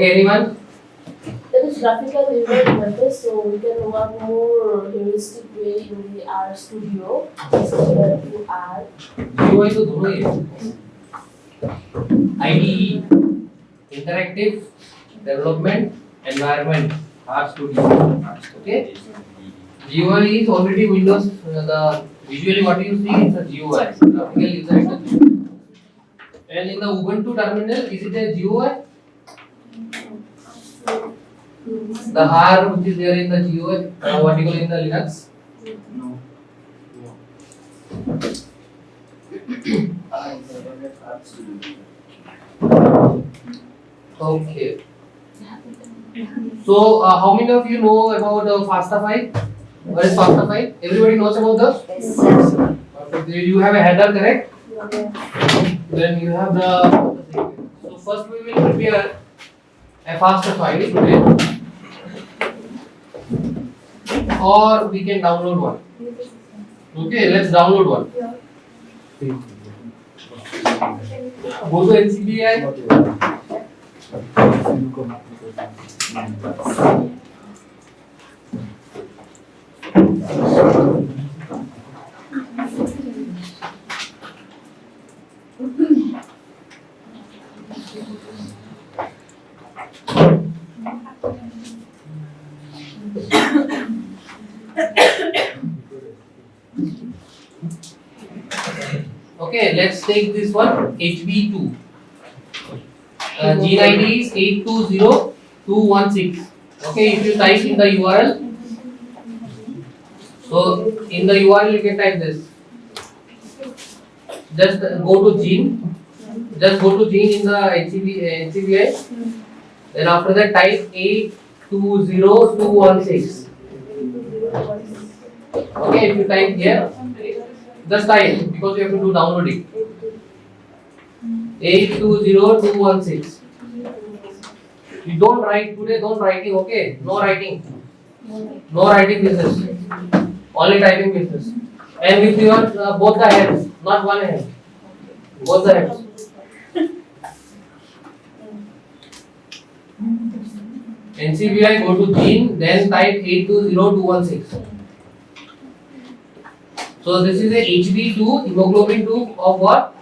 Okay, anyone? That is graphical user interface, so we can work more heuristic way in the R Studio similar to R. GUI तो दोनों ही है. IDE, Interactive Development Environment, R Studio. Okay. GUI is already Windows. The visually what you see is a GUI, graphical user interface. And in the Ubuntu terminal, is it a GUI? The R which is there in the GUI, what you call in the Linux? No. Okay. So, how many of you know about FASTA file? What is FASTA file? Everybody knows about the? Yes. Perfect. You have a header, correct? Then you have the. So first we will prepare a FASTA file today, or we can download one. Okay, let's download one. Go to NCBI. Okay, let's take this one HB2. Gene ID is 820.216. Okay, if you type in the URL, so in the URL you can type this. Just go to gene. Just go to gene in the NCBI. Then after that type 820.216. Okay, if you type here, just type because you have to do downloading. 820.216. You don't write today, don't writing, okay? No writing. No writing business. Only typing business. And with your both the hands, not one hand. Both the hands. NCBI, go to gene, then type 820.216. So this is a HB2, hemoglobin 2 of what?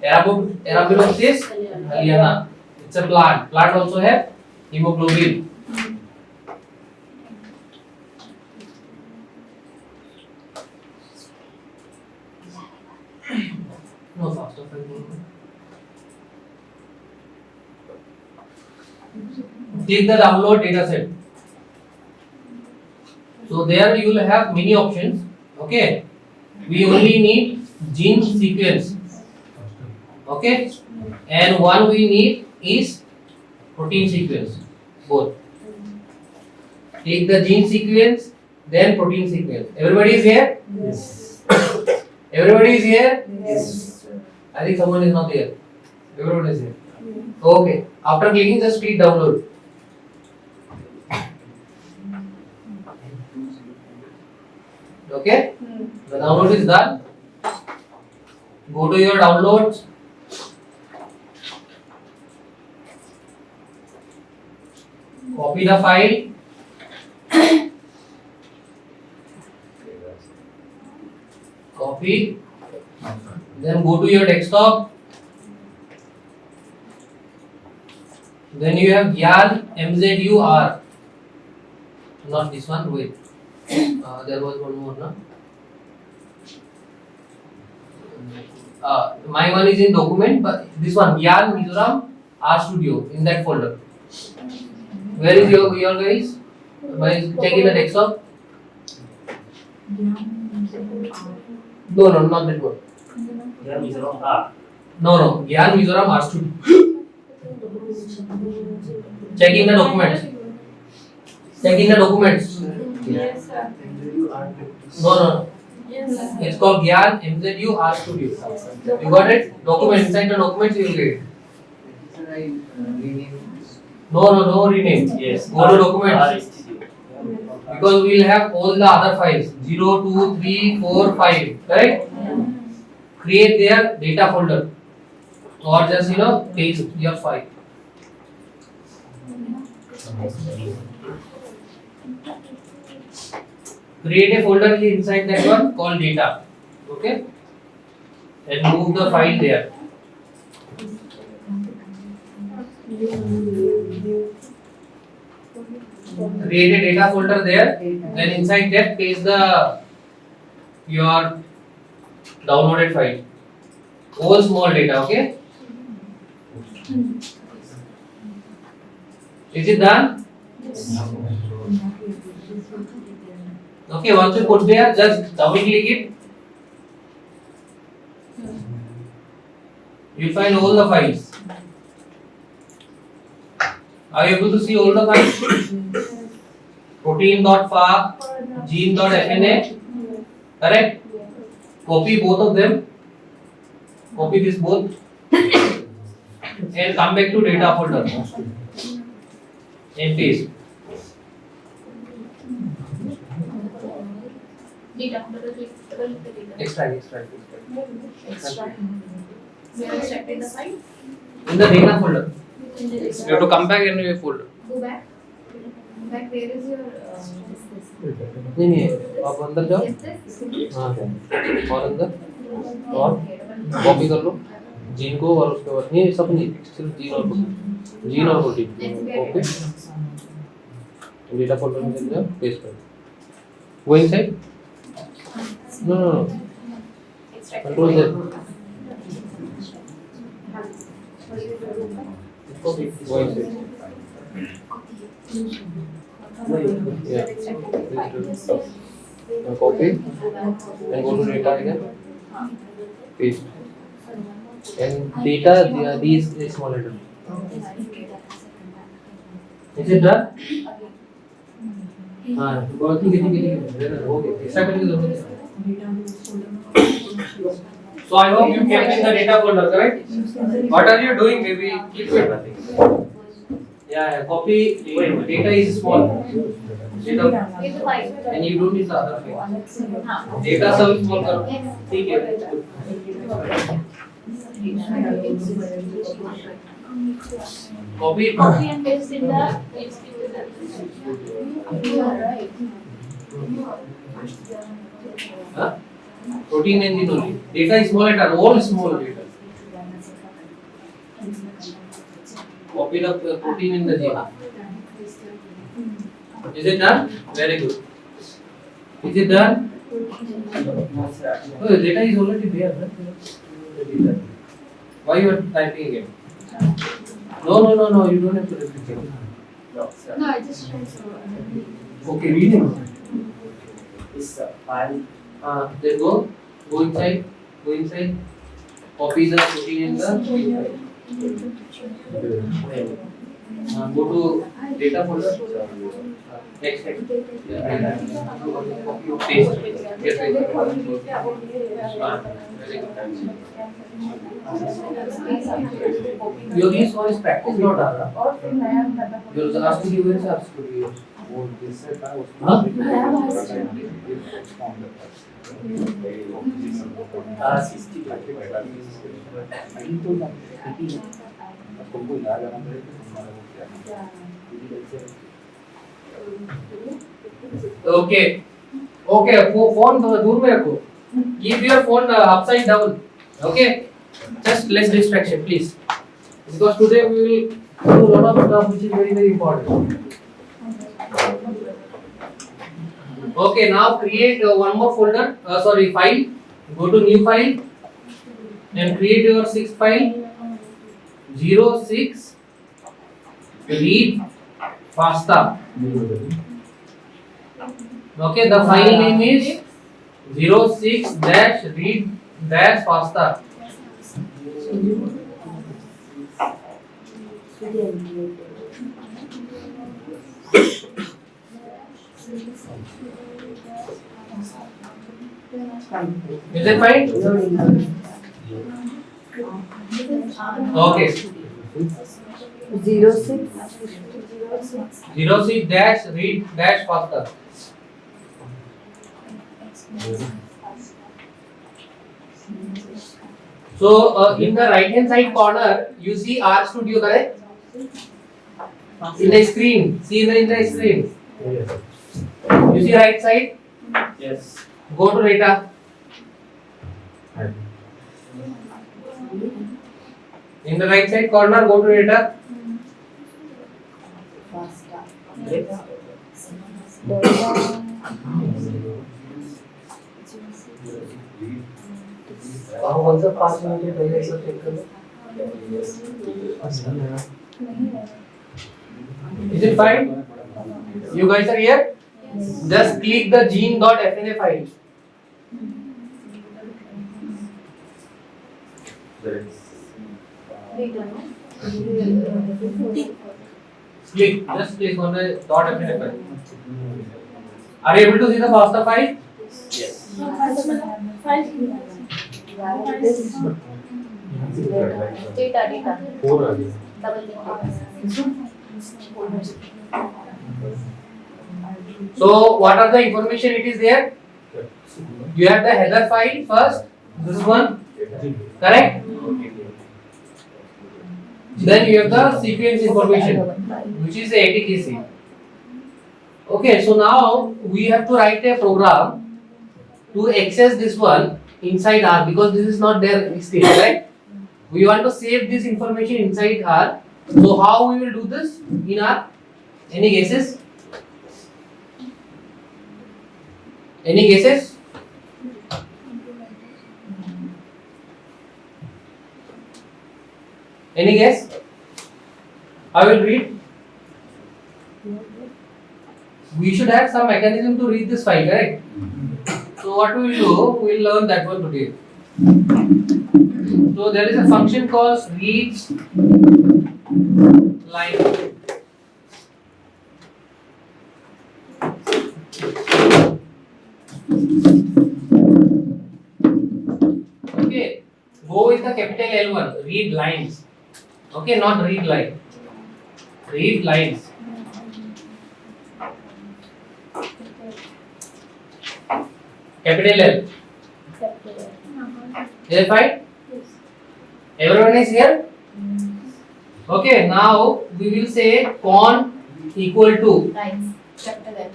Arabidopsis thaliana. It's a plant. Plant also have hemoglobin. No faster. Take the download dataset. So there you will have many options. Okay. We only need gene sequence. Okay. And one we need is protein sequence. Both. Take the gene sequence, then protein sequence. Everybody is here? Yes. Everybody is here? Yes. I think someone is not here. Everyone is here. Okay. After clicking, just click download. Okay. The download is done. Go to your downloads. Copy the file. Copy. Then go to your desktop. Then you have YAN MZUR. Not this one, wait. There was one more, no? My one is in document, but this one, YAN Mizoram R Studio, in that folder. Where is your guys? Check in the desktop. No, not that one. No, YAN Mizoram R Studio. Check in the documents. Check in the documents. Yes, sir. No. Yes. It's called Gyan MZU R Studio. You got it? Document. Inside the documents you will get it. No rename. Yes. Go to documents. Because we will have all the other files 0, 2, 3, 4, 5. Correct? Create their data folder. Or just paste your file. Create a folder inside that one called data. Okay, and move the file there. Create a data folder there. Then inside that paste the your downloaded file. All small data. Okay. Is it done? Okay. Once you put there, just double click it. You find all the files. Are you able to see all the files? Protein.far, gene.fna, correct? Copy both of them. Copy this both and come back to data folder and paste. Data. Extract. We are extracting the file. In the data folder. In the You have to come back in your folder. Go back. Back. Where is your? नहीं आप अंदर जाओ हाँ और अंदर और copy कर लो gene को और उसके बाद नहीं सब नहीं सिर्फ जीन और प्रोटीन ओके डेटा फोल्डर में जाओ पेस्ट कर वो इनसाइड नो कंट्रोल Z वो inside Yeah. Now copy and go to data again. Paste. And data these is small letter. Is it done? हाँ बहुत ही कितनी हो गई एक्स्ट्रा करके जरूरत है. So I hope you kept in the data folder, correct? What are you doing? Maybe keep it. Yeah, copy data is small. Data and you don't need the other file. Data सब small करो. ठीक है. Copy and paste in the. Huh? Protein engine only. Data is small letter. All small data. Copy the protein in the gene. Is it done? Very good. Is it done? Oh, the data is already there. Why you are typing it? No. You don't have to repeat it. No, I just tried to. Okay, reading. This file. Then go inside. Copy the protein in the. Go to data folder. Next. Paste. Yes, Yogi's one is practice, not other. You're asking you where is studio. Huh? Okay. Phone दूर में रखो. Keep your phone upside down. Okay. Just less distraction, please. Because today we will do a lot of stuff which is very important. Okay. Now create one more folder. File. Go to new file and create your sixth file. 06 read pasta. Okay, the file name is 06-read pasta. Is it fine? Okay. 06-read pasta. So in the right hand side corner you see R Studio, correct? In the screen. See in the screen. You see right side? Yes. Go to data. In the right side corner, go to data. कौन सा पास में मुझे पहले ऐसा check कर लो. Is it fine? You guys are here? Just click the gene.fna file. Click. Just click on the .fna file. Are you able to see the FASTA file? Yes. Data. So what are the information it is there? You have the header file first. This one. Correct? Then you have the sequence information, which is the ATKC. Okay, so now we have to write a program to access this one inside R, because this is not there still, right? We want to save this information inside R. So how we will do this in R? Any guesses? Any guesses? Any guess? I will read. We should have some mechanism to read this file, correct? So what we will do, we will learn that one today. So there is a function called reads line. Okay, go with the capital L1. Read lines. Okay, not read line. Read lines. Capital L. Is it fine? Everyone is here? Okay, now we will say con equal to Lines. Capital L.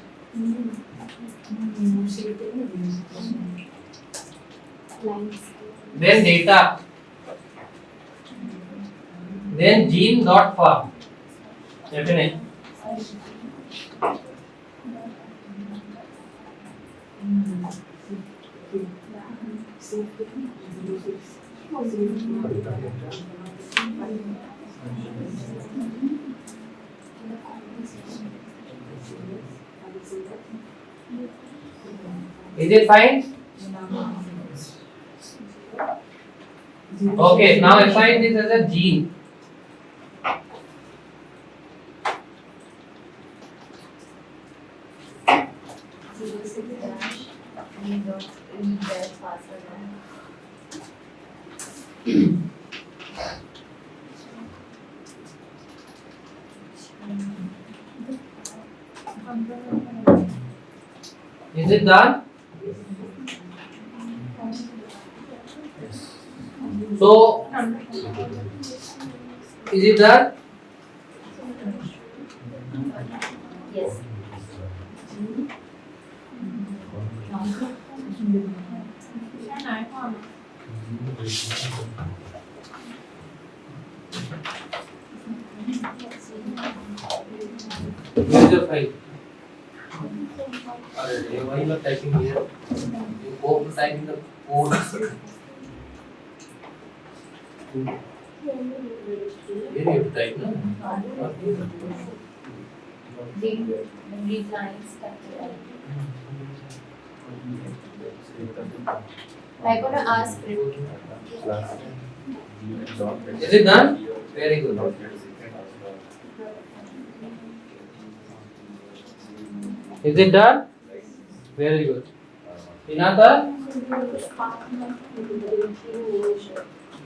Lines. then data, then gene dot far. Definite. Is it fine? Okay, now assign this as a gene. Is it done? So, is it done? Yes. Where is your file? Why you are typing here? You go to type in the code. Here you have to type, no? Read lines. Capital L. I'm gonna ask. Is it done? Very good. Is it done? Very good. Pinaka?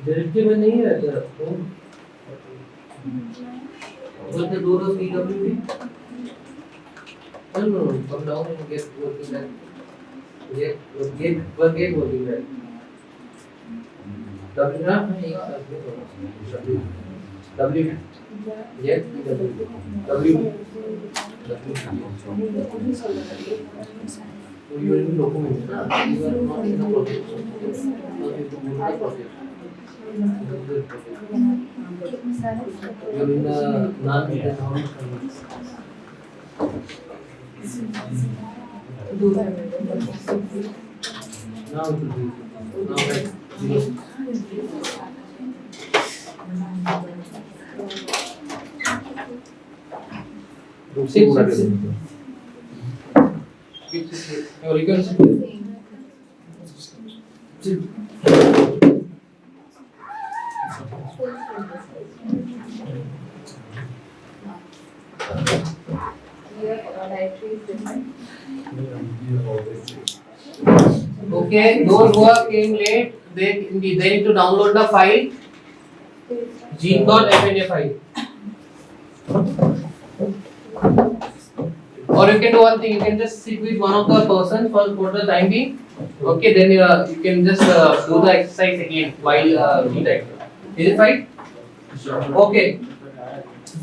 Directive में नहीं रहता तो what the door of PWD? No, come down and get working that. Get working that. W ना एक साथ में W. Yes, W. W. So you are in the document, na? You are not in the project. So you have to go to the project. You are in the non in the non. Now it will be. Now right. 0. 6. Your equal Okay, those who are came late, they need to download the file gene.fna file. Or you can do one thing, you can just sit with one of the person for the time being. Okay, then you can just do the exercise again while doing that. Is it fine? Okay.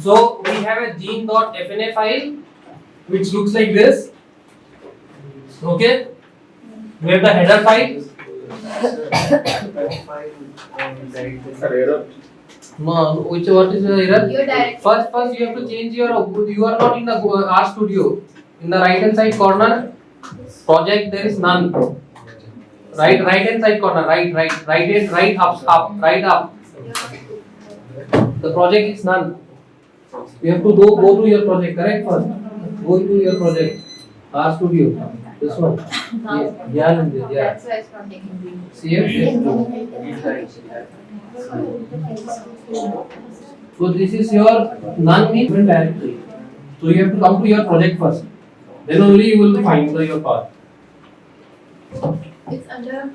So we have a gene.fna file which looks like this. Okay. We have the header file. No, what is the error? First you have to change your. You are not in the R-Studio. In the right hand side corner, project there is none. Right hand side corner, right up. The project is none. You have to go to your project. Correct first. Go to your project. R-Studio. This one. Yeah. That's why it's not taking green. So this is your non-main directory. So you have to come to your project first. Then only you will find your path. It's under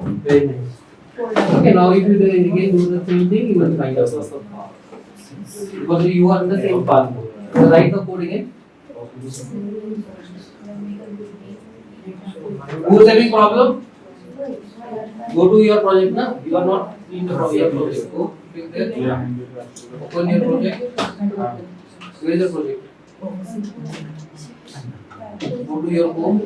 Very nice. Okay, now if you again do the same thing, you will find out. Because you are in the same path. So write the code again. Who is having problem? Go to your project now. You are not in the project. Go there. Open your project. Where is the project? Go to your home.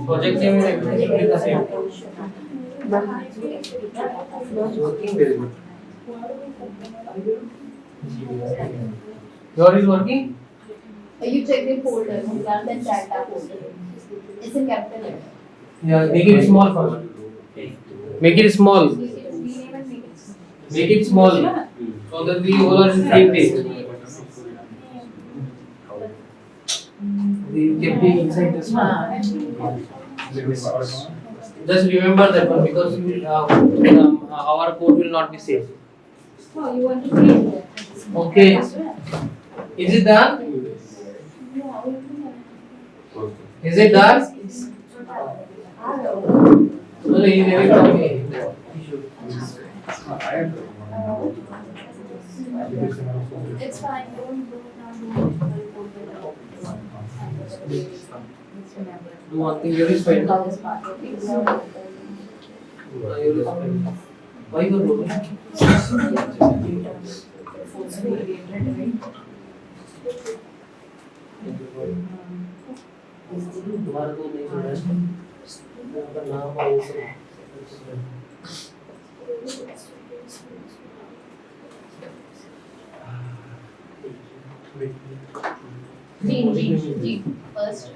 Project name and everything will be the same. It's working very good. Yours is working? You check the folder, rather than data folder. It's in capital letter. Yeah, make it small first. Make it small. Make it small. So that we all are in the same page. We kept it inside this one. Just remember that one because our code will not be safe. Oh, you want to change that? Okay. Is it done? Is it done? No, he never told me. It's fine. Don't do Do one thing, here is fine. now. This part. Here is fine. Why you are doing? तुम्हारा तो नहीं सुना है उनका नाम और ये G. First,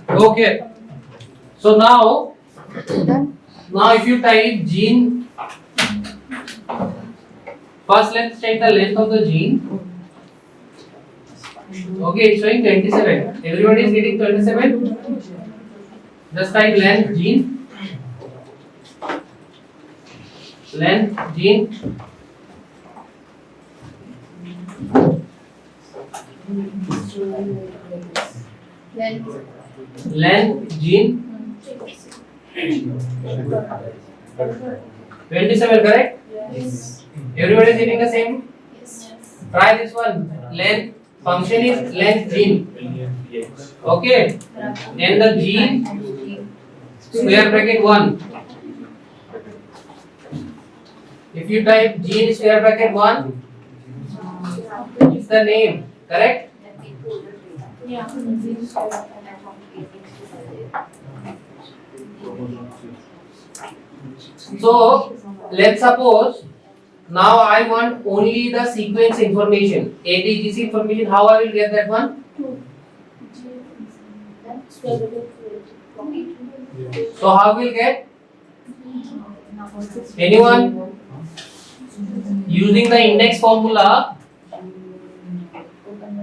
Okay. So now if you type gene, first let's check the length of the gene. Okay, it's showing 27. Everybody is getting 27. Just type length gene. Length gene. Length gene. 27, correct? Yes. Everybody is getting the same? Yes. Try this one. Length function is length gene. Okay. And the gene square bracket 1. If you type gene square bracket 1, it's the name, correct? Yeah. So let's suppose now I want only the sequence information, ATGC information. How I will get that one? So how will get? Anyone? Using the index formula,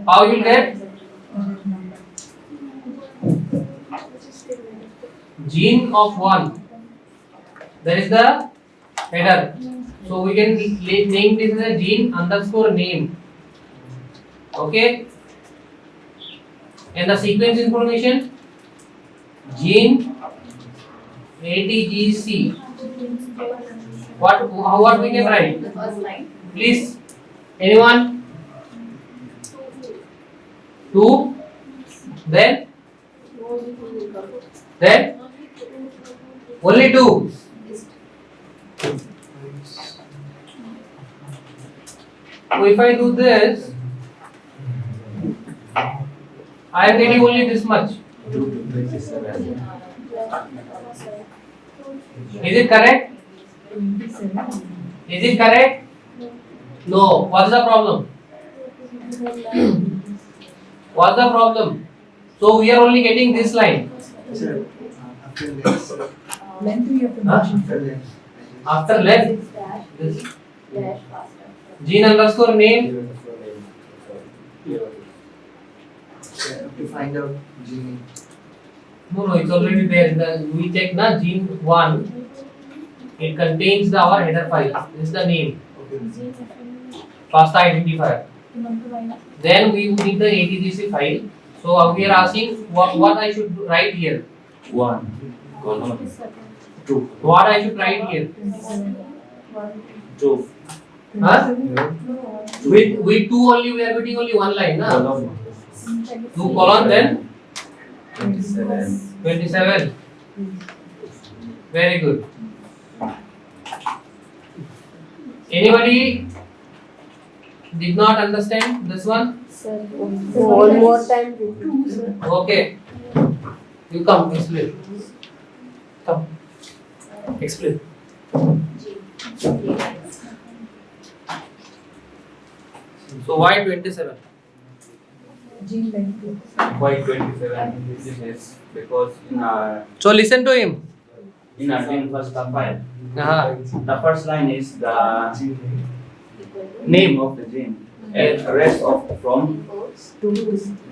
how you will get? Gene of 1. That is the header. So we can name this as a gene underscore name. Okay. And the sequence information, gene ATGC. What we can write? The first line. Please, anyone? 2. Then only 2. So if I do this, I am getting only this much. Is it correct? Is it correct? No. What's the problem? What's the problem? So we are only getting this line. After length, this gene underscore name. To find out gene. No, it's already there. We check na gene 1. It contains our header file. This is the name. FASTA identifier. Then we need the ATGC file. So we are asking what I should write here. 1. 2. What I should write here. 2. Huh? With 2 only we are getting only one line. Na? 2 colon then 27. 27. Very good. Anybody did not understand this one? One more time. Okay. You come, explain. Come. Explain. So why 27? Why 27? This is because So listen to him. in our gene FASTA file, Uh-huh. the first line is the name of the gene, and the rest of from 2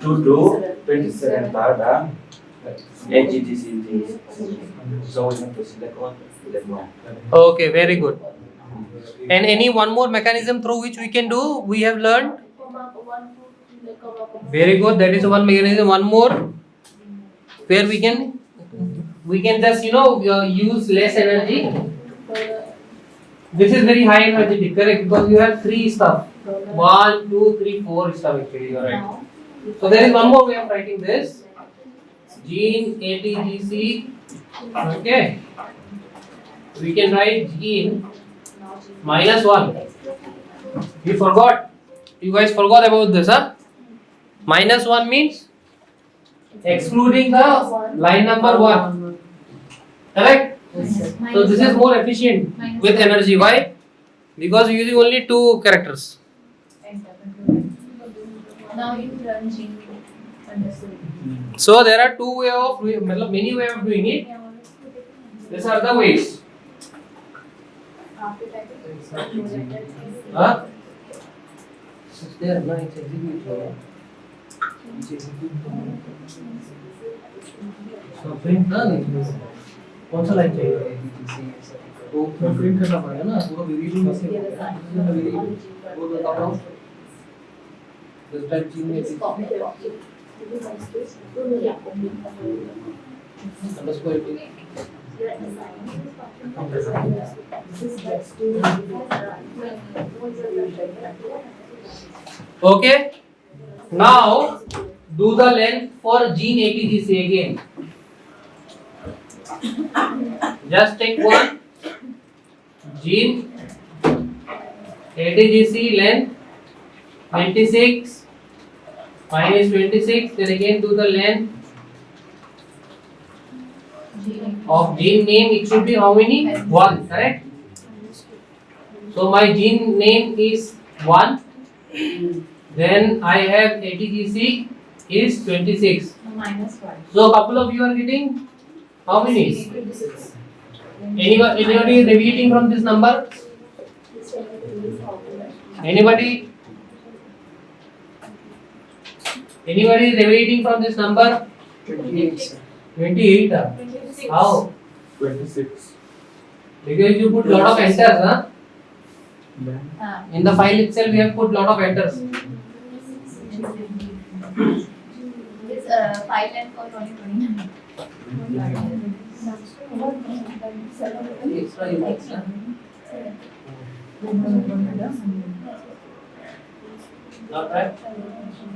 to 27 are the AGTC genes. So we have to select one, select one. Okay, very good. And any one more mechanism through which we can do, we have learned. Very good. That is one mechanism. One more, where we can just use less energy. This is very high energetic, correct? Because you have 3 stuff. 1, 2, 3, 4 stuff actually. You are right. So there is one more way of writing this. Gene ATGC. Okay. We can write gene -1. You forgot. You guys forgot about this, huh? -1 means excluding the line number 1. Correct? So this is more efficient with energy. Why? Because using only 2 characters. Now you run gene understood. So there are many way of doing it. These are the ways. Huh? There, no, it's executed. So print ना नहीं कौन सा line चाहिए वो print करना पड़ेगा ना पूरा वीडियो में से वो बताओ दिस टाइप चीज में underscore okay. Now do the length for gene ATGC again. Just take one gene ATGC length 26 minus 26. Then again do the length of gene name. It should be how many? 1, correct? So my gene name is 1. Then I have ATGC is 26. -1. So couple of you are getting how many? 26. Anybody deviating from this number? Anybody? Anybody deviating from this number? 28. 28. 26. How? 26. Because you put lot of enters, huh? Ah. In the file itself, we have put lot of enters. This file length for 29. Extra you extra. Not right?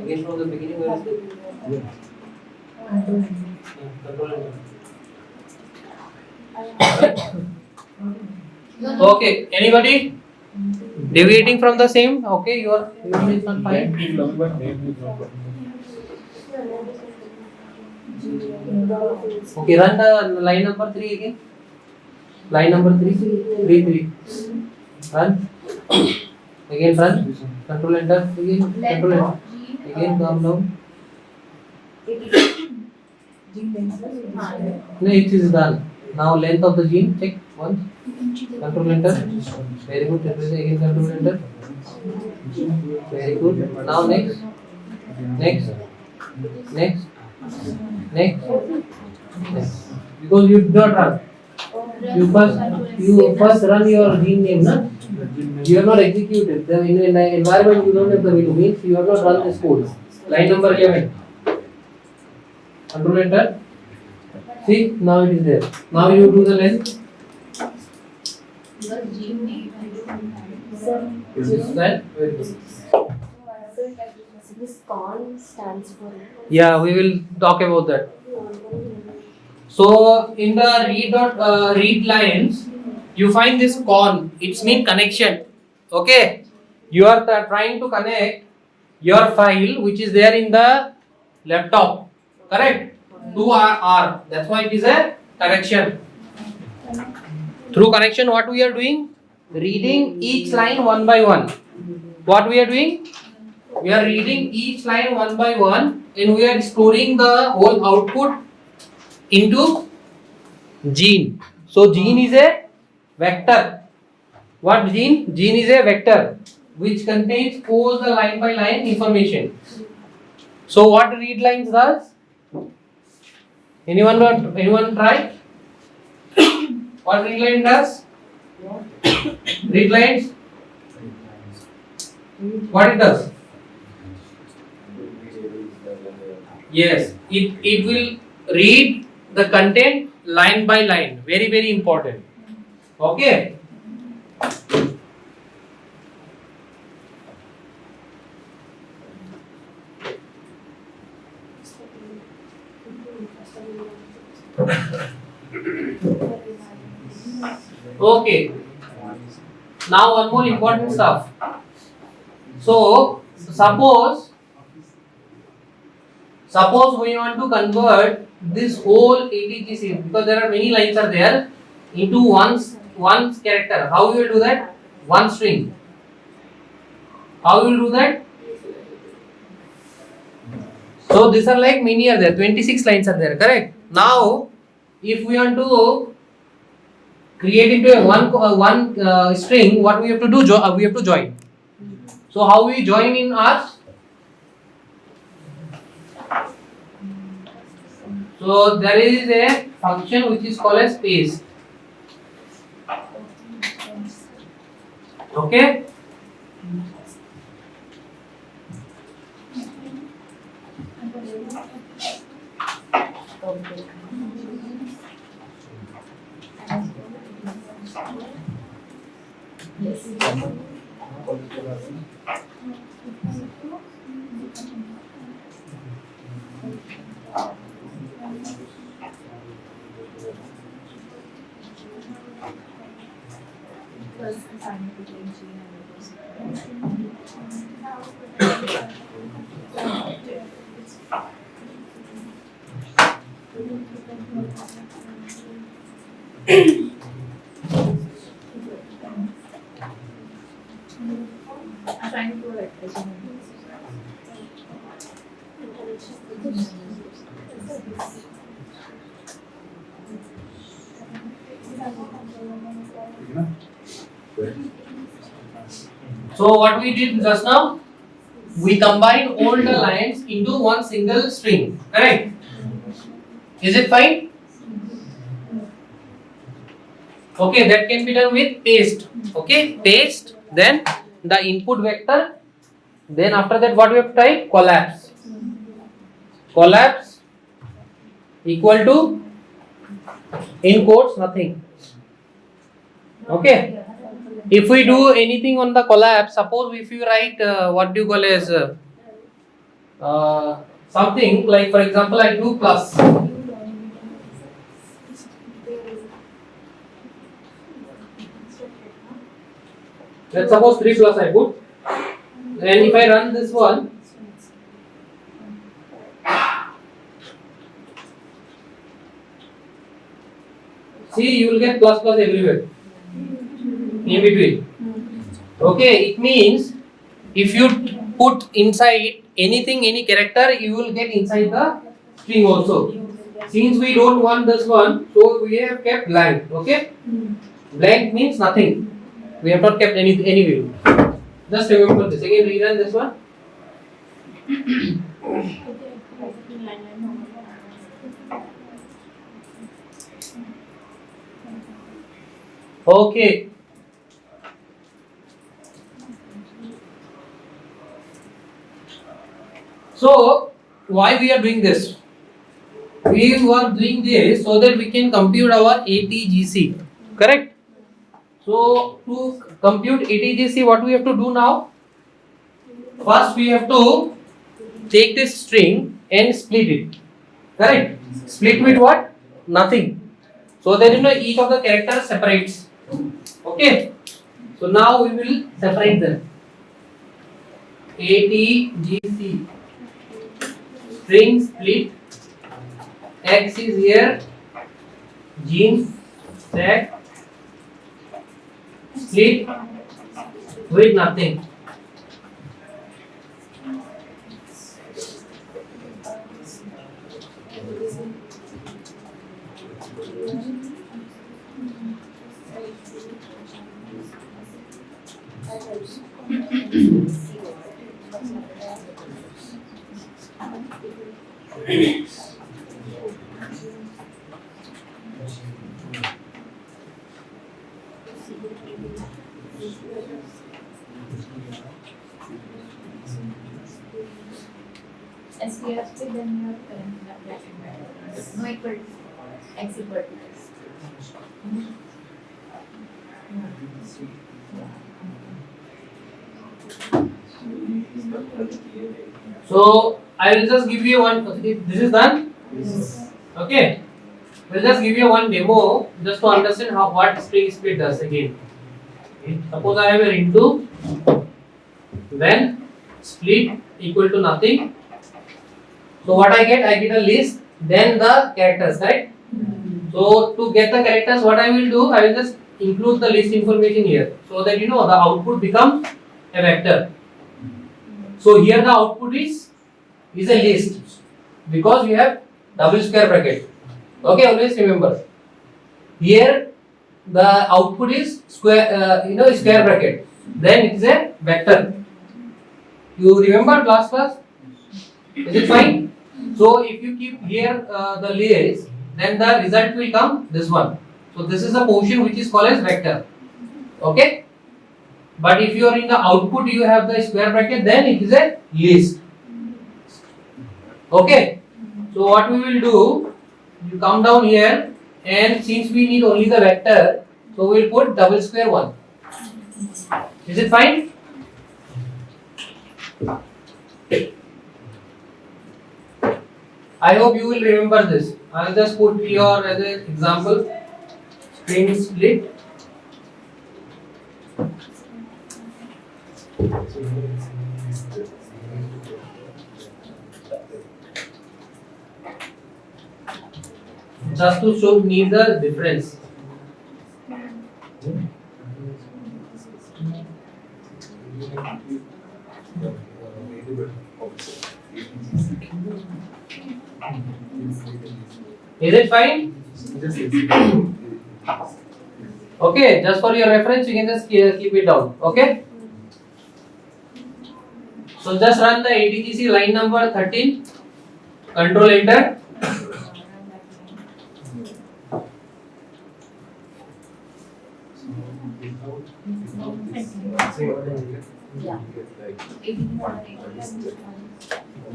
Again from the beginning, where is it? Control enter. Okay, anybody deviating from the same? Okay, your is not fine. Okay, run the line number 3 again. Line number 3, 3. Run. Again run. Control enter. Again control enter. Again calm down. No, it is done. Now length of the gene, check once. Control enter. Very good. Again control enter. Very good. Now next. Next. Next. Next. Next. Because you did not run. You first run your gene name, na? You have not executed. In the environment you don't have the value, means you have not run this code. Line number 11. Control enter. See, now it is there. Now you do the length. Is that? Very good. This con stands for. Yeah, we will talk about that. So in the read lines, you find this con. It's mean connection. Okay, you are trying to connect your file which is there in the laptop, correct, to R. That's why it is a connection. Through connection, what we are doing? Reading each line one by one. What we are doing? We are reading each line one by one, and we are storing the whole output into gene. So gene is a vector. What gene? Gene is a vector which contains all the line by line information. So what read lines does? Anyone try? What read line does? Read lines. What it does? Yes, it will read the content line by line. Very, very important. Okay. Okay. Now one more important stuff. So suppose we want to convert this whole ATGC, because there are many lines are there, into one character. How you will do that? One string. How you will do that? So these are like many are there. 26 lines are there. Correct. Now, if we want to create into a one string, what we have to do? We have to join. So how we join in R? So there is a function which is called as paste. Okay. So what we did just now, we combined all the lines into one single string. Correct? Is it fine? Okay, that can be done with paste. Okay, paste, then the input vector, then after that what we have to type? Collapse. Collapse equal to, in quotes, nothing. Okay. If we do anything on the collapse, suppose if you write what do you call as something like, for example, I do plus. Let's suppose 3 plus I put, and if I run this one, see, you will get plus plus everywhere in between. Okay, it means if you put inside anything, any character, you will get inside the string also. Since we don't want this one, so we have kept blank. Okay, blank means nothing. We have not kept any value. Just remember this. Again, rerun this one. Okay. So why we are doing this? We were doing this so that we can compute our ATGC. Correct? So to compute ATGC, what we have to do now? First we have to take this string and split it. Correct? Split with what? Nothing. So that each of the characters separates. Okay. So now we will separate them. ATGC. String split. X is here. Jeans stack. Split with nothing. As we have said, then you have current black and white. No equal to x equal to x. So I will just give you one. This is done. Yes. Okay. We'll just give you one demo just to understand how what string split does again. Okay. Suppose I have a into, then split equal to nothing. So what I get a list, then the characters, right? So to get the characters, what I will do, I will just include the list information here, so that the output becomes a vector. So here the output is a list because we have double square bracket. Okay, always remember. Here the output is square, square bracket. Then it is a vector. You remember last class? Is it fine? So if you keep here the list, then the result will come this one. So this is a portion which is called as vector. Okay. But if you are in the output, you have the square bracket, then it is a list. Okay. So what we will do, you come down here, and since we need only the vector, so we will put double square 1. Is it fine? I hope you will remember this. I will just put here as an example, string split. Just to show me the difference. Is it fine? Okay, just for your reference, you can just keep it down. Okay. So just run the ATGC line number 13. Control enter.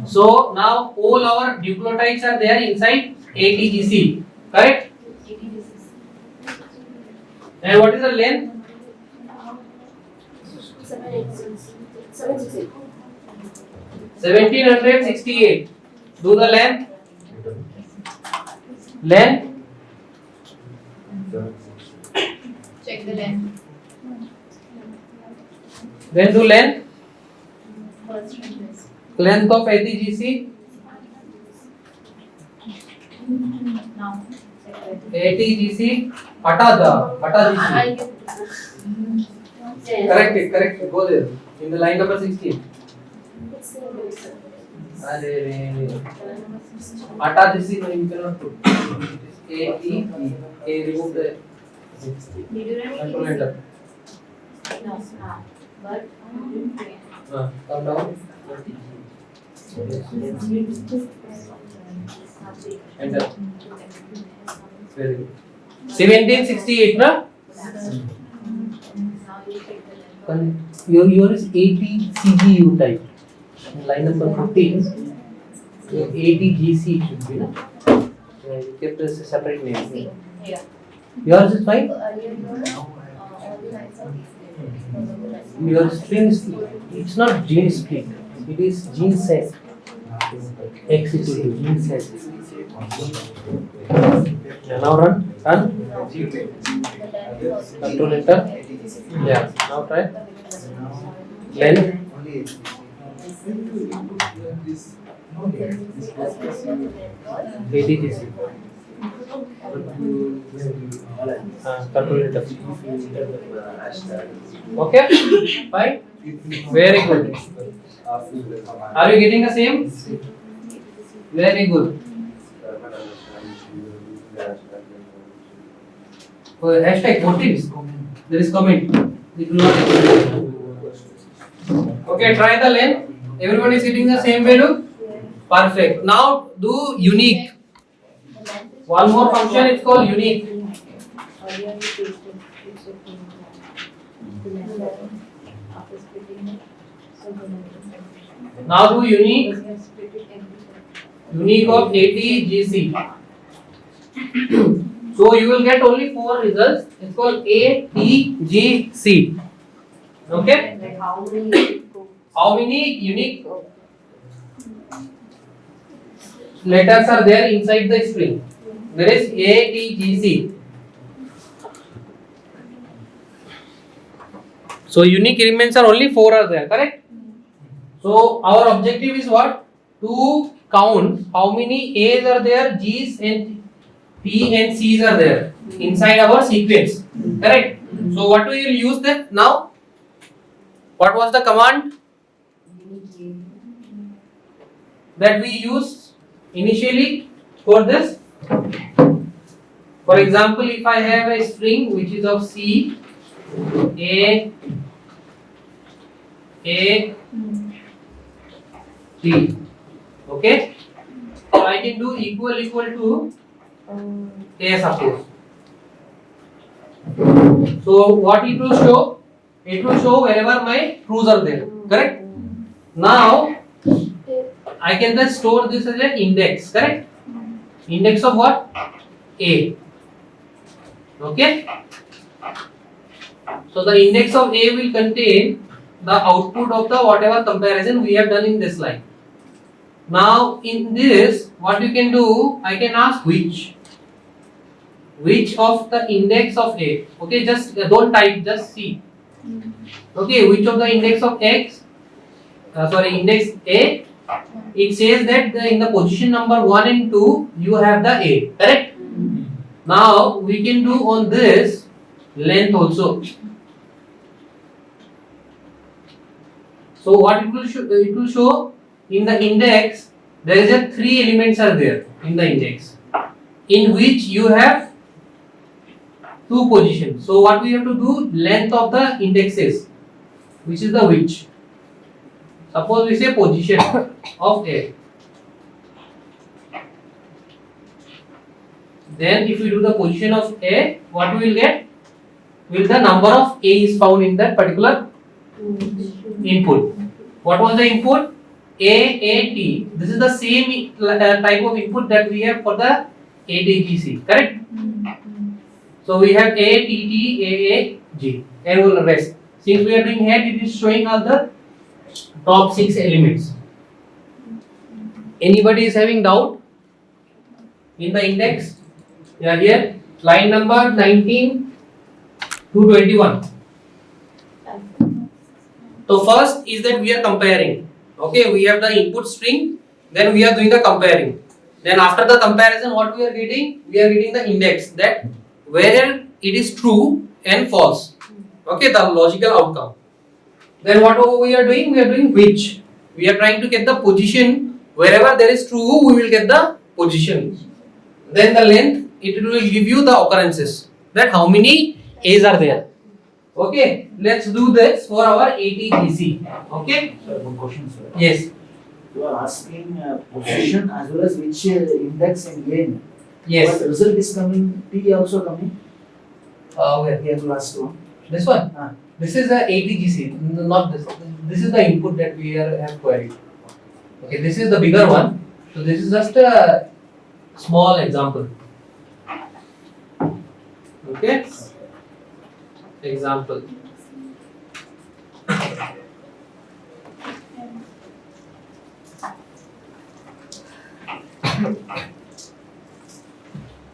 So now all our nucleotides are there inside ATGC, correct? And what is the length? 1768. Do the length. Length. Check the length. Then do length. First one is. Length of ATGC. Now. ATGC. Hata GC. Correct it. Go there. In the line number 16. Hata GC no, you cannot put. A remove the. Control enter. No. But Come down. Enter. Very good. 1768, na? Your is ATCGU type. Line number 15. ATGC should be, na? You kept a separate name. here. Yours is fine? Earlier all the lines are Your string split. It's not gene split. It is gene set. X equal to gene set. Yeah, now run. Control enter. Yeah. Now try. Length. ATGC. Control enter. Okay. Fine. Very good. Are you getting the same? Very good. Hashtag 14. There is comment. It will not. Okay, try the length. Everyone is getting the same value. Perfect. Now do unique. One more function is called unique. Now do unique. Unique of ATGC. So you will get only 4 results. It's called ATGC. Okay? Like how many? How many unique letters are there inside the string? there is A, T, G, C. So unique elements are only 4 are there, correct? So our objective is what? To count how many A's are there, G's and P and C's are there inside our sequence, correct? So what we will use that now? What was the command that we used initially for this? For example, if I have a string which is of C, A, T, okay? So I can do equal to A, suppose. So what it will show? It will show wherever my trues are there, correct? Now I can just store this as an index, correct? Index of what? A. Okay? So the index of A will contain the output of the whatever comparison we have done in this line. Now in this, what you can do, I can ask which of the index of A. Okay, just don't type, just see. Okay, which of the index of X, index A, it says that in the position number 1 and 2 you have the A, correct? Now we can do on this length also. So what it will show in the index, there is a 3 elements are there in the index, in which you have 2 positions. So what we have to do, length of the indexes, which is the which. Suppose we say position of A. Then if we do the position of A, what we will get? Will the number of A is found in that particular input. What was the input? T. This is the same type of input that we have for the ATGC, correct? So we have ATG and will rest. Since we are doing head, it is showing us the top 6 elements. Anybody is having doubt in the index? Yeah, here line number 19 to 21. So first is that we are comparing. Okay, we have the input string, then we are doing the comparing. Then after the comparison, what we are getting? We are getting the index, that where it is true and false. Okay, the logical outcome. Then what we are doing? We are doing which. We are trying to get the position. Wherever there is true, we will get the position. Then the length, it will give you the occurrences, that how many A's are there. Okay, let's do this for our ATGC. Okay. Sir, one question, sir. Yes. You are asking position as well as which index and gain. Yes. But result is coming, T also coming. Where? Here, last one. This one. Ah. This is the ATGC, not this. This is the input that we have queried. Okay, this is the bigger one. So this is just a small example. Okay. Example.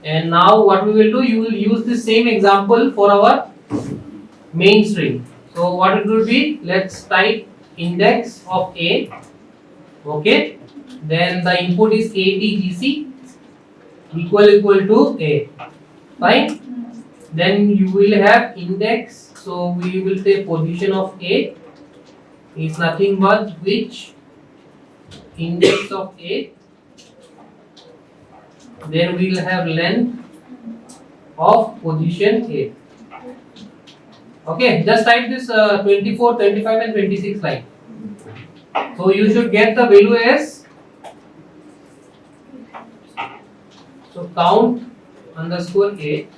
And now what we will do, you will use the same example for our main string. So what it will be, let's type index of A. Okay, then the input is ATGC equal to A. Fine. Then you will have index, so we will say position of A is nothing but which index of A. Then we will have length of position A. Okay, just type this 24, 25 and 26 line. So you should get the value as, so count underscore A.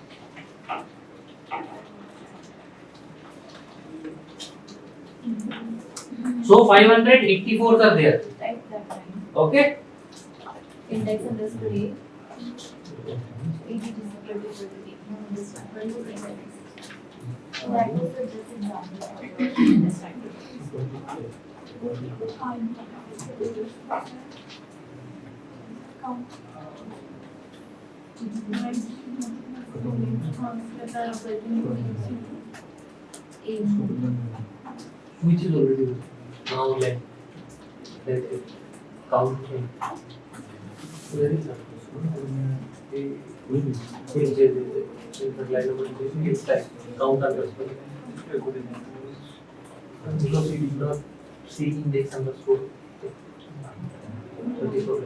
So 584 are there. Type that line. Okay. Index underscore A. ATGC 2020. No, this one. 2020. That was the just example of this time. Which is already good. Now let it count. Where is that? Line number 2 is like count underscore. Because you did not see index underscore. 34.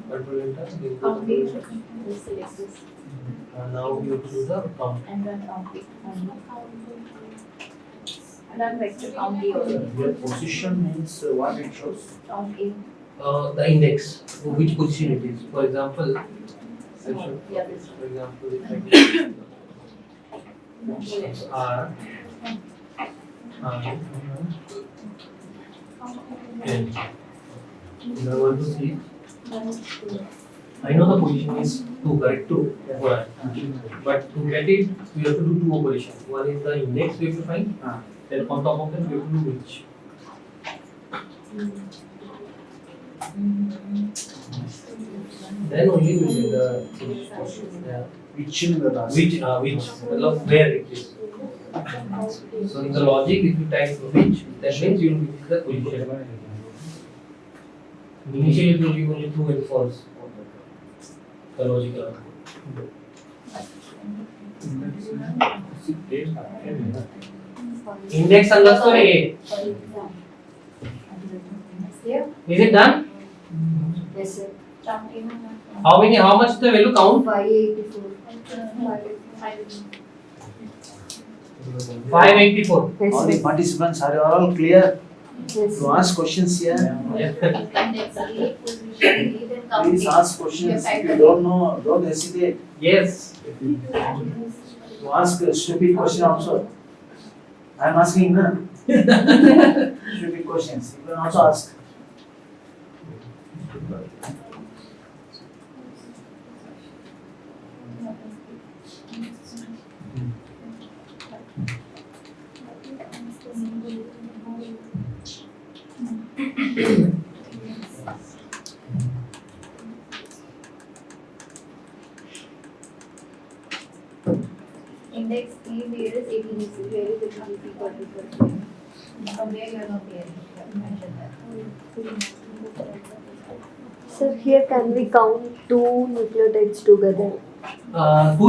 Control enter. Count it. Select this. Now you have to do the count. And run count it. Run vector count A also. Your position means what it shows? Count A. The index, which position it is. For example, Yeah, this for example, if I R N. Now I want to see. I know the position is 2, correct? 2. But to get it, we have to do 2 operations. One is the index we have to find. Then on top of them, we have to do which. Then only we will get the yeah. Which in the last? Which where it is. So in the logic, if you type which, that means you will get the position. Initially, it will be only true and false. The logical. Index underscore A. Is it done? Yes, sir. How many? How much the value count? 584. All the participants are all clear Yes. to ask questions here? Index A, position A, then count Please A. ask questions. If you don't know, don't hesitate Yes. to ask a stupid question also. I am asking na? Stupid questions. You can also ask. Index A, where is 18 where is 18 equal to 30? From where you are not there, you have mentioned that. Sir, here can we count 2 nucleotides together? 2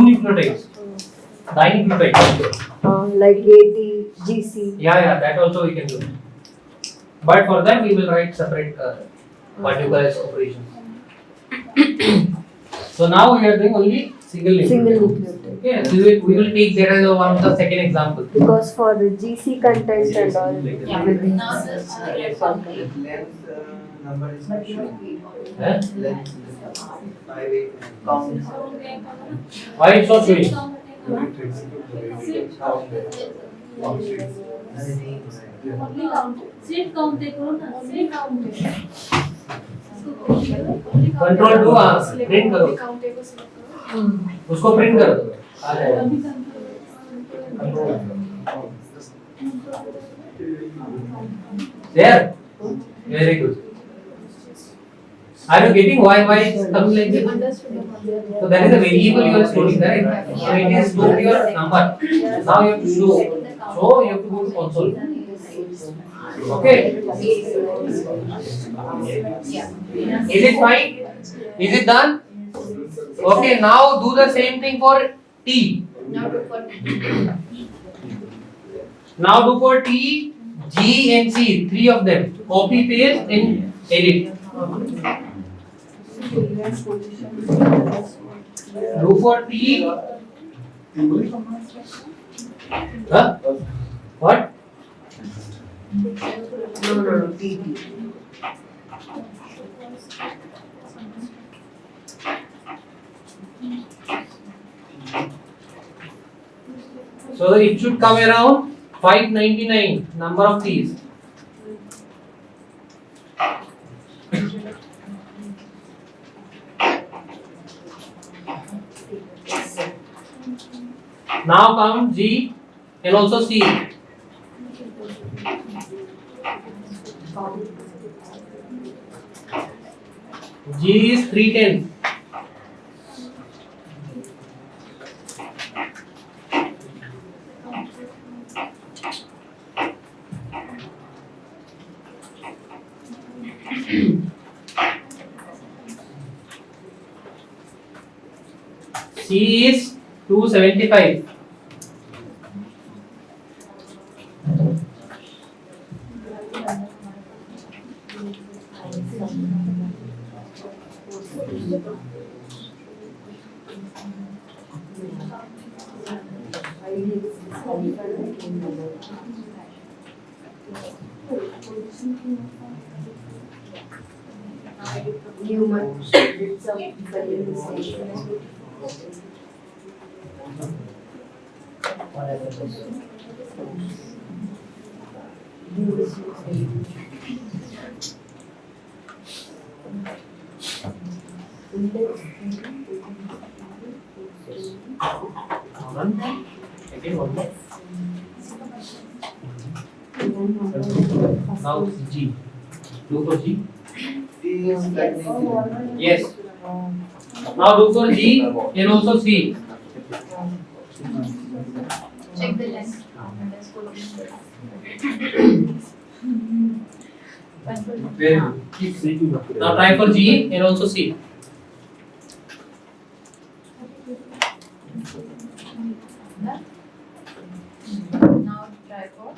nucleotides. Dinucleotides. Like AT, GC. Yeah, that also we can do. But for that, we will write separate particulars operations. So now we are doing only single nucleotide. Single nucleotide. Okay, so we will take that as one of the second example. Because for the GC content and all, Yeah, will be now this count A. Length number is not shown. Huh? Length 5 count. Why it's not showing? Control 2 print करो उसको print करो आ जाएगा there very good are you getting why it's coming like this so that is a variable you are storing right so it is stored your number now you have to show you have to go to console okay is it fine is it done okay now do the same thing for T Now do for now do for T G and C 3 of them copy paste and edit do for T huh? What No, T. so it should come around 599 number of these now count G and also C G is 310. C is 275. Human did some spelling mistake. Again, one more. Now G. Do for G. T is lightning. Yes. Now do for G and also C. Check the length. Very good. Now try for G and also C. Now try for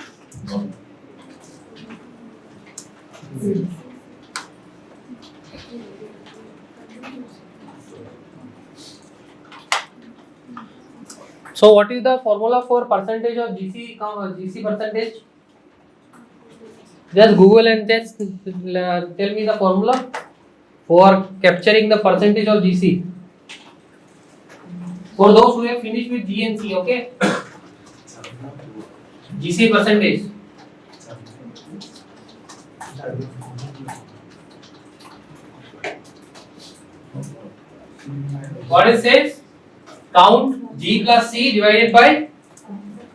So what is the formula for percentage of GC percentage? Just Google and just tell me the formula for capturing the percentage of GC. For those who have finished with G and C, okay? GC percentage. What it says? Count G plus C divided by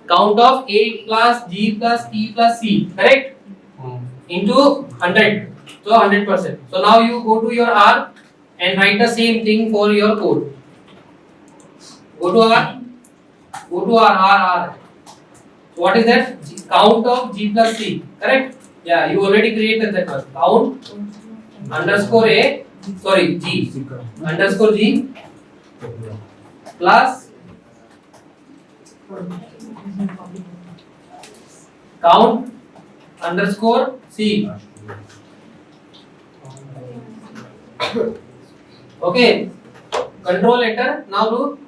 count of A plus G plus T plus C, correct? Into 100. So 100%. So now you go to your R and write the same thing for your code. Go to R. Go to R. So what is that? Count of G plus C, correct? Yeah, you already created that one. Count underscore A, sorry, G underscore G plus count underscore C. Okay, control enter. Now do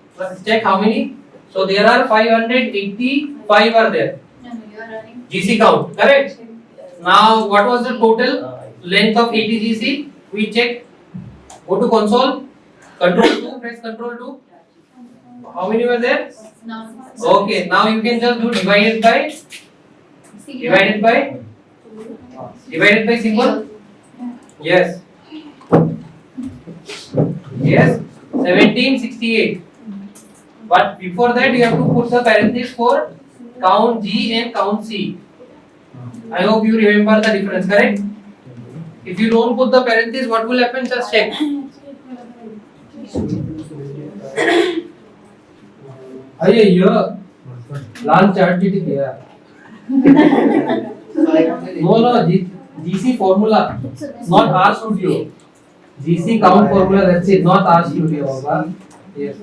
check how many. So there are 585 are there. no, you are running. GC count, correct? Now what was the total length of 80 GC? We check. Go to console. Control 2. Press control 2. How many were there? Now Okay. Now you can just do divided by symbol. Yes. Yes. 1768. But before that you have to put the parenthesis for count G and count C. I hope you remember the difference, correct? If you don't put the parenthesis, what will happen? Just check. अरे ये लाल chart sheet क्या? No, GC formula, not R Studio. GC count formula, that's it, not R Studio. Hoga. Yes.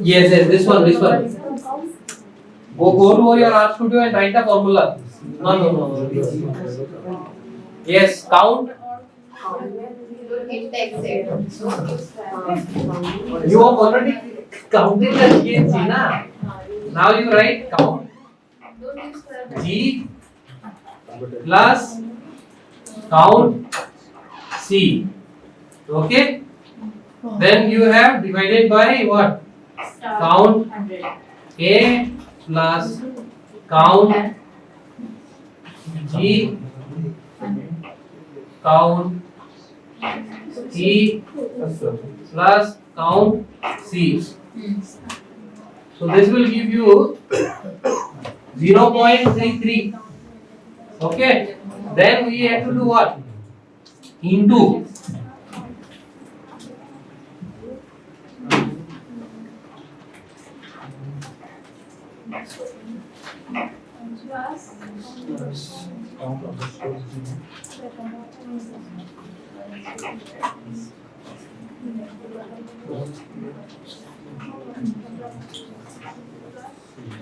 Yes, this one. Go to your R Studio and write the formula. No. Yes, count. You have already counted the G and C, na? Now you write count G plus count C. Okay? Then you have divided by what? Count A plus count G count E plus count C. So this will give you 0.33. Okay. Then we have to do what? Into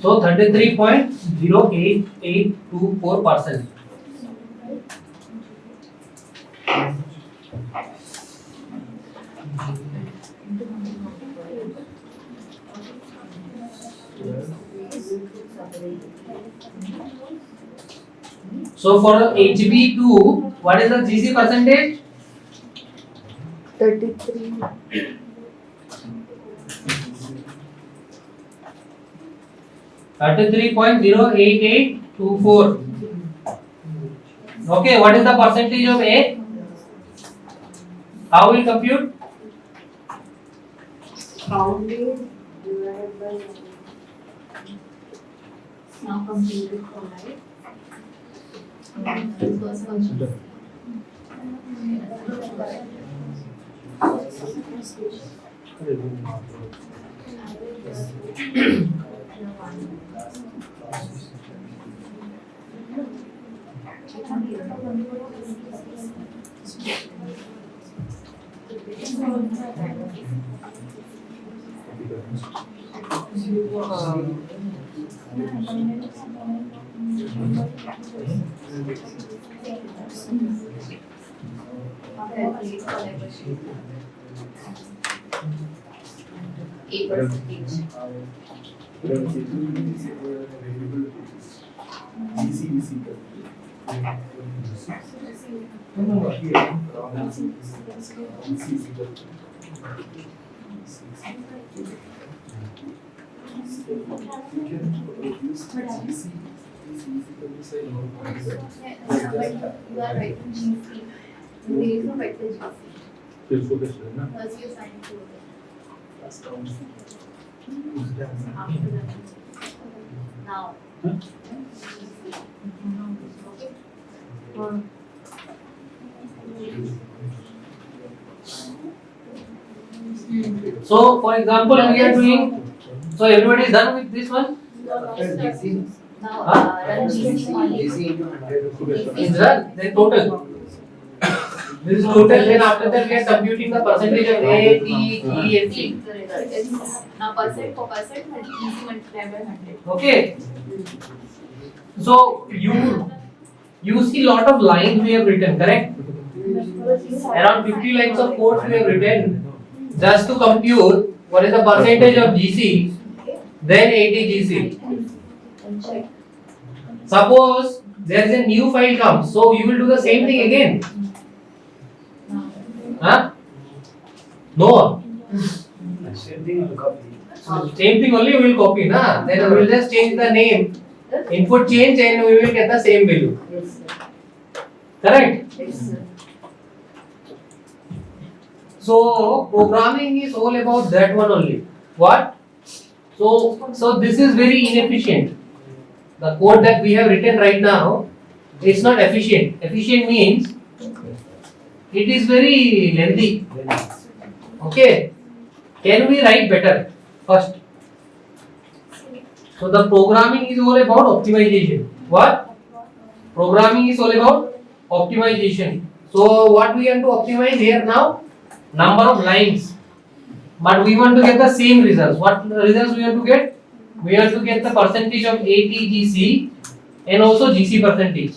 So 33.08824%. So for HB2, what is the GC percentage? 33. 33.08824. Okay, what is the percentage of A? How will compute? Counting divided by Now computed for life. First function. A percentage. You are right. GC. There is no vector GC. First you assign to it. After that. Now. Okay. So for example, we are doing. So everybody is done with this one. Now Huh? run GC only. Is done. Then total. This is total. Then after that we are computing the percentage of A, T, G, and C. It's now percent for percent, GC multiplied by 100. Okay. So you see lot of lines we have written, correct? Around 50 lines of code we have written just to compute what is the percentage of GC, then 80 GC. Check. Suppose there is a new file comes, so you will do the same thing again. Huh? No. Same thing on the copy. Same thing only we will copy, na? Then we will just change the name, input change, and we will get the same value. yes, sir. Correct? Yes, sir. So programming is all about that one only. What? So this is very inefficient. The code that we have written right now is not efficient. Efficient means it is very lengthy. Okay. Can we write better first? So the programming is all about optimization. What? Programming is all about optimization. So what we have to optimize here now? Number of lines. But we want to get the same results. What results we have to get? We have to get the percentage of ATGC and also GC percentage.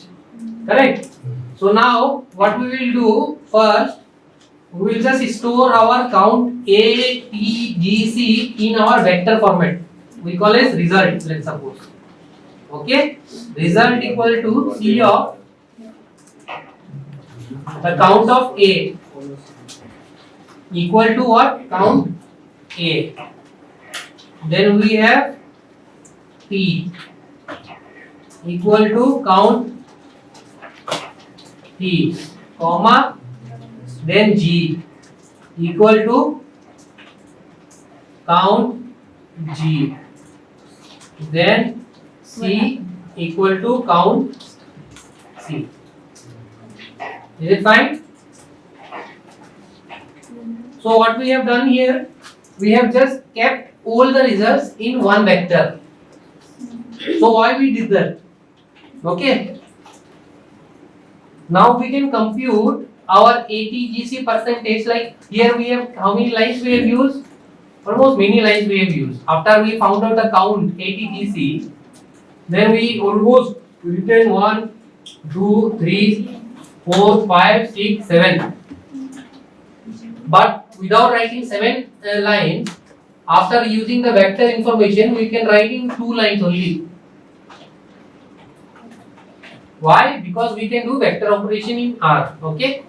Correct? So now what we will do first, we will just store our count ATGC in our vector format. We call it result, let's suppose. Okay? Result equal to C of the count of A equal to what? Count A. Then we have T equal to count T, comma, then G equal to count G, then C equal to count C. Is it fine? So what we have done here, we have just kept all the results in one vector. So why we did that? Okay. Now we can compute our ATGC percentage. Like here we have how many lines we have used? Almost many lines we have used. After we found out the count ATGC, then we almost written 1, 2, 3, 4, 5, 6, 7. But without writing 7 lines, after using the vector information, we can write in 2 lines only. Why? Because we can do vector operation in R. Okay.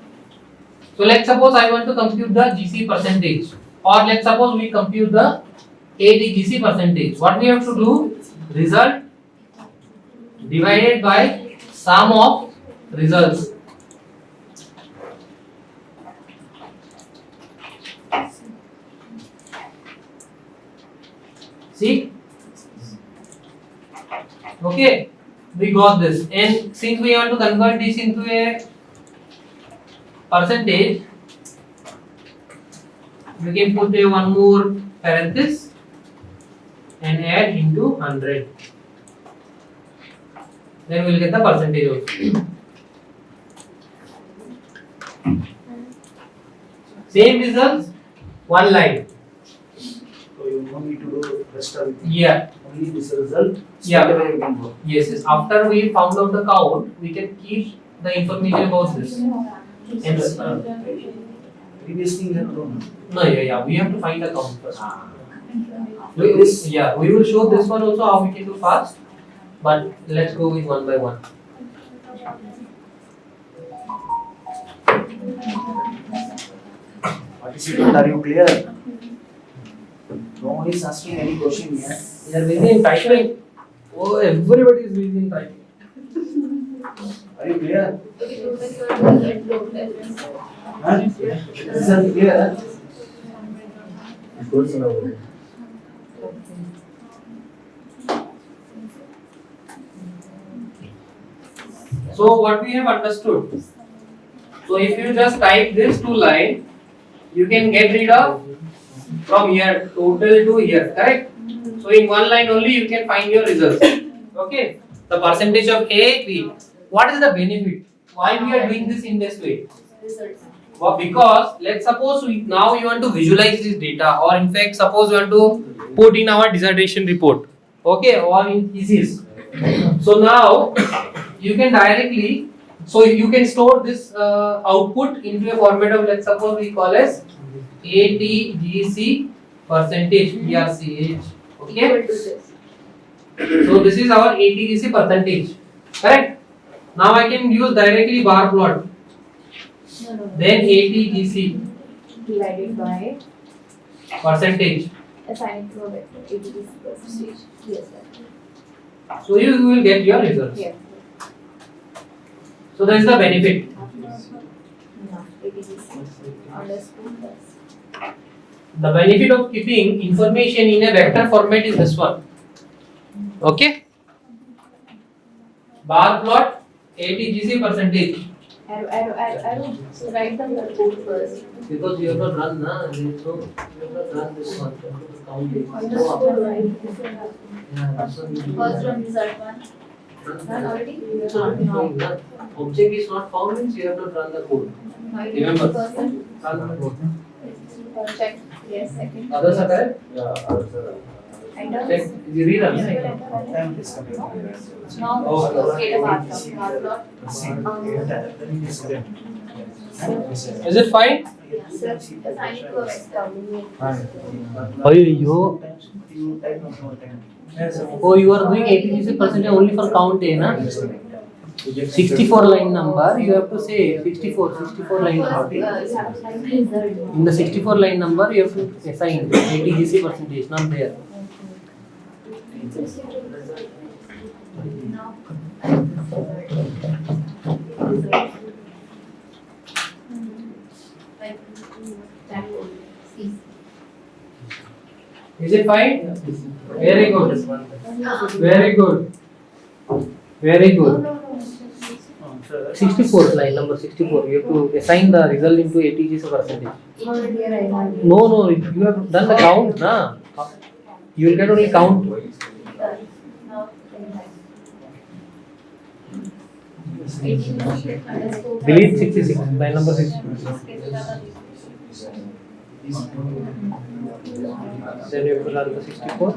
So let's suppose I want to compute the GC percentage, or let's suppose we compute the ATGC percentage. What we have to do? Result divided by sum of results. See? Okay, we got this. And since we want to convert this into a percentage, we can put a one more parenthesis and add into 100. Then we will get the percentage also. Same results, one line. So you no need to do rest of it. Yeah. Only this result. Yeah. straight away you can go. Yes, yes. After we found out the count, we can keep the information about this. And Previous thing you have to do. no, yeah. We have to find the count first. This. We will show this one also how we can do fast. But let's go with one by one. Participant, are you clear? No one is asking any question here. We are busy in typing. Oh, everybody is busy in typing. Are you clear? Huh? Is that clear? So what we have understood. So if you just type this 2 line, you can get rid of from here total to here, correct? So in 1 line only you can find your results. Okay. The percentage of A, B. What is the benefit? Why we are doing this in this way? Well, because let's suppose now you want to visualize this data, or in fact suppose you want to put in our dissertation report, okay, or in thesis. So now you can directly, so you can store this output into a format of, let's suppose we call as ATGC percentage, PRCH. Okay. So this is our ATGC percentage, correct? Now I can use directly bar plot. Then ATGC Divided by percentage. assigning to a vector ATGC percentage. Yes, sir. So you will get your results. Yeah. So that is the benefit. No, ATGC underscore plus. The benefit of keeping information in a vector format is this one. Okay. Bar plot ATGC percentage. Arrow. So write down the code first. Because you have not run, na? So you have not run this one. Count it. Underscore right. Yeah, that's one. First one, result one. Run already? No. Object is not found means you have not run the code. Remember. Run the code. Check. Yes, second. Others are correct? Items. Check. You rerun. Time is coming. Now, Oh. create a bar plot. Bar plot. Is it fine? Sir, assign it to a vector. Ayyo. You type no more time. Oh, you are doing ATGC percentage only for count A, na? 64 line number, you have to say 64 line number. You have to type result. In the 64 line number, you have to assign ATGC percentage, not there. Now, like that code. See. Is it fine? Very good. Very good. Very good. No. 64 line number 64. You have to assign the result into ATGC percentage. Here I have. No, you have done the count, na? You will get only count. Now, Delete 66. Line number 66. Then you have to run the 64.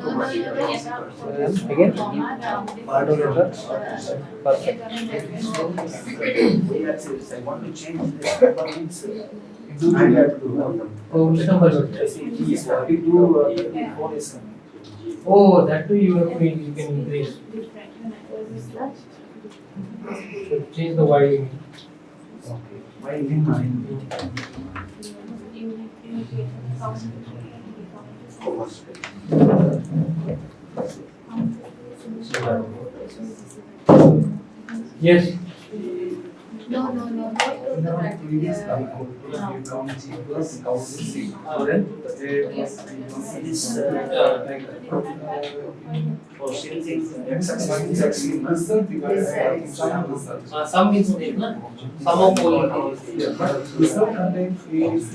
Again. Part of letter. Perfect. I want to change this number means I have to Oh, which number? see is 32 34 is coming. Oh, that too you have to you can increase. So change the Y limit. Okay. Why in mind? Yes. No, not the practical. This for shielding x-axis Sum means name, na? Sum of all. This one contains A, C,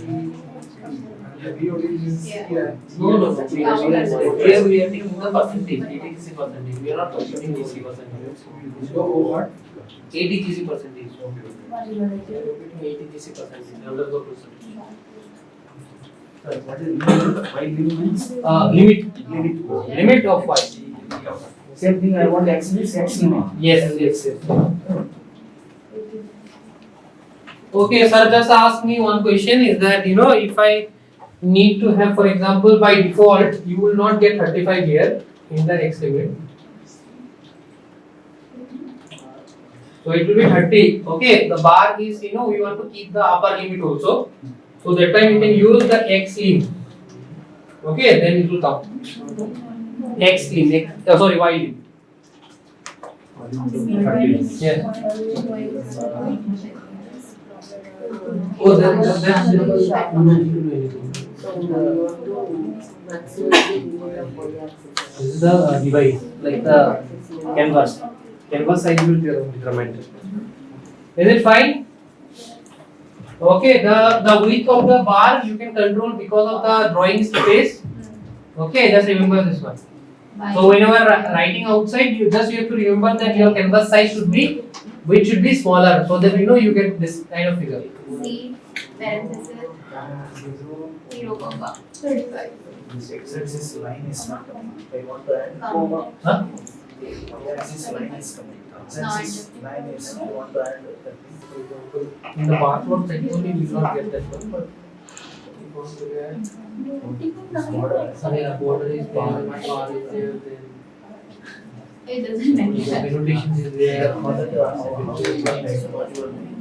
and the BOD means here. No. Here we are taking the percentage, 80 percentage. We are not considering AC percentage. So, what? 80 GC percentage. We are taking 80 GC percentage. Under the percentage. what is limit? Why limit? Limit of Y. Same thing I want x means x limit. Yes. Okay, sir just asked me one question is that if I need to have, for example, by default you will not get 35 here in the x limit. So it will be 30. Okay, the bar is we want to keep the upper limit also. So that time you can use the x lim. Okay, then it will come. X lim, sorry, Y lim. Yes. Oh, that's this is the device, like the canvas. Canvas size will be determined. Is it fine? Okay, the width of the bar you can control because of the drawing space. Okay, just remember this one. So whenever writing outside, you have to remember that your canvas size should be smaller, so that you get this kind of figure. C, parenthesis, 0.35. This x-axis line is not coming. I want to add Count. Huh? y-axis line is coming. X-axis line is I want to add. For example, in the password setting only we will not get that one, but if you want to get border is there, bar is there, then It doesn't matter. annotations is there.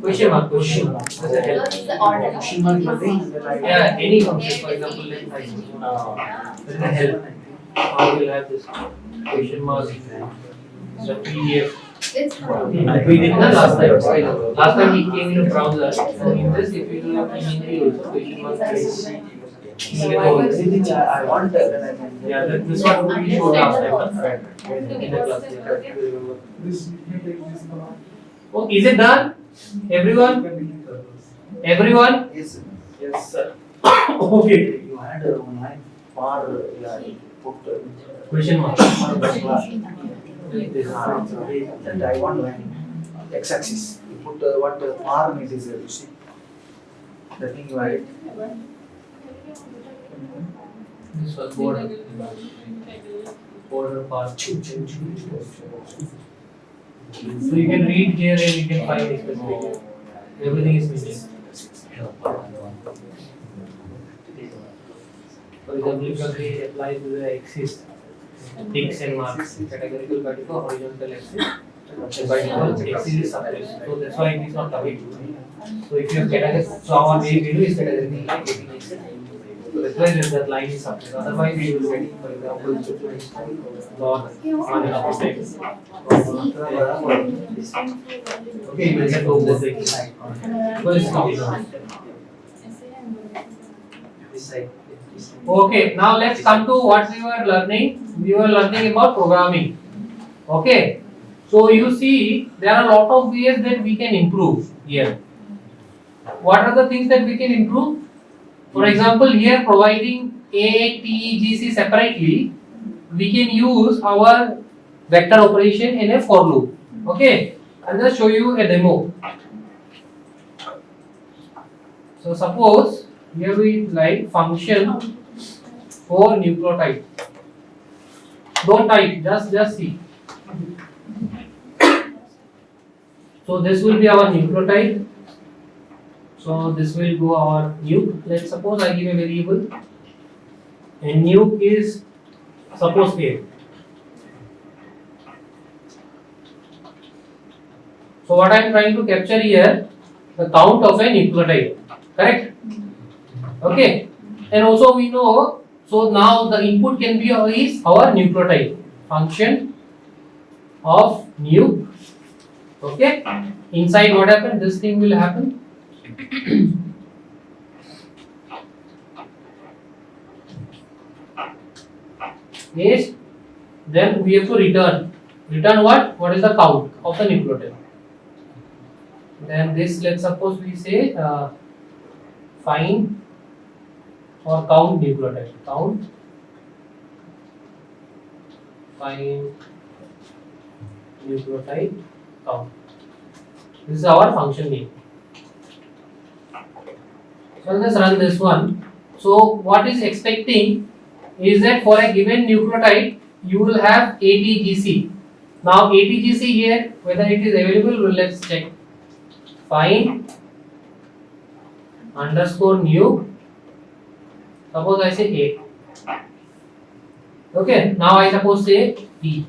Question mark. Does that help? It's the order. Question mark is there. Yeah, any concept, for example, length height. Does that help? How will have this question mark? The PDF. It's We did that last time. Last time we came in a browser. So in this, if you do have email also, question mark. Anything I want then I can. Yeah, this one we showed last time. In the class. This, you take this one. Oh, is it done? Everyone? Everyone? Yes, yes, sir. Okay. You had one line for put Question mark. that I want line x-axis. You put what arm it is. You see the thing you added. This was border part. So you can read here and you can find it specific. Everything is missing. For example, if you apply to the axis, ticks and marks, categorical by default, horizontal axis, and by default axis is suppressed. So that's why it is not coming. So if you have category, so our way we do is categorical like so that's why that line is suppressed. Otherwise we will get, for example, log on a text. Okay, you will get both things. So it's coming. Okay, now let's come to what we were learning. We were learning about programming. Okay, so you see there are a lot of ways that we can improve here. What are the things that we can improve? For example, here providing A, T, G, C separately, we can use our vector operation in a for loop. Okay, I'll just show you a demo. So suppose here we like function for nucleotide. Don't type, just see. So this will be our nucleotide. So this will go our nuke. Let's suppose I give a variable, and nuke is suppose A. So what I am trying to capture here, the count of a nucleotide, correct? Okay, and also we know. So now the input can be is our nucleotide function of nuke. Okay, inside what happened? This thing will happen. Yes, then we have to return. Return what? What is the count of the nucleotide? Then this, let's suppose we say find or count nucleotide. Count, find nucleotide, count. This is our function name. So let's run this one. So what is expecting is that for a given nucleotide you will have ATGC. Now ATGC here, whether it is available, let's check. Find underscore nuke. Suppose I say A. Okay, now I suppose say B.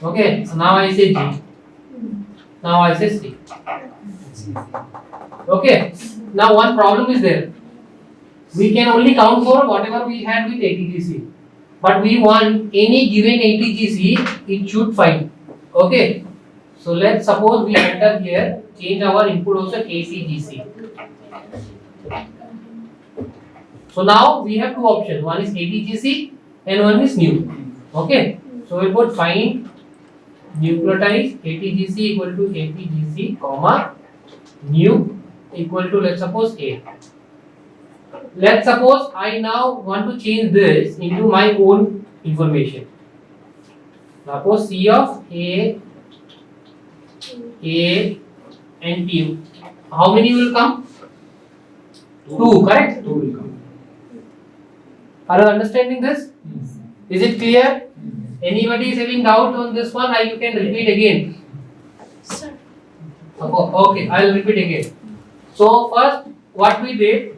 Okay, so now I say G. Now I say C. Okay, now one problem is there. We can only count for whatever we had with ATGC, but we want any given ATGC, it should find. Okay, so let's suppose we enter here, change our input also ACGC. So now we have two options, one is ATGC and one is nuke. Okay, so we put find nucleotide ATGC equal to ATGC, comma nuke equal to, let's suppose A. Let's suppose I now want to change this into my own information. Suppose C of A and T. How many will come? 2, correct? 2 will come. Are you understanding this? Is it clear? Anybody is having doubt on this one? You can repeat again. Sir. Okay, I will repeat again. So first, what we did,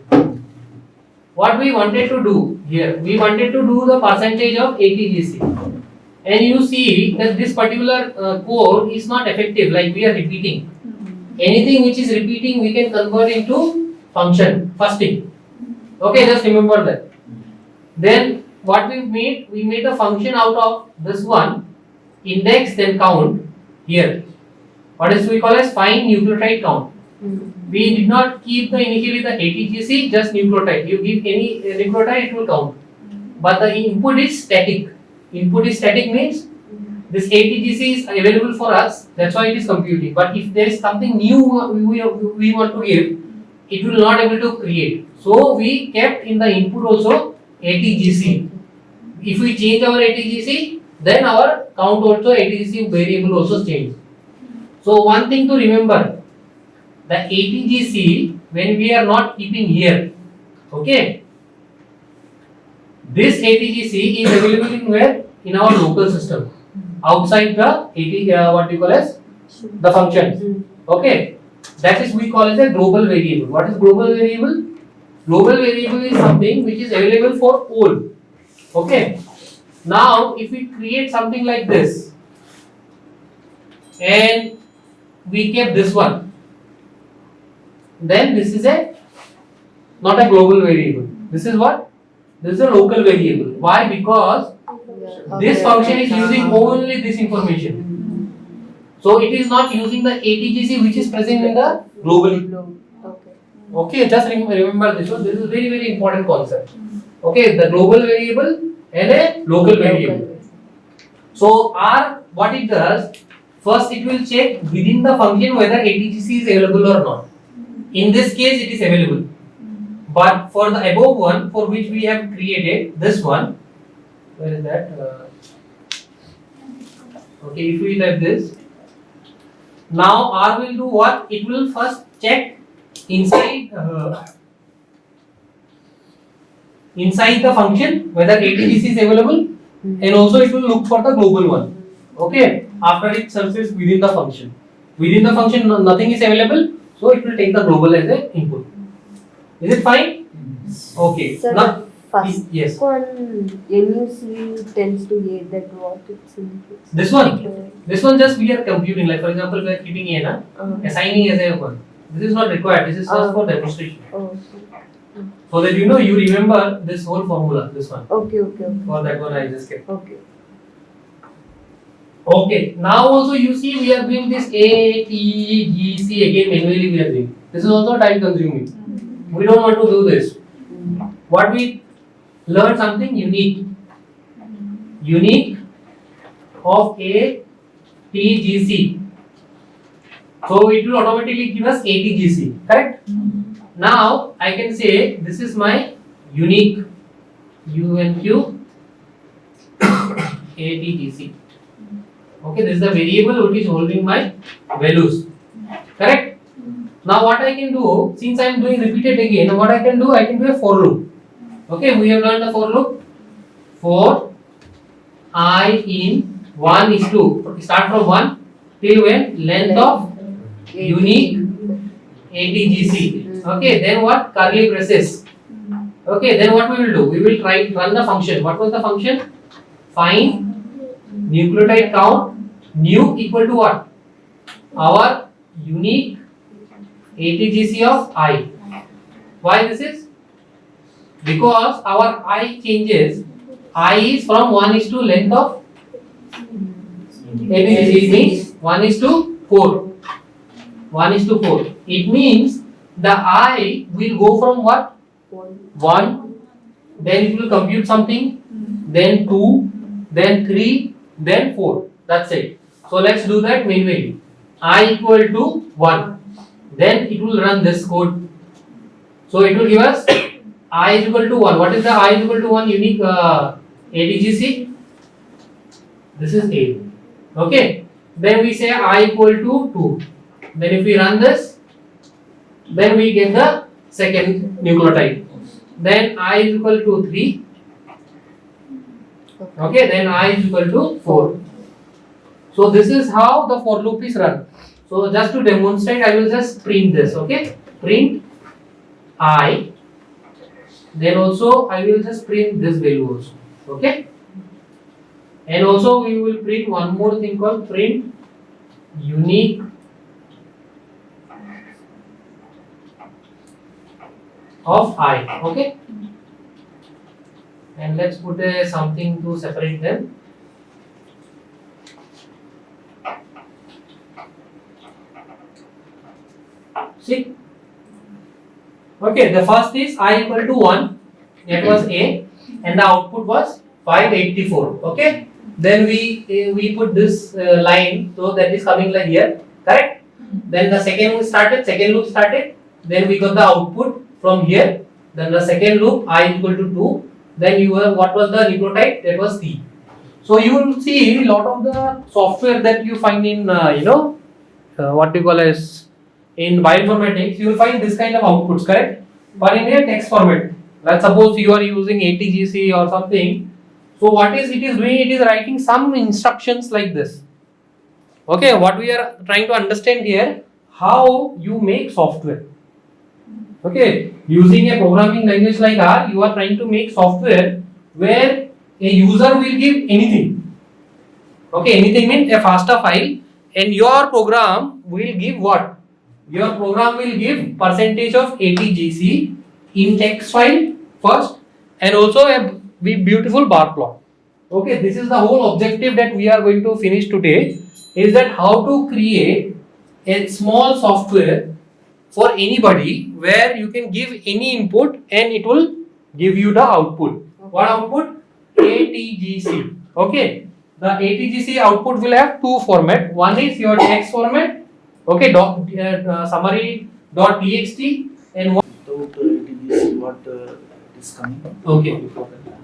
what we wanted to do here, we wanted to do the percentage of ATGC, and you see that this particular code is not effective. Like we are repeating. Anything which is repeating, we can convert into function. First thing. Okay, just remember that. Then what we made a function out of this one, index then count here. What is we call as find nucleotide count. We did not keep initially the ATGC, just nucleotide. You give any nucleotide, it will count. But the input is static. Input is static means this ATGC is available for us. That's why it is computing. But if there is something new we want to give, it will not able to create. So we kept in the input also ATGC. If we change our ATGC, then our count also ATGC variable also change. So one thing to remember, the ATGC when we are not keeping here, okay, this ATGC is available in where? In our local system, outside the what we call as the function. Okay, that is we call as a global variable. What is global variable? Global variable is something which is available for all. Okay, now if we create something like this and we kept this one, then this is a not a global variable. This is what? This is a local variable. Why? Because this function is using only this information. So it is not using the ATGC which is present in the global. Okay, just remember this one. This is very, very important concept. Okay, the global variable and a local variable. So R, what it does, first it will check within the function whether ATGC is available or not. In this case, it is available. But for the above one, for which we have created this one, where is that? Okay, if we type this, Now R will do what? It will first check inside inside the function whether ATGC is available, and also it will look for the global one. Okay, after it searches within the function. Within the function nothing is available, so it will take the global as a input. Is it fine? Okay. Sir, Now, first yes. one NUC tends to A, that what it indicates. This one just we are computing. Like for example, we are keeping A, na? Assigning as a one. This is not required. This is just for demonstration. Oh, So that you remember this whole formula. This one. okay. For that one, I just kept. Okay. Okay. Now also you see we are doing this A, T, G, C again manually we are doing. This is also time consuming. We don't want to do this. What we learn something unique. Unique of A, T, G, C. So it will automatically give us ATGC, correct? Now I can say this is my unique UNQ ATGC. Okay, this is the variable which is holding my values, correct? Now what I can do, since I am doing repeated again, what I can do a for loop. Okay, we have learned the for loop. For I in 1 is to start from 1 till when length of unique ATGC. Okay, then what? Curly braces. Okay, then what we will do? We will run the function. What was the function? Find nucleotide count nu equal to what? Our unique ATGC of I. Why this is? Because our I changes. I is from 1 is to length of ATGC, means 1 is to 4. 1 is to 4. It means the I will go from what? 1, then it will compute something, then 2, then 3, then 4. That's it. So let's do that manually. I equal to 1. Then it will run this code. So it will give us I is equal to 1. What is the I is equal to 1 unique ATGC? This is A. Okay. Then we say I equal to 2. Then if we run this, then we get the second nucleotide. Then I is equal to 3. Okay, then I is equal to 4. So this is how the for loop is run. So just to demonstrate, I will just print this. Okay, print I. Then also I will just print this value also. Okay, and also we will print one more thing called print unique of I. Okay, and let's put something to separate them. See, okay, the first is I equal to 1, that was A, and the output was 584. Okay, then we put this line, so that is coming like here, correct? Then the second loop started, then we got the output from here. Then the second loop I equal to 2, then you have what was the nucleotide, that was C. So you will see a lot of the software that you find in what you call as in bioinformatics, you will find this kind of outputs, correct? But in a text format. Let's suppose you are using ATGC or something. So what is it is doing? It is writing some instructions like this. Okay, what we are trying to understand here, how you make software. Okay, using a programming language like R, you are trying to make software where a user will give anything. Okay, anything means a FASTA file, and your program will give what? Your program will give percentage of ATGC in text file first, and also a beautiful bar plot. Okay, this is the whole objective that we are going to finish today, is that how to create a small software for anybody where you can give any input and it will give you the output. What output? ATGC. Okay, the ATGC output will have two format. One is your text format, okay, summary.txt, and one Without ATGC, what is coming? okay,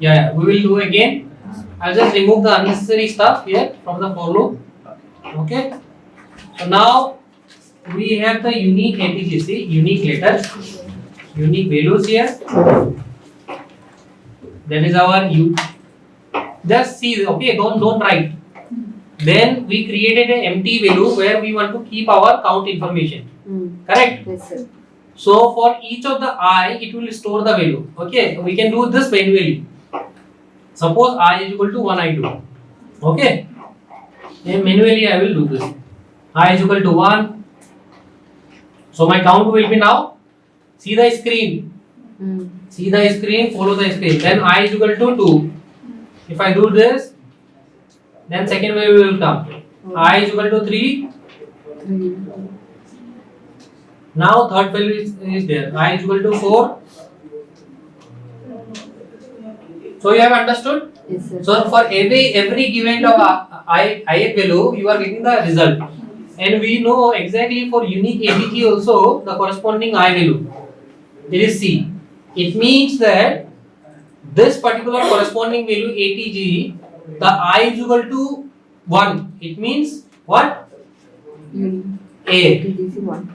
yeah, we will do again. I'll just remove the unnecessary stuff here from the for loop. Okay, so now we have the unique ATGC, unique letters, unique values here. That is our U. Just see, okay, don't write. Then we created an empty value where we want to keep our count information. Correct? Yes, sir. So for each of the I, it will store the value. Okay, we can do this manually. Suppose I is equal to 1 I do. Okay, then manually I will do this. I is equal to 1. So my count will be now. See the screen. See the screen. Follow the screen. Then I is equal to 2. If I do this, then second value will come. I is equal to 3. Now third value is there. I is equal to 4. So you have understood? Yes, sir. So for every given of ith value, you are getting the result. And we know exactly for unique ATG also the corresponding I value. It is C. It means that this particular corresponding value ATG, the I is equal to 1. It means what? A. ATGC 1.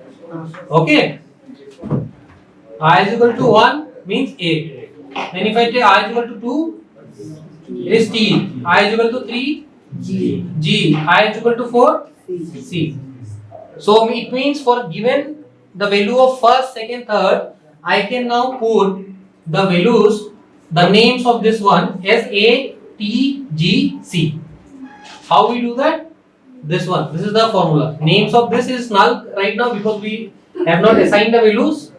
Okay. I is equal to 1 means A. Then if I take I is equal to 2, it is T. I is equal to 3, G. I is equal to 4, C. So it means for given the value of first, second, third, I can now put the values, the names of this one as A, T, G, C. How we do that? This one. This is the formula. Names of this is null right now because we have not assigned the values.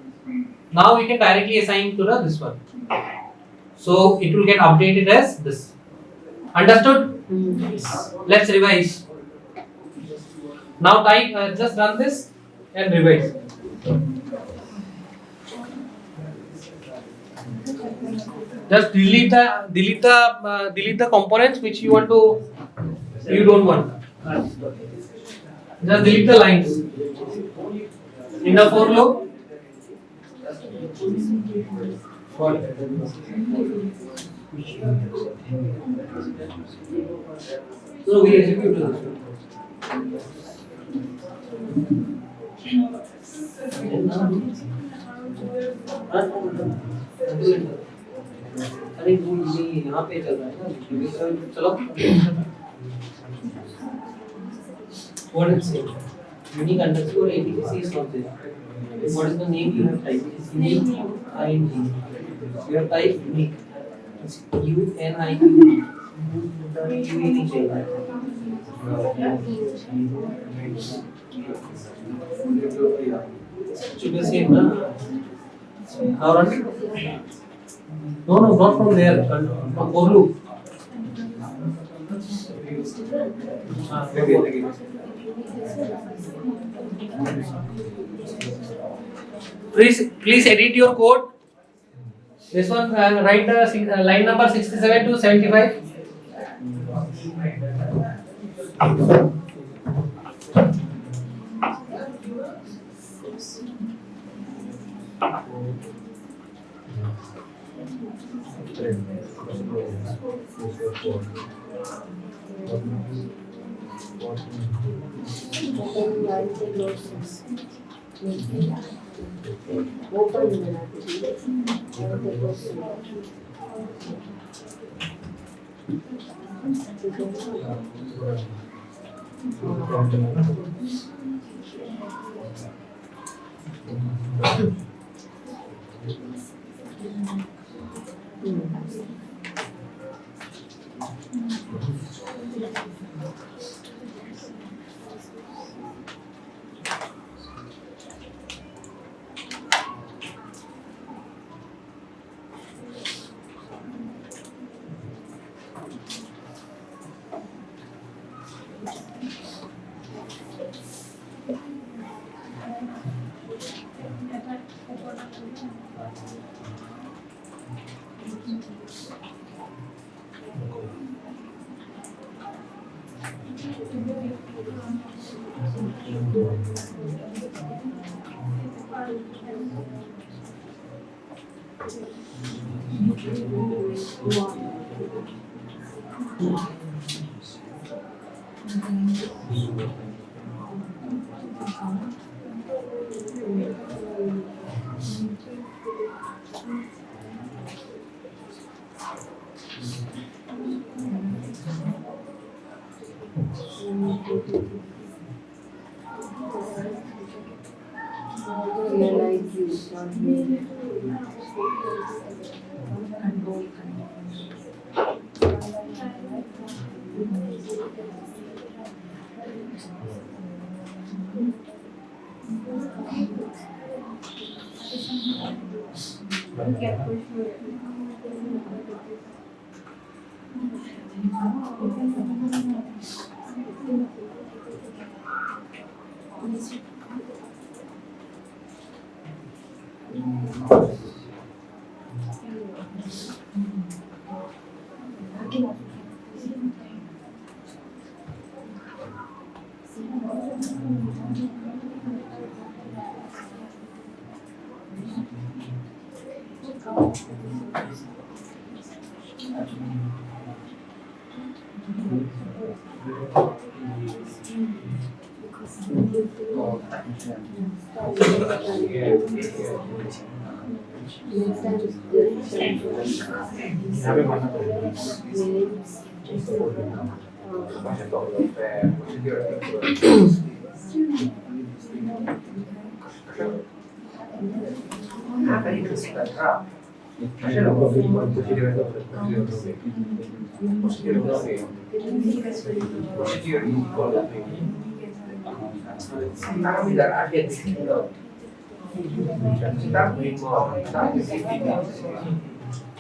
Now we can directly assign to this one. So it will get updated as this. Understood? Let's revise. Now type, just run this and revise. Just delete the components which you don't want. Just delete the lines. In the for loop. So we execute this. अरे वो ये यहाँ पे चल रहा है ना, चलो. What is it? Unique underscore ATGC is not there. What is the name you have typed? Unique ING. You have typed unique. It's UNIQ. UE नहीं चाहिए. Should be same na? Now run. No, not from there. From for loop. Okay. Please edit your code. This one, write the line number 67 to 75. Realize you not me.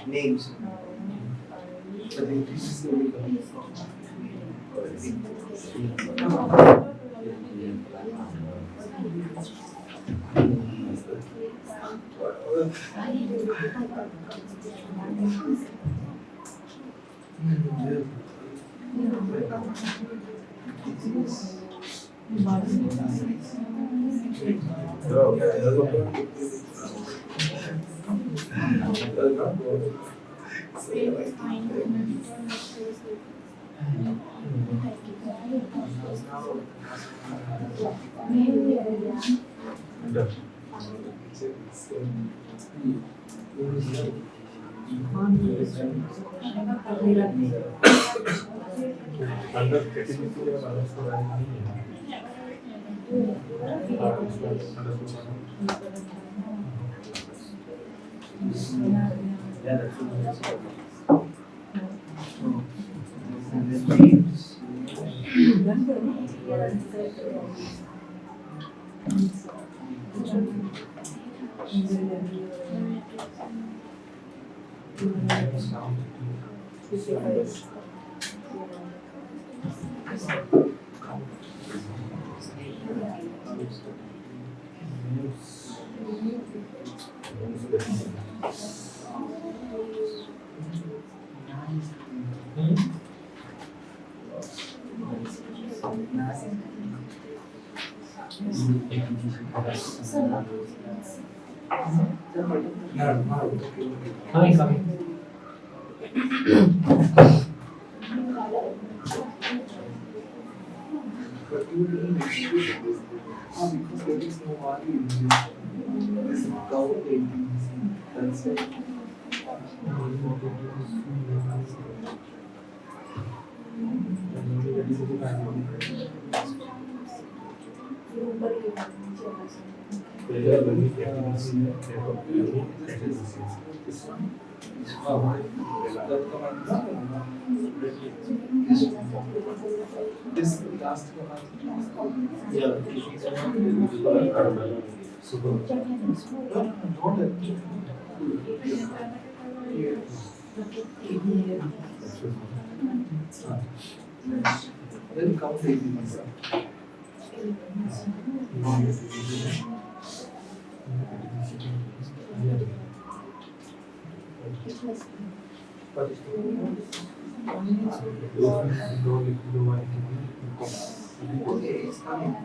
Names. But it is Coming. but you will because there is no value in this cow paintings. That's it. This last one. Yeah. Then come paintings. Okay, it's coming.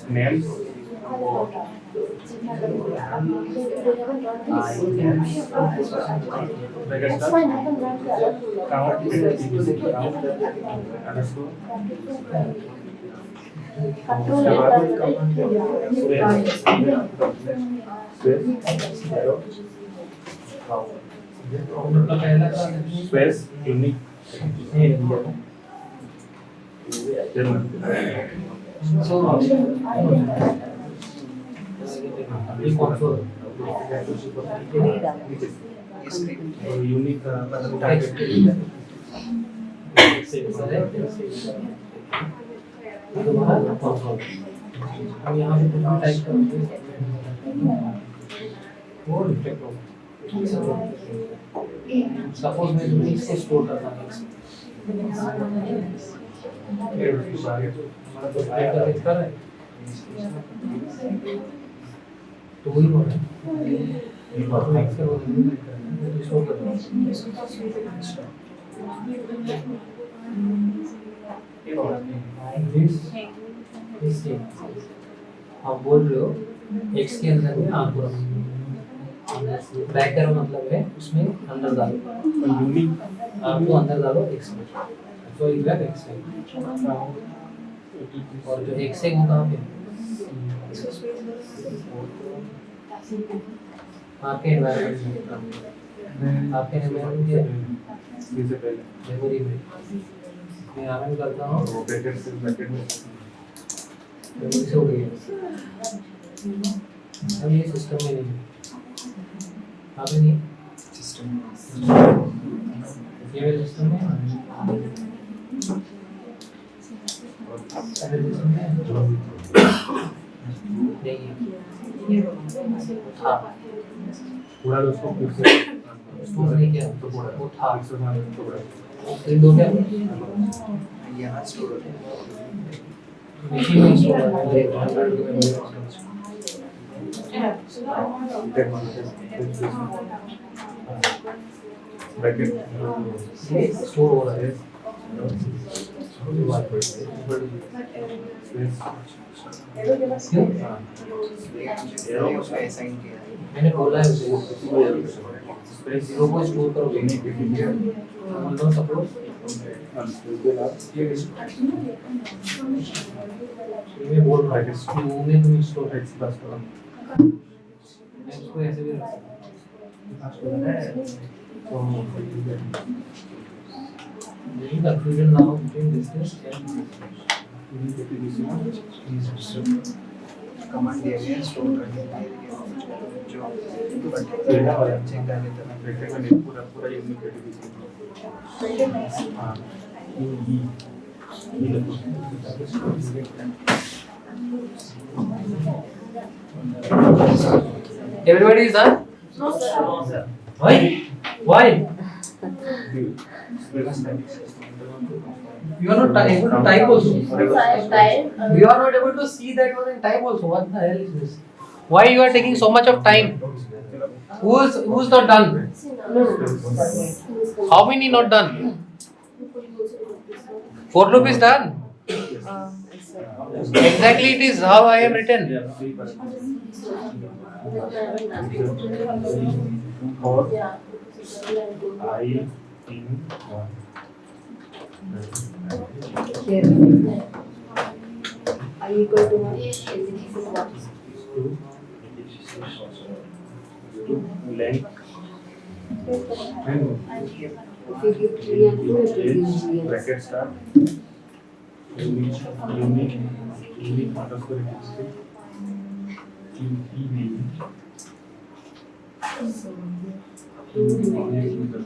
Names. That's fine, I can write the other two. Space unique. Unique target. अब यहाँ पे कुछ भी type करोगे वो reflect होगा। Suppose मैं Unix को स्टोर करना है हमारा तो फाइल का लिखता है तो वही हो रहा है ये बात नेक्स्ट करो स्टोर करना दिस आप बोल रहे हो x के अंदर में आप बैक करो मतलब है उसमें अंदर डालो यूनिक आपको अंदर डालो x में तो ये बैक x है और जो x है वो कहाँ पे आपके एनवायरनमेंट में आपके एनवायरनमेंट के मेमोरी में मैं यहाँ में करता हूँ ब्रैकेट में मेमोरी से हो गई अब ये सिस्टम में नहीं है यहाँ पे नहीं सिस्टम ये मेरे सिस्टम में नहीं हाँ पूरा उसको फिर से स्टोर नहीं किया तो पूरा वो था तो पूरा प्रिंट हो गया यहाँ स्टोर होता है मशीन में स्टोर हो गया ब्रैकेट स्टोर हो रहा है मैंने बोला है उसे जीरो को स्टोर करो सपोज ये बोल रहा है कि में तुम स्टोर एक्स प्लस करो इसको ऐसे भी यही कंफ्यूजन ना हो बिटवीन डिस्टेंस एंड कमांड दिया गया स्टोर करने के लिए जो डेटा वाला चेक कर लेता है ब्रैकेट में पूरा पूरा यूनिक हां everybody is done No, sir. why you are not able to type also you are not able to see that one in time also what the hell is this why you are taking so much of time who's not done how many not done 4 loop is done exactly it is how I am written और I in 1 I equal to 1. length If you give 3 and 2, it will give 3 and bracket start unique underscore existing Two denoting not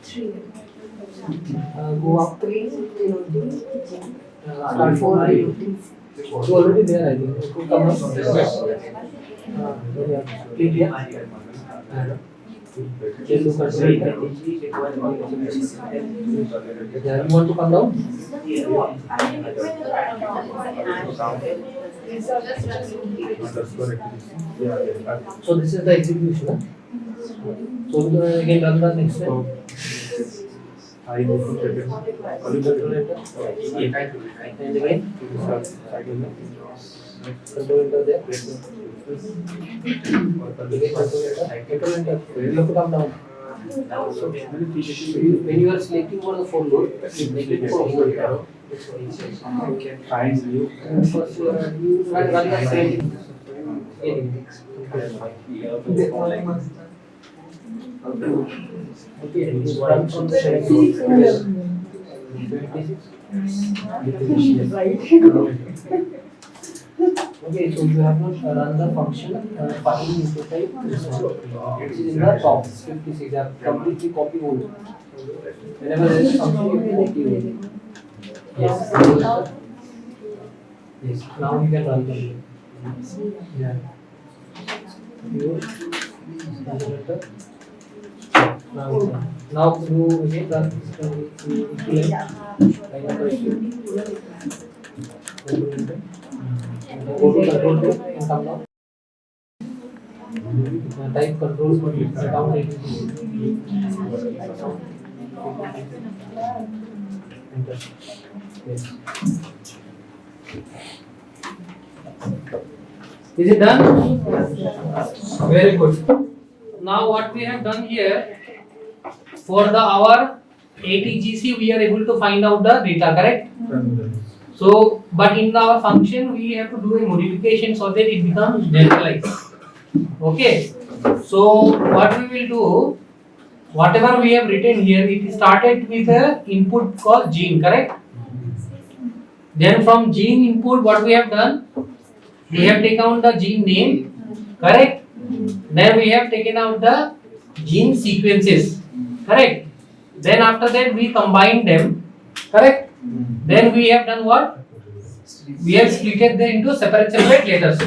three. Go up. Three denoting Start four from denoting it's already there, I think. It could come up from this way. Click here. Can you control it? Yeah, you want to come down? So this is the execution. Huh? So we can again run the next step. Control enter. And again. Control enter there. Again control enter. Control enter. You have to come down. So when you are selecting for the for load, you make it for whole arrow. First you run the same. Okay, this run from the same. Okay, so you have not run the function find nucleotide this one, which is in the top 56. You have completely copy over. Whenever there is a function, you copy over. Yes. Yes. Now you can run them. Yeah. You now through again run equivalent line operation. Go to control and come down. Type controls for down it. Enter. Yes. Is it done? Very good. Now what we have done here, for the our ATGC we are able to find out the data, correct? So, but in our function we have to do a modification so that it becomes generalized. Okay. So what we will do, whatever we have written here, it started with a input called gene, correct? Then from gene input, what we have done, we have taken out the gene name, correct? Then we have taken out the gene sequences, correct? Then after that we combine them, correct? Then we have done what? We have splitted them into separate letters.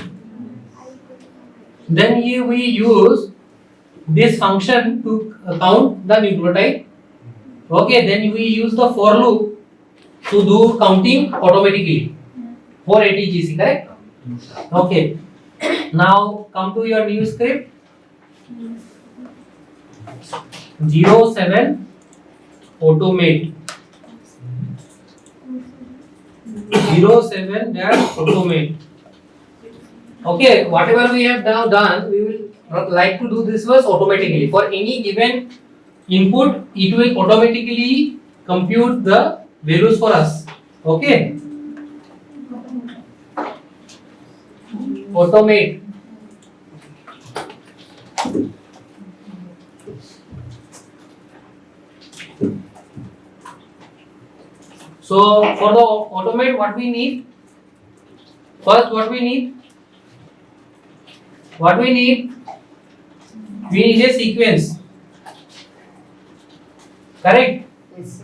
Then here we use this function to count the nucleotide. Okay, then we use the for loop to do counting automatically for ATGC, correct? Okay. Now come to your new script. 07 automate. 07 dash automate. Okay, whatever we have now done, we will like to do this was automatically. For any given input, it will automatically compute the values for us. Okay. Automate. So for the automate, what we need? First, what we need? We need a sequence. Correct? Yes.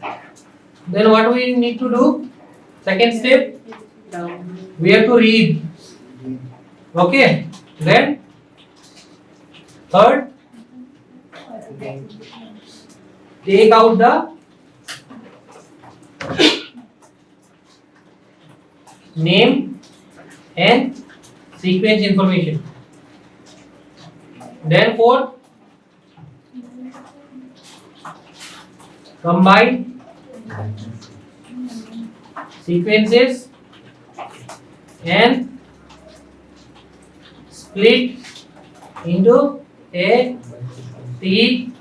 Then what we need to do? Second step, we have to read. Okay. Then third, take out the name and sequence information. Then fourth, combine sequences and split into A, T,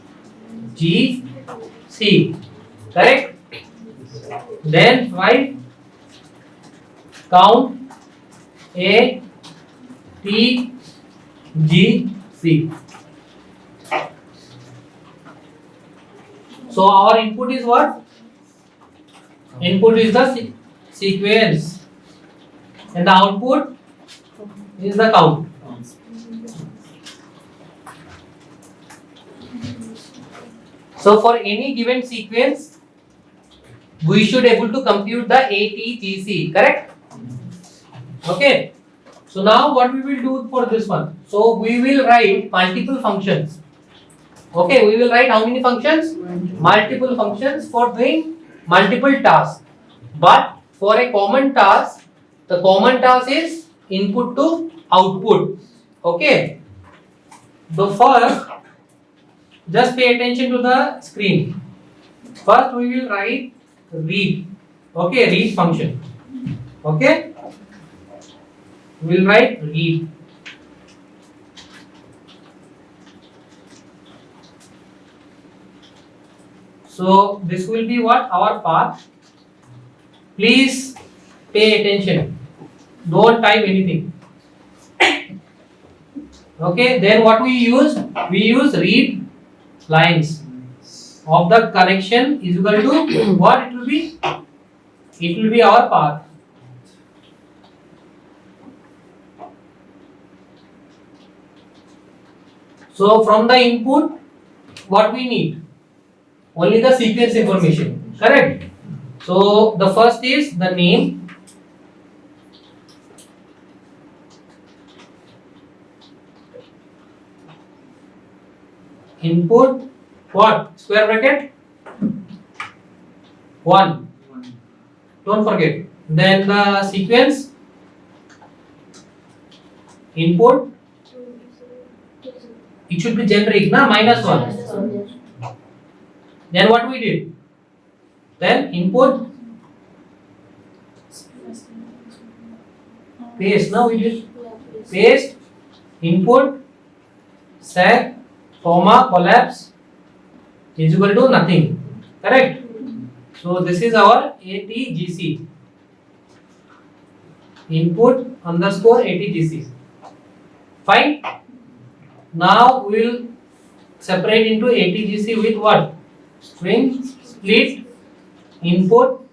G, C. Correct? Then 5, count A, T, G, C. So our input is what? Input is the sequence, and the output is the count. So for any given sequence, we should able to compute the ATGC, correct? Okay. So now what we will do for this one? So we will write multiple functions. Okay, we will write how many functions? Multiple functions for doing multiple tasks. But for a common task, the common task is input to output. Okay. The first, just pay attention to the screen. First we will write read. Okay, read function. Okay. We will write read. So this will be what? Our path. Please pay attention. Don't type anything. Okay, then what we use? We use read lines of the connection is equal to what it will be? It will be our path. So from the input, what we need? Only the sequence information, correct? So the first is the name, input, what? Square bracket 1. Don't forget. Then the sequence, input, it should be generic, na, -1. Then what we did? Then input, paste. Now we did paste, input, set, comma, collapse is equal to nothing. Correct? So this is our ATGC. Input underscore ATGC. Fine. Now we will separate into ATGC with what? String split input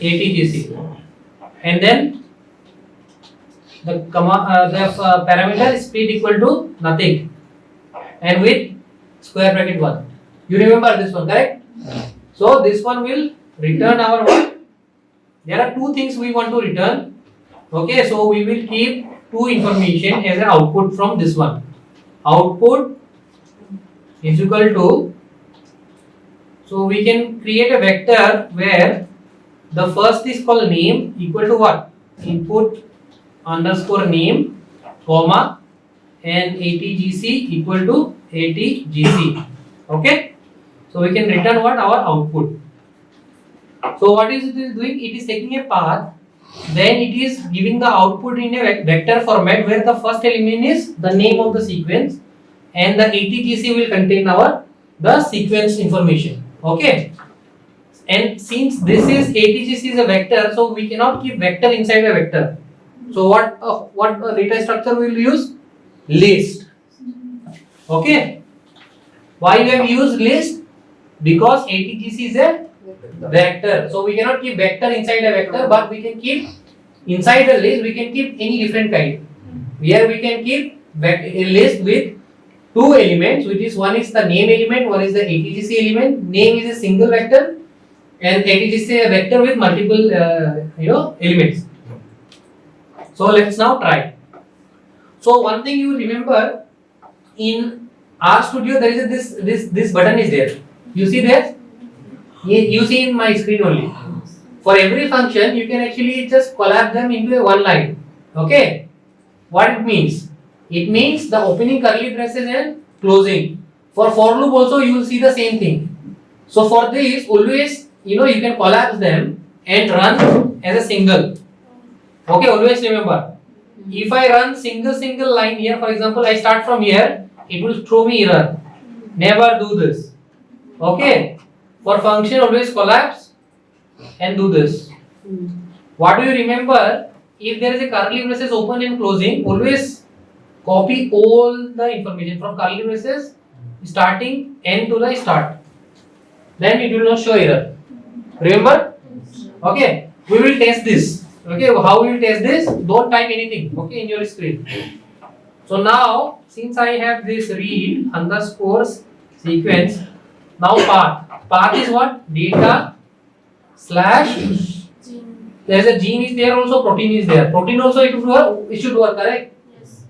ATGC, and then the parameter is split equal to nothing, and with square bracket 1. You remember this one, correct? So this one will return our what? There are two things we want to return. Okay, so we will keep two information as an output from this one. Output is equal to, so we can create a vector where the first is called name equal to what? Input underscore name, comma, and ATGC equal to ATGC. Okay, so we can return what? Our output. So what is it is doing? It is taking a path, then it is giving the output in a vector format where the first element is the name of the sequence, and the ATGC will contain the sequence information. Okay, and since this is ATGC is a vector, so we cannot keep vector inside a vector. So what data structure we will use? List. Okay, why we have used list? Because ATGC is a vector, so we cannot keep vector inside a vector, but we can keep inside a list. We can keep any different kind. Here we can keep a list with two elements, which is one is the name element, one is the ATGC element. Name is a single vector, and ATGC is a vector with multiple elements. So let's now try. So one thing you remember, in R-Studio there is this button is there. You see there? You see in my screen only. For every function, you can actually just collapse them into a one line. Okay. What it means? It means the opening curly braces and closing. For loop also you will see the same thing. So for this, always you can collapse them and run as a single. Okay, always remember. If I run single line here, for example, I start from here, it will throw me error. Never do this. Okay. For function, always collapse and do this. What do you remember? If there is a curly braces open and closing, always copy all the information from curly braces starting end to the start. then it will not show error. Remember? Okay. We will test this. Okay. How we will test this? Don't type anything. Okay, in your screen. So now, since I have this read underscore sequence, now path is what? Data slash. There is a gene is there also, protein is there. Protein also it should work, correct? Yes.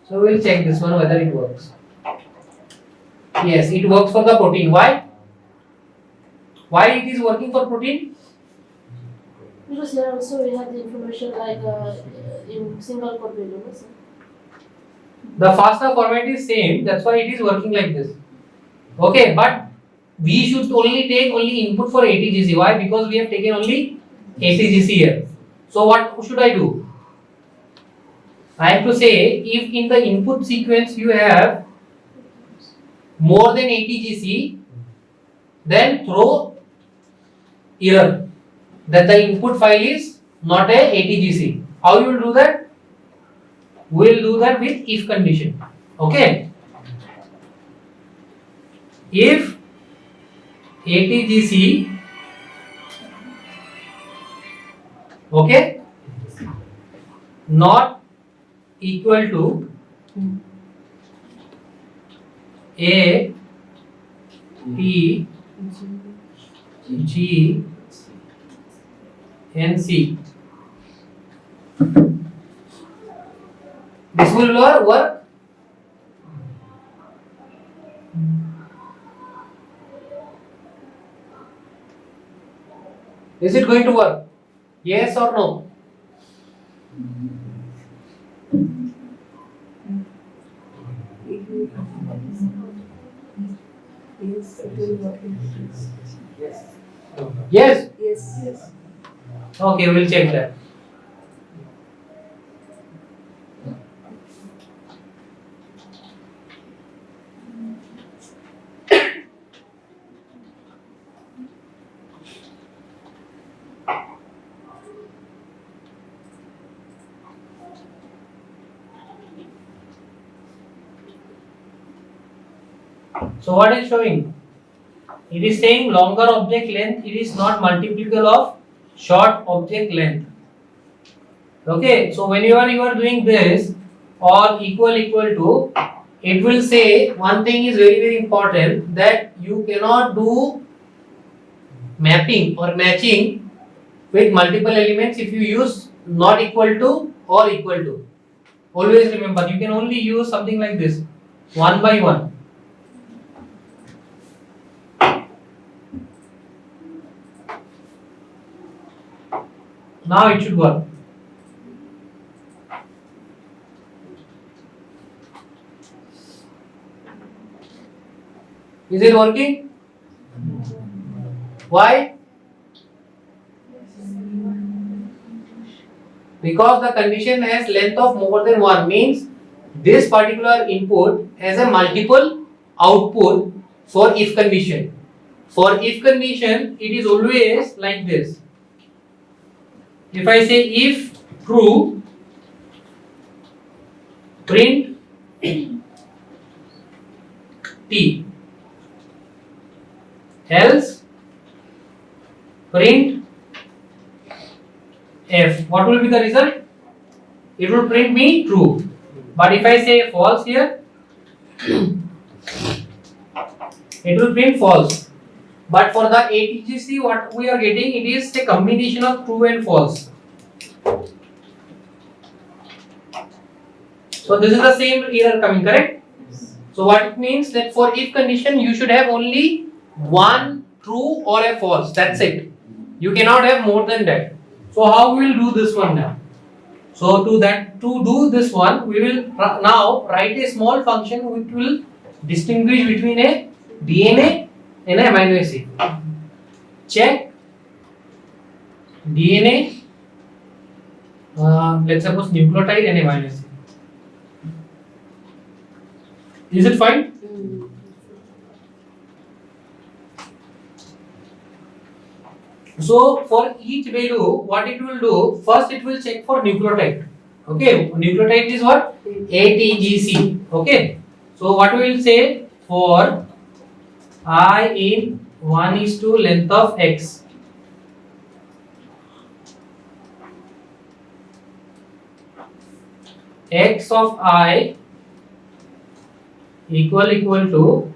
So we will check this one whether it works. Yes, it works for the protein. Why? Why it is working for protein? Because here also we have the information like in single code value. No, sir? The FASTA format is same, that's why it is working like this. Okay, but we should only take input for ATGC. Why? Because we have taken only ATGC here. So what should I do? I have to say if in the input sequence you have more than ATGC, then throw error that the input file is not a ATGC. How you will do that? We will do that with if condition. Okay. If ATGC, okay, not equal to A T G N C, this will work. Is it going to work? Yes or no? Yes. Yes. Okay, we will check that. So what is showing? It is saying longer object length, it is not multiple of short object length. Okay, so whenever you are doing this or equal to, it will say one thing is very important, that you cannot do mapping or matching with multiple elements if you use not equal to or equal to. Always remember, you can only use something like this, one by one. Now it should work. Is it working? Why? Because the condition has length of more than 1, means this particular input has a multiple output for if condition. For if condition, it is always like this. If I say if true, print T, else print F. What will be the result? It will print me true. But if I say false here, it will print false. But for the ATGC, what we are getting, it is a combination of true and false. So this is the same error coming, correct? So what it means, that for if condition you should have only one true or a false. That's it. You cannot have more than that. So how we will do this one now? So to do this one, we will now write a small function which will distinguish between a DNA and a amino acid. Check DNA, let's suppose nucleotide and amino acid. Is it fine? So for each value, what it will do, first it will check for nucleotide. Okay, nucleotide is what? ATGC. Okay, so what we will say, for I in 1 is to length of x. X of I equal to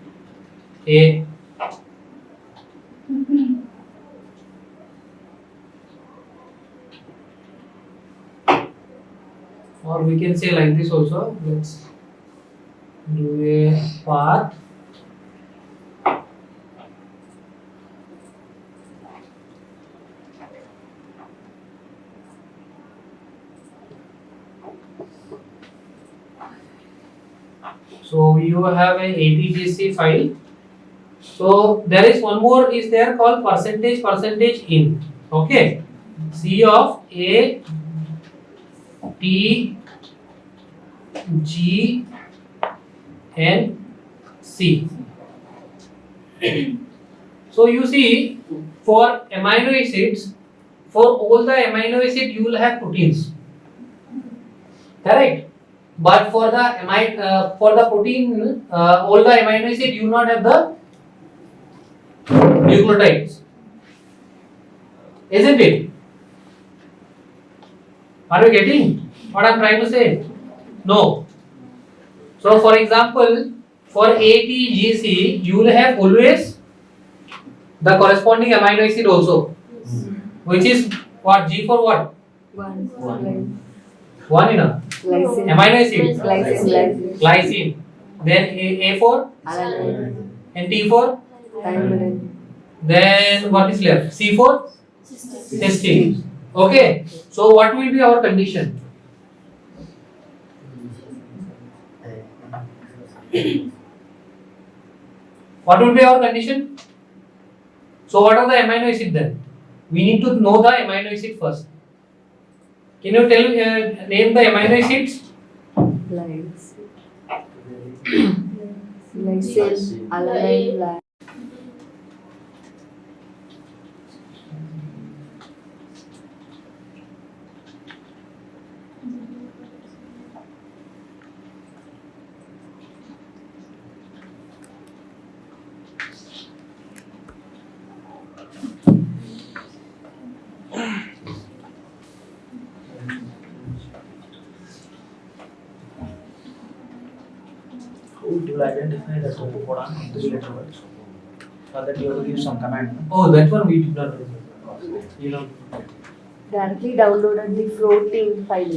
a. Or we can say like this also. Let's do a path. So you have a ATGC file. So there is one more is there called percentage in. Okay. C of A T G and C. So you see, for amino acids, for all the amino acid you will have proteins, correct? But for the protein, all the amino acid you not have the nucleotides, isn't it? Are you getting what I am trying to say? No. So for example, for ATGC, you will have always the corresponding amino acid also, which is what? G for what? One in a Glycine. amino acid. Glycine. Glycine. Then A for Alanine. and T for. Thymidine. Then what is left? C for cysteine. Okay. So what will be our condition? What will be our condition? So what are the amino acid then? We need to know the amino acid first. Can you tell name the amino acids? Glycine. Alanine. It will identify the codon in 3 letter words. For that you have to give some command. Oh, that one we did not do. You know, Directly downloaded the protein file.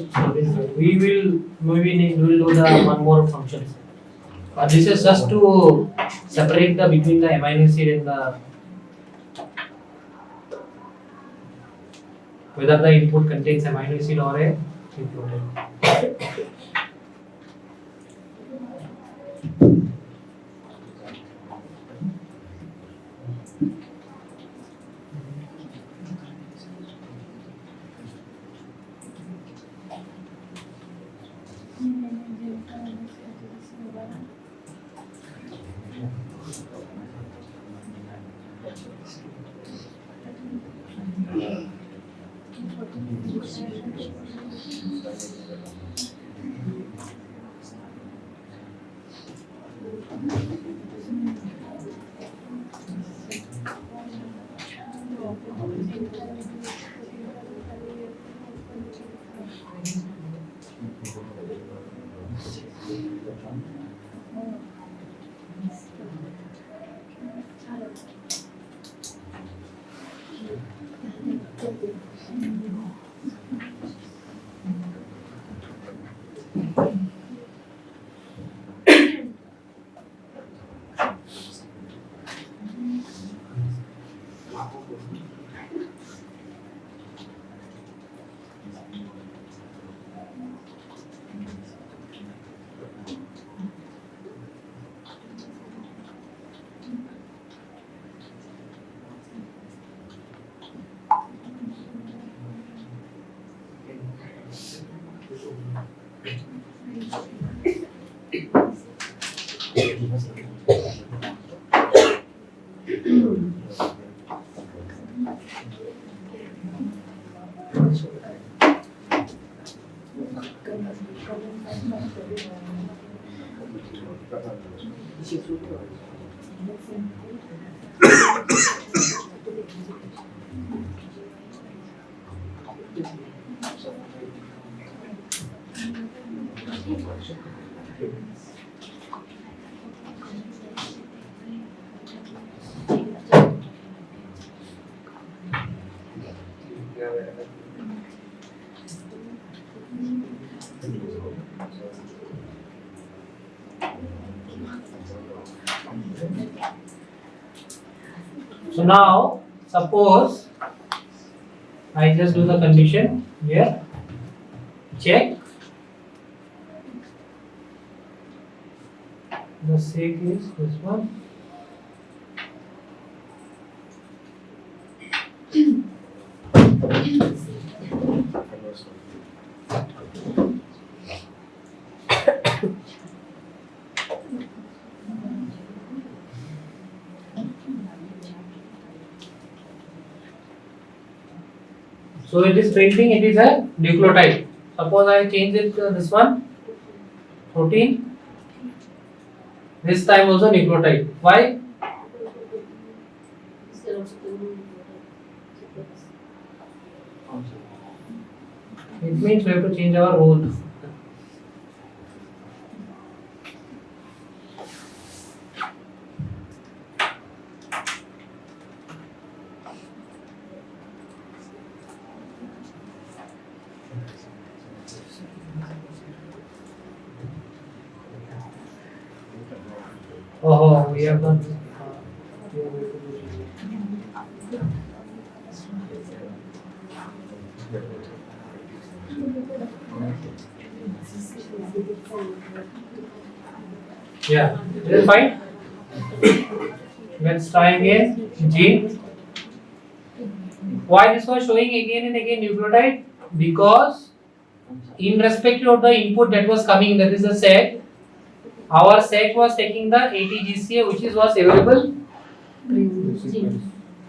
we will maybe we will do the one more function. This is just to separate the between the amino acid and the whether the input contains amino acid or a nucleotide. So now suppose I just do the condition here, check the sake is this one. So it is printing, it is a nucleotide. Suppose I change it to this one, protein. This time also nucleotide. Why? It means we have to change our role. Oh, we have done. Yeah, is it fine? Let's try again. Gene. Why this was showing again and again nucleotide? Because in respect of the input that was coming, that is the sec, our sec was taking the ATGCA which was available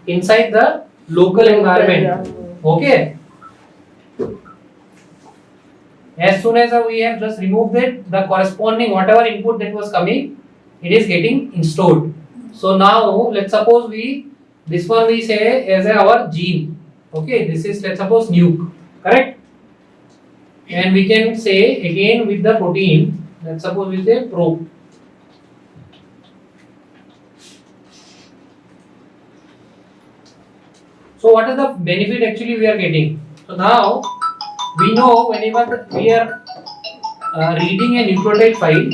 inside the local environment. Okay. As soon as we have just removed it, the corresponding whatever input that was coming, it is getting installed. So now let's suppose this one we say as our gene. Okay, this is let's suppose nuke, correct? And we can say again with the protein, let's suppose we say pro. So what is the benefit actually we are getting? So now we know whenever we are reading a nucleotide file,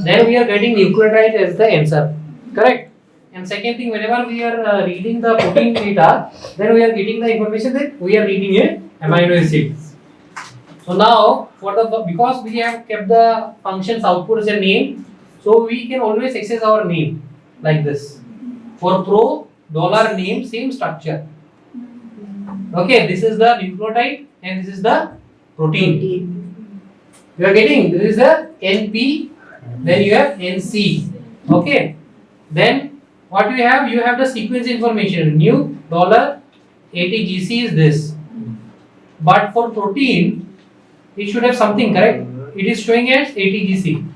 then we are getting nucleotide as the answer, correct? And second thing, whenever we are reading the protein data, then we are getting the information that we are reading a amino acid. So now because we have kept the functions output as a name, so we can always access our name like this. For pro $name, same structure. Okay, this is the nucleotide and this is the protein. You are getting, this is the NP, then you have NC. Okay, then what you have? You have the sequence information. New $ATGC is this. But for protein, it should have something, correct? It is showing as ATGC.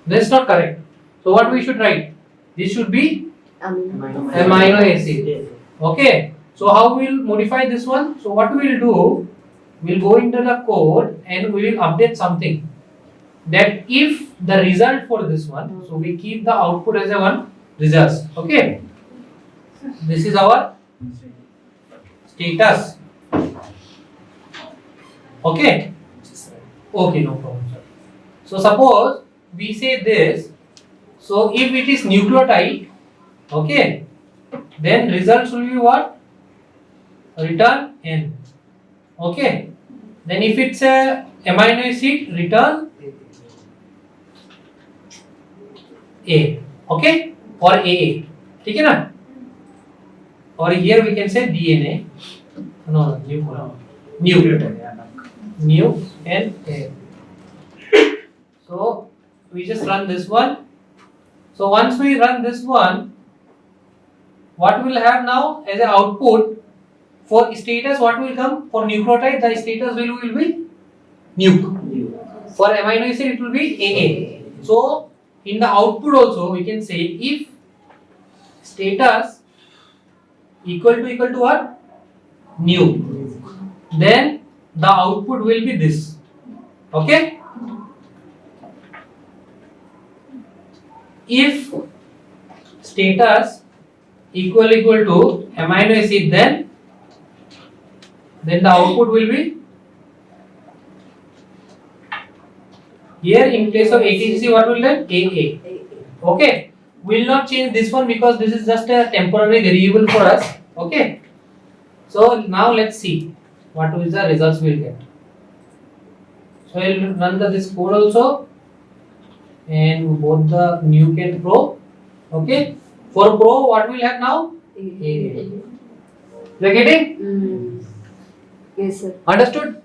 That's not correct. So what we should write? This should be amino acid. Okay. So how we will modify this one? So what we will do? We'll go into the code and we will update something. That if the result for this one, so we keep the output as a one results. Okay. This is our status. Okay. Okay, no problem, sir. So suppose we say this. So if it is nucleotide, okay, then results will be what? Return N. Okay. Then if it's a amino acid, return A. Okay, or AA. ठीक है ना? Or here we can say DNA. No, new and A. So we just run this one. So once we run this one, what we'll have now as an output for status? What will come for nucleotide? The status will be nuke. For amino acid, it will be AA. So in the output also we can say if status equal to what? New. Then the output will be this. Okay. If status equal to amino acid, then then the output will be here in place of ATCC what will get AA. Okay, we will not change this one because this is just a temporary variable for us. Okay, so now let's see what is the results we will get. So I will run this code also, and both the nuke and pro. Okay, for pro what we will have now? AA. You are getting? Yes, sir. Understood?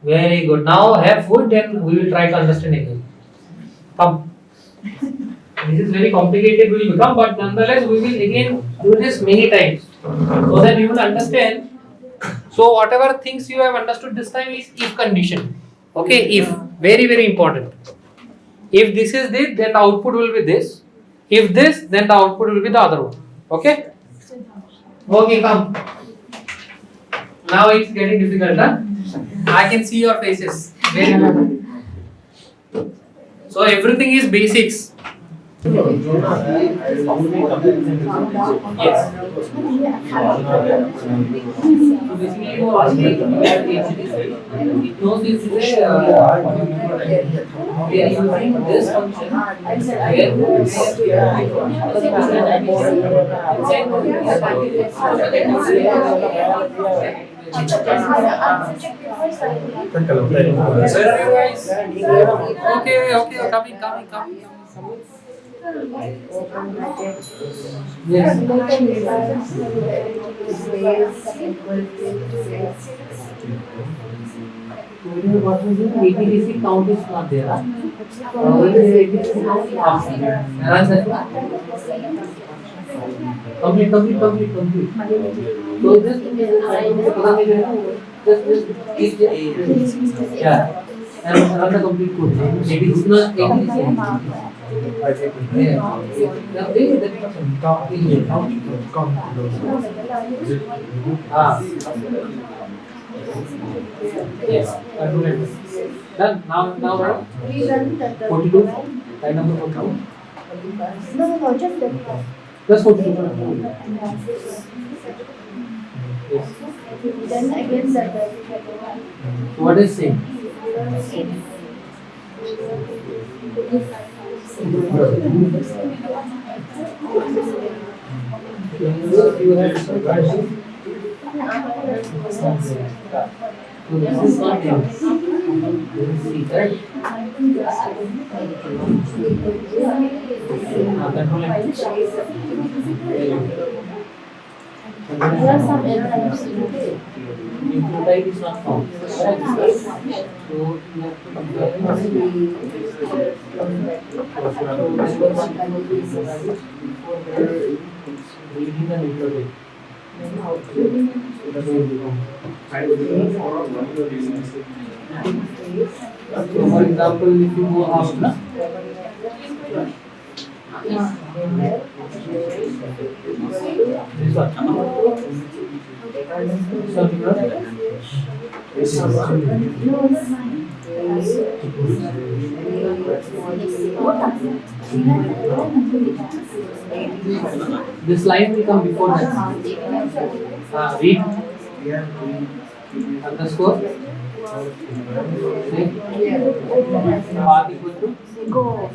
Very good. Now have food, then we will try to understand again. Come. This is very complicated will become, but nonetheless we will again do this many times so that you will understand. So whatever things you have understood this time is if condition. Okay, if very important. If this is this, then the output will be this. If this, then the output will be the other one. Okay? Okay, come. Now it's getting difficult, huh? I can see your faces. Very good. So everything is basics. Yes. So basically you are asking it knows this is a we are using this function Okay, coming. Yes. What we do, ATDC count is not there. ATDC count complete. So this yeah, and another complete code. ATDC not ATDC. Yes, done. Now what? 42. Line number 42. No, just that. Just 42. Yes. Then again that. What is same? You have some question? So this is not there. This is C, correct? Control M. There are some errors. Nucleotide is not found. Correct? So you have to compare reading the nucleotide. So for example, if you go out, na? This one. This line will come before that. Read underscore. Say path equal to Go.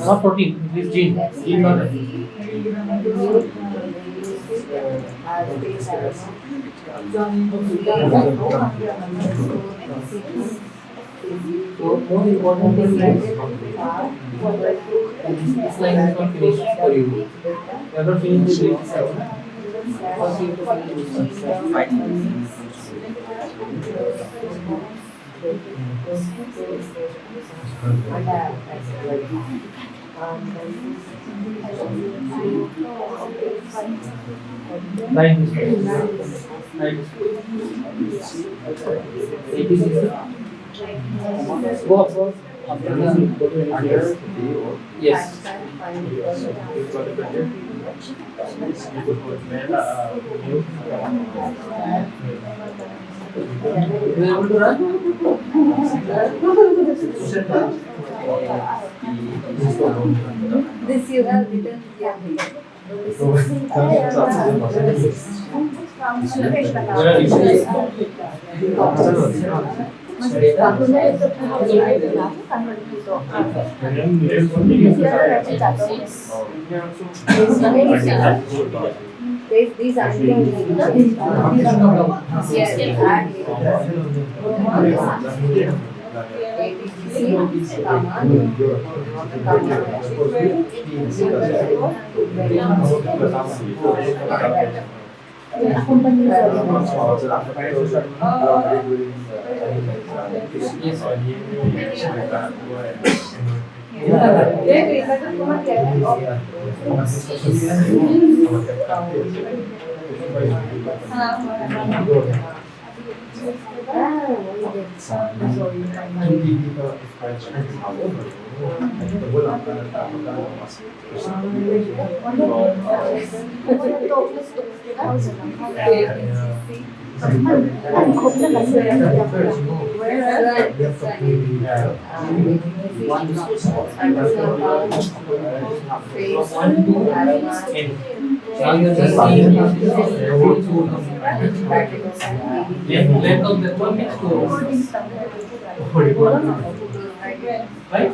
not protein, this gene not so more important thing is this line is not finished for you. You have not finished the first you have to finish Right this way. Right this way. 86. Go up. After this, go to under. Yes. You able to run? This you have written here. These are Now you are just seeing left of that one next to right?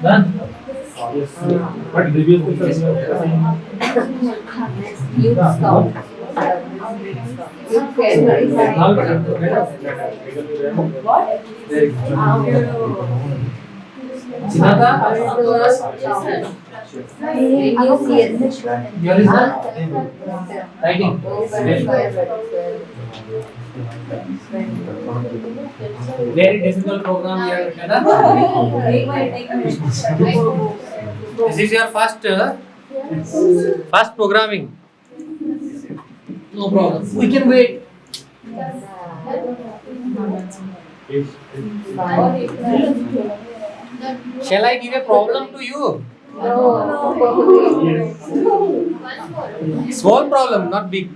Done. But previous Sinata, here is the writing. Very difficult program we have written. This is your first programming. No problem. We can wait. Shall I give a problem to you? Small problem, not big.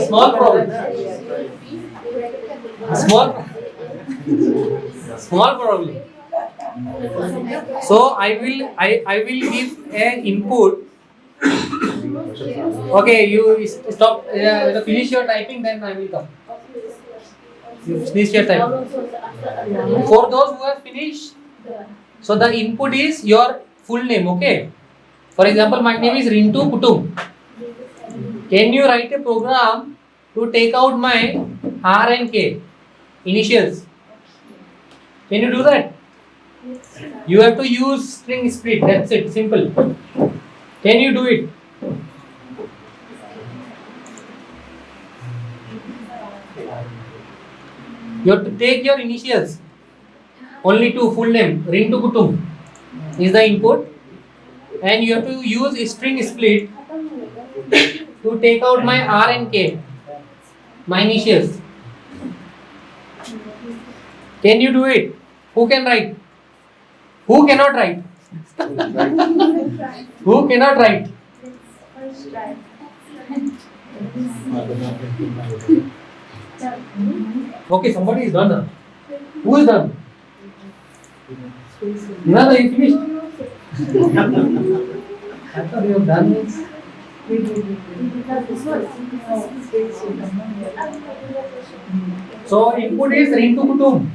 Small problem. Small problem. So I will give a input. Okay, you stop. Finish your typing, then I will come. You finish your typing. For those who have finished, so the input is your full name. Okay. For example, my name is Rintu Kutum. Can you write a program to take out my R and K initials? Can you do that? You have to use string split. That's it. Simple. Can you do it? You have to take your initials. Only two, full name. Rintu Kutum is the input. And you have to use a string split to take out my R and K, my initials. Can you do it? Who can write? Who cannot write? Who cannot write? First try. Okay, somebody is done now. Who is done? Nada, you finished? I thought you have done this. So input is Rintu Kutum.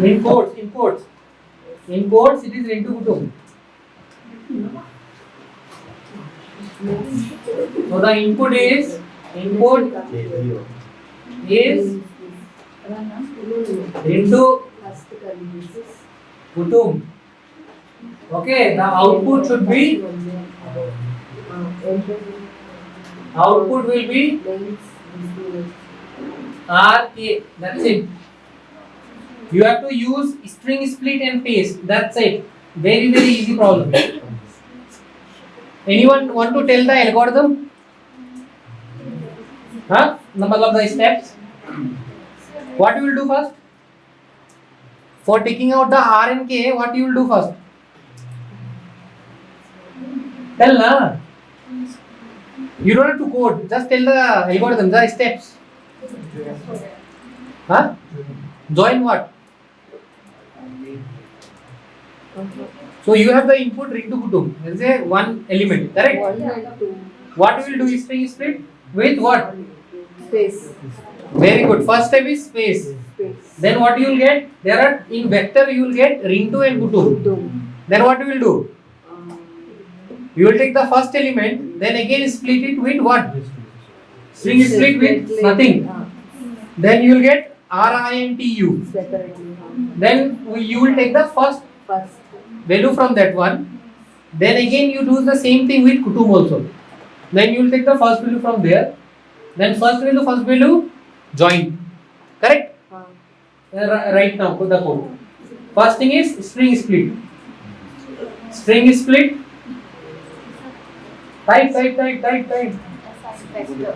In quotes it is Rintu Kutum. So the input is Rintu Kutum. Okay, the output should be will be RK. That's it. You have to use string split and paste. That's it. Very easy problem. Anyone want to tell the algorithm? Huh? The steps. What you will do first? For taking out the R and K, what you will do first? Tell na. You don't have to code. Just tell the algorithm, the steps. Huh? Join what? So you have the input Rintu Kutum. There is a one element, correct? What you will do is string split with what? Space. Very good. First step is space. Then what you will get? There are in vector you will get Rintu and Kutum. Then what you will do? You will take the first element, then again split it with what? String split with nothing. Then you will get RINTU. Then you will take the first value from that one. Then again you do the same thing with Kutum also. Then you will take the first value from there. Then first value, join. Correct? Right now, put the code. First thing is string split. String split. Type.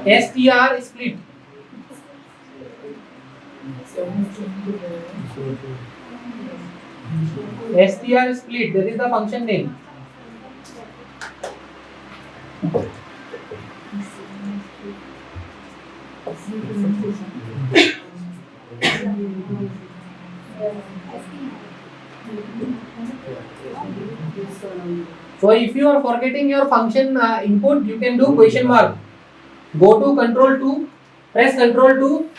STR split. STR split. That is the function name. So if you are forgetting your function input, you can do question mark. Go to control 2, press control 2,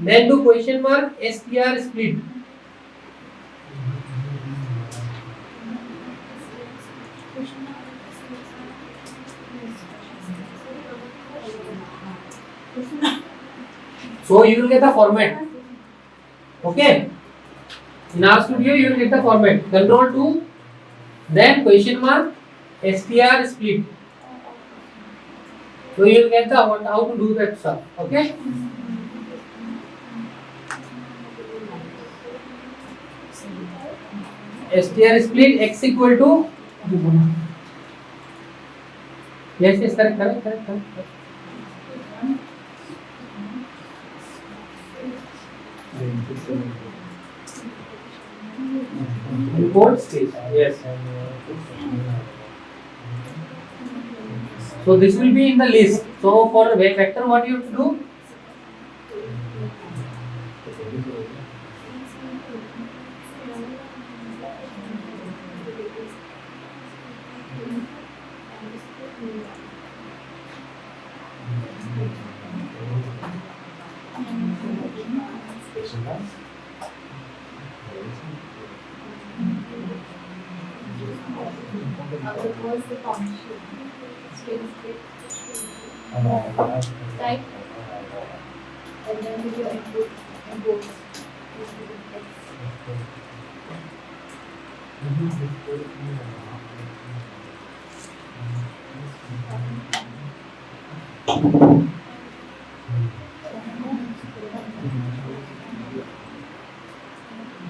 then do question mark str split. So you will get the format. Okay. In R-Studio you will get the format. Control 2, then question mark str split. So you will get the how to do that stuff. Okay. STR split x equal to yes correct. Import space. Yes. So this will be in the list. So for vector, what you have to do? Was the function? Type and then with your input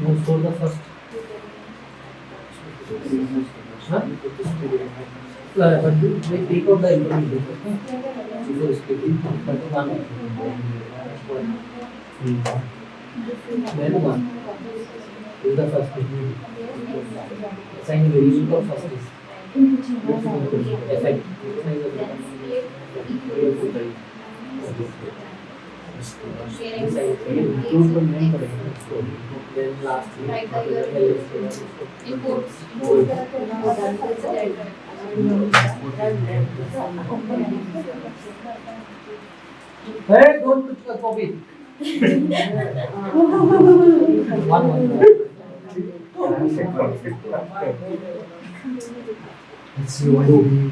Move for the first. Huh? But we take out the information. Before speaking, but one. Then one. Is the first thing. Assign variable for first is effect. Then last thing. Write the inputs. Hey, don't put the copy. One. It's you want to be.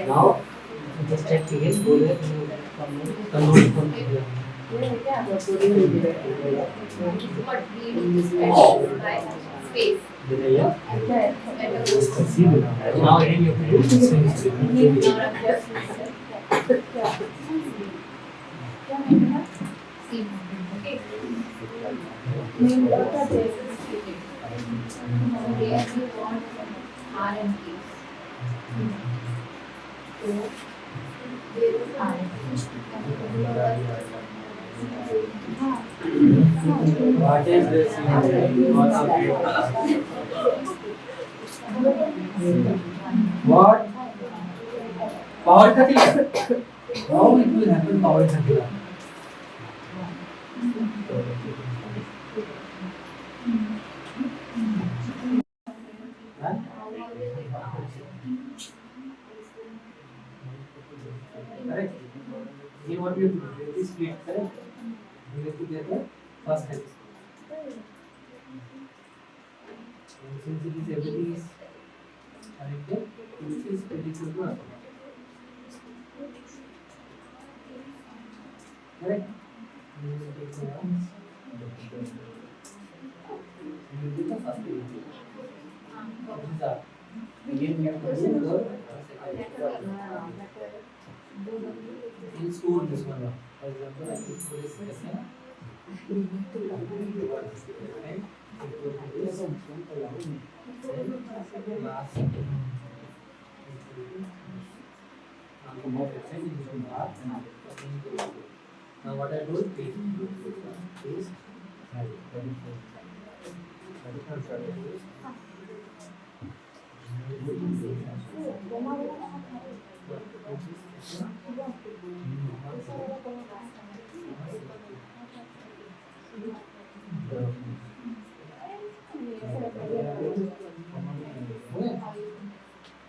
Now, just check again. Go there. Convert from here. What reading by space. Now, again you have to do Okay. Here we want R and K. Where is R? What is this? What? Power cutting. How it will happen? Power cutting. Correct. Here what we have to do? This split, correct? We have to get the first hex. And since it is everything is connected, this is pretty good one. Correct? We will take the ones. We will do the first thing. This is our. Again we have to do the in store this one. For example, I will store this as a last now what I do is paste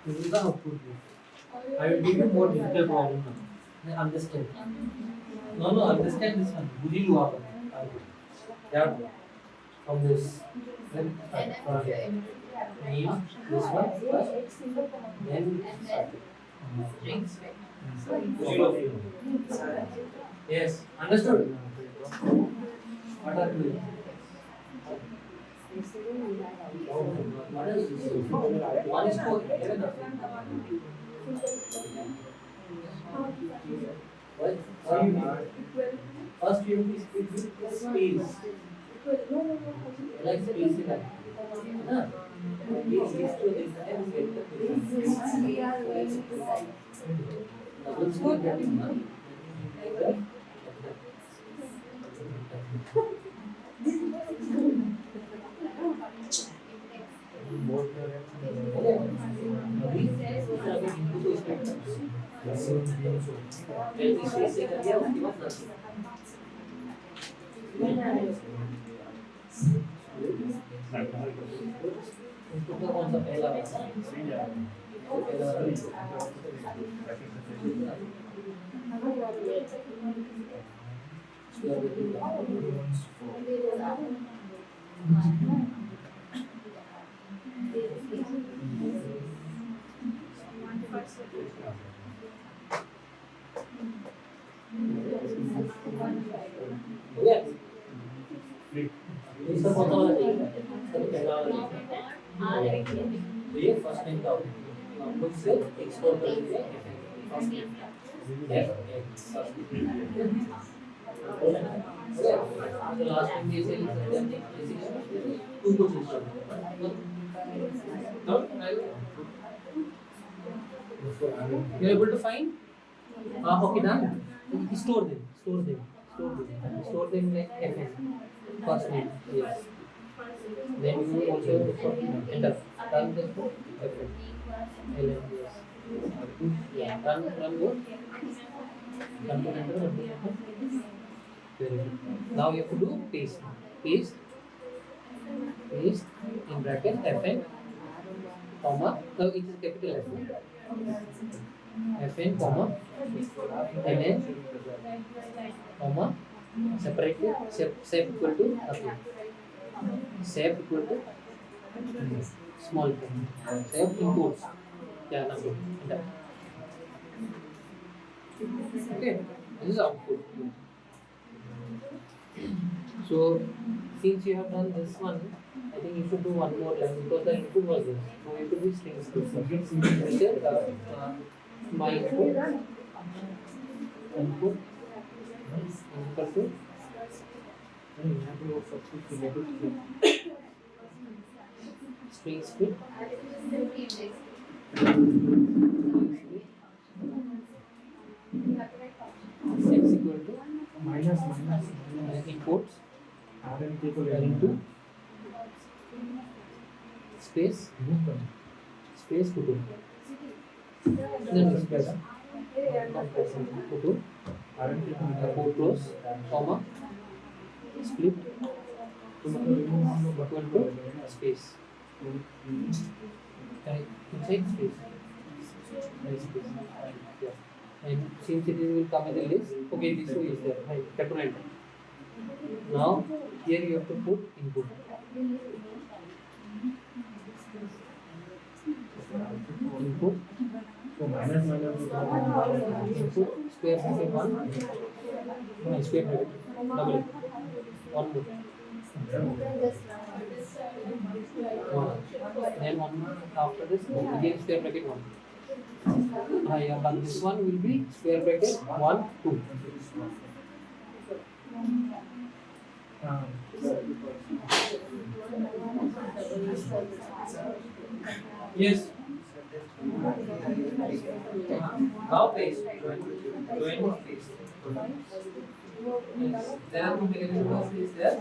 this is the output. I will give you more difficult problem now. Understand. No, understand this one. Budi you are. Yeah. From this. Then name this one first. Then strings. Yes. Understood? What are you doing? What is this? One is for what? First you have to split with space. Like space in that. Double square that is not. Square bracket हो गया इसका कौन सा वाला चाहिए sir पहला वाला चाहिए तो ये फर्स्ट टाइम का होगा आपको इसे एक्सप्लोर कर दीजिए फर्स्ट तो लास्ट टाइम ये से टू को चूज कर you are able to find okay done store them like fn first name yes then you also enter run this to fn ln yes yeah run your control enter very good now you have to do paste in bracket fn comma now it is capital F fn comma ln comma separate sep equal to okay sep equal to small sep inputs yeah number okay this is output so since you have done this one I think you should do one more line because the input was this so it will be strings my input equal to string split x equal to minus inputs into space kutu then space kutu close comma split equal to space inside space yeah and since it will come in the list okay this way is there right capital enter now here you have to put input so minus input square bracket 1 no square bracket double it. One more one then one after this again square bracket 1 yeah but this one will be square bracket 1 2 yes now paste join paste yes. There are two mechanisms of this there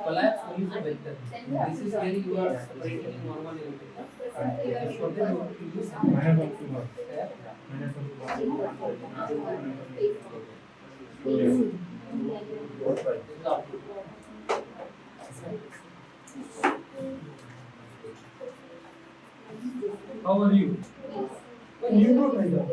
collapse only for vector this is where you are separating in normal element for them you have to use how are you you know like that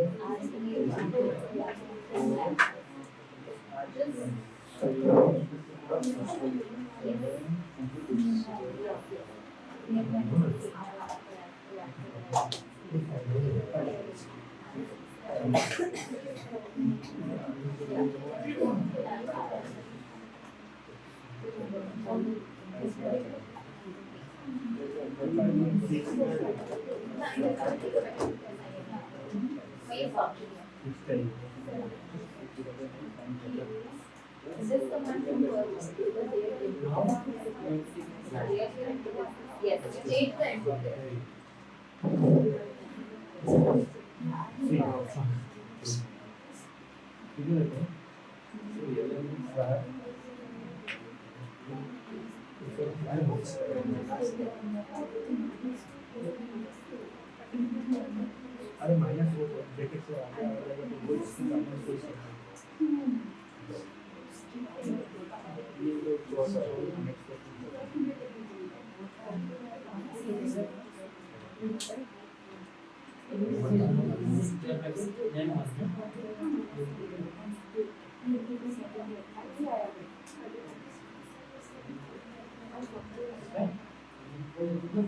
Is this the one from yes, you change the input there. अरे minus वो bracket से आ गया वो इसकी minus कोई ये जो cross है next Then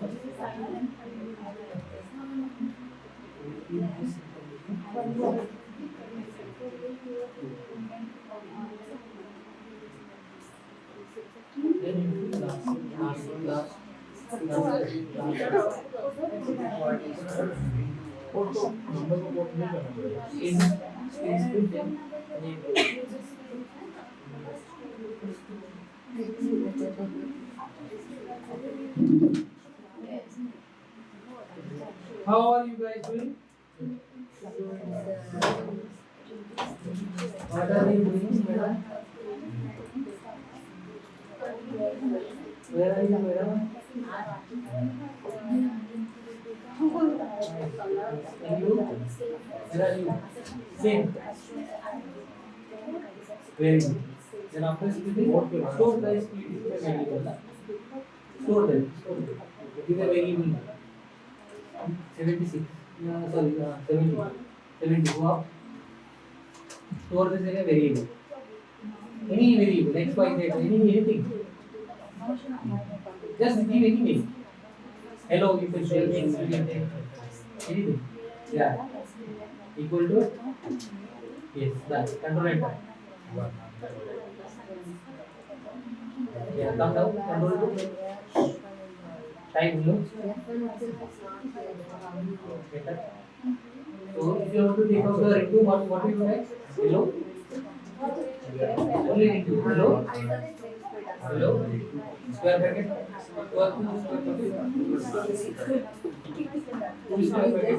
you do last photo number को वोट नहीं करना पड़ेगा in then how are you guys doing? What are you doing, madam? Where are you, madam? And you? Where are you? Same. Very good. Then after splitting, store the split variable. Store them. Give a variable. 76. Yeah, sorry, 70. 70. Go up. Store this in a variable. Any variable, x, y, z, anything. Just give any name. Hello, you can say anything. Yeah. Equal to? Yes, done. Control enter. Yeah, come down. Control to type below. Better. So if you want to take out the into, what will you write? Below? Only into. Below? Below? Square bracket? Square bracket? Two square bracket.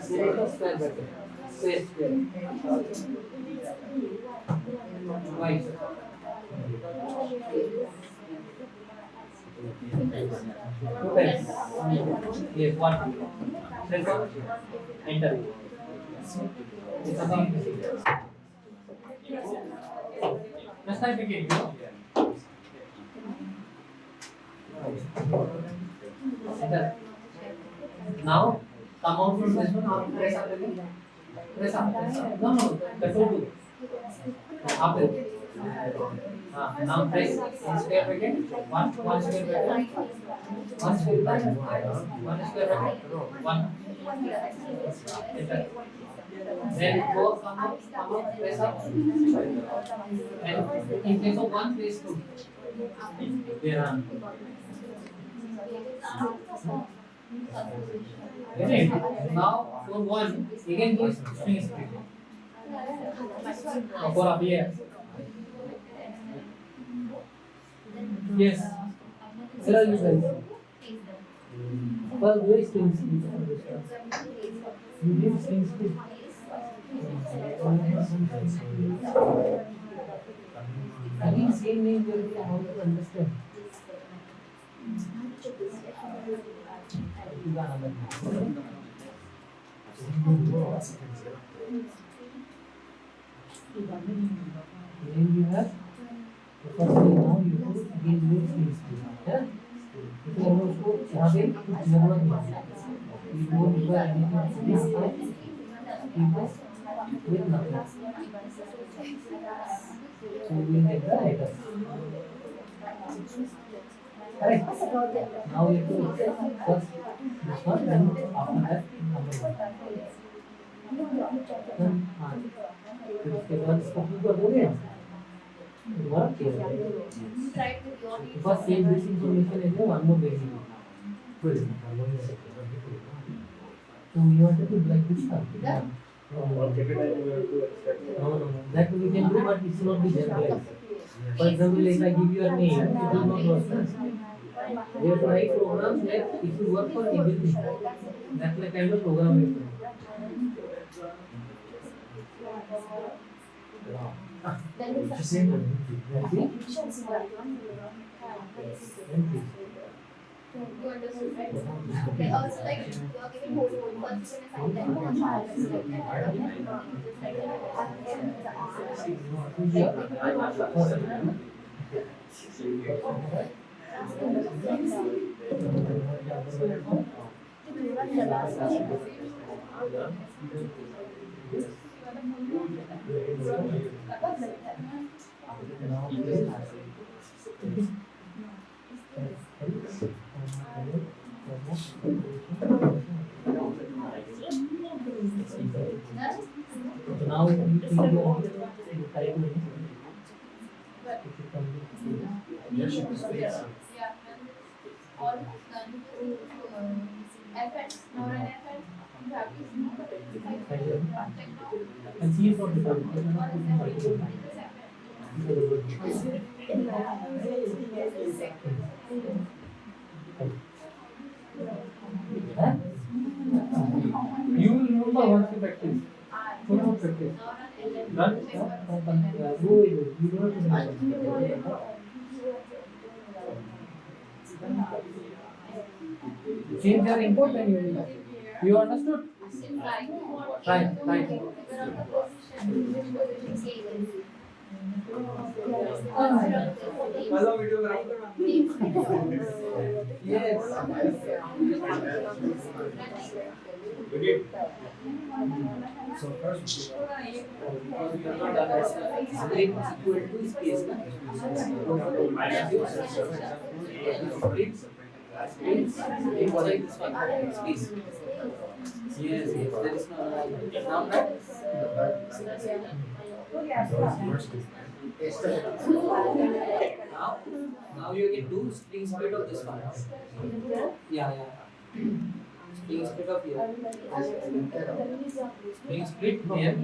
Square bracket. Square. Right. Two pens. Yes, one. Press on. Enter. It's something. Let's type again, you know. Enter. Now, come out from this one. Press up again. Press up. No. Control 2. Up. Now press in square bracket. One square bracket. One square bracket. One square bracket. One. Enter. Then go come up, press up. And in case of one, press 2. There. Right. Now for one, again use string split. For up here. Yes. Where are you guys? Well, where is string split? You need string split. Again, same name will be how to understand. Then you have the first thing now you put again with string split. Yeah? If you want to यहाँ पे कुछ जरूरत नहीं you don't require anything this time people with nothing so we will get the items correct now we have to first this one then after that number one then फिर उसके बाद इसको क्यों कर दोगे दोबारा first save this information as a one more variable. So we wanted to like this stuff. Yeah. और capital we have to extract No. That we can do, but it's not be generalized. For example, if I give you a name, it will not work. We have to write programs like it will work for everything. That's the kind of program we have. You understood, right? Okay, also like you are giving whole first and a Now we need to go on the correct way. There should be space. Yeah. All FX, now an FX, you have to And see for the you will remember once you practice. Put on practice. Done? You don't have to change your input and you understood? Right. Hello, videographer. Yes. So first, because we have not done this, split is equal to space. Split equal to space. Yes, there is no now that. Now you can do string split of this one. Yeah. String split of here. String split here.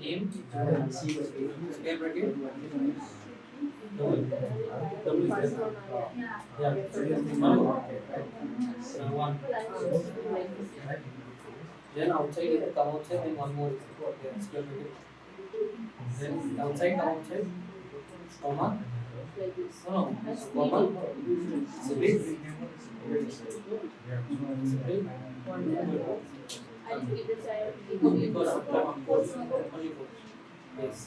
Name square bracket. Double is there. Yeah. One. Then outside you come outside, then one more square bracket. Then outside come outside. Comma. No. Comma. Split. Yes.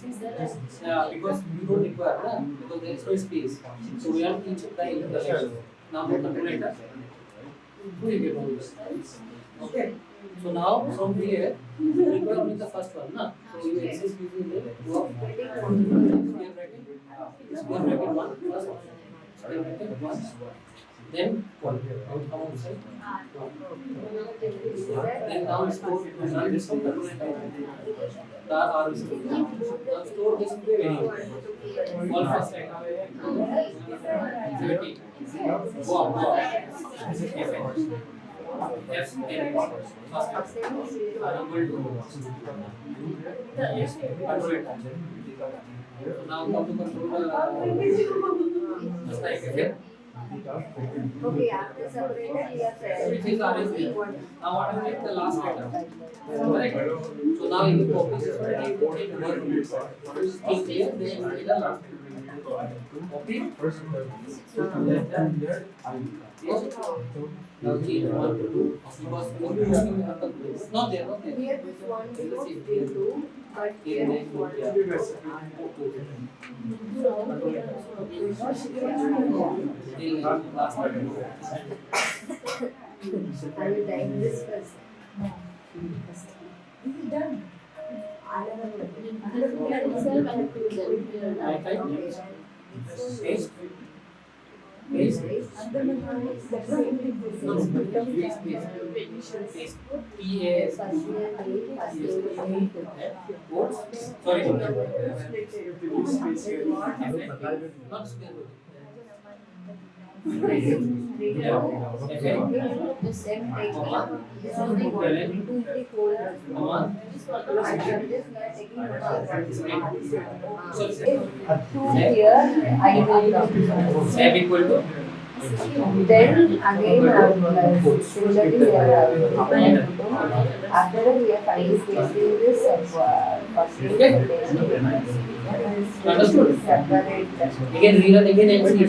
Yeah, because you don't require that, because there is no space. So we have to teach the intersection. Now the calculator. So you get all this. Okay. So now from here, you require only the first one, na? So you access using the square bracket one, first square bracket one, then one. Come outside. Then now store this calculator. The R-Statical. Now store this in the variable. All first line. 70. Wow. F n first are equal to yes calculator. So now come to control just like okay. Okay, after separated, we are Which is RSB. Now what is the last letter? Correct. So now in the copy system, you take one is here, then the last. Okay. Yes. Now change 1 to 2 because only having not there. here this one belongs to 2, but here this one Yeah. Last letter. I will type this first. I type paste. Paste. Sorry. Not square. F equal to Then again similarly we are after that we are finally placing this first understood. separate. Again rerun again and see.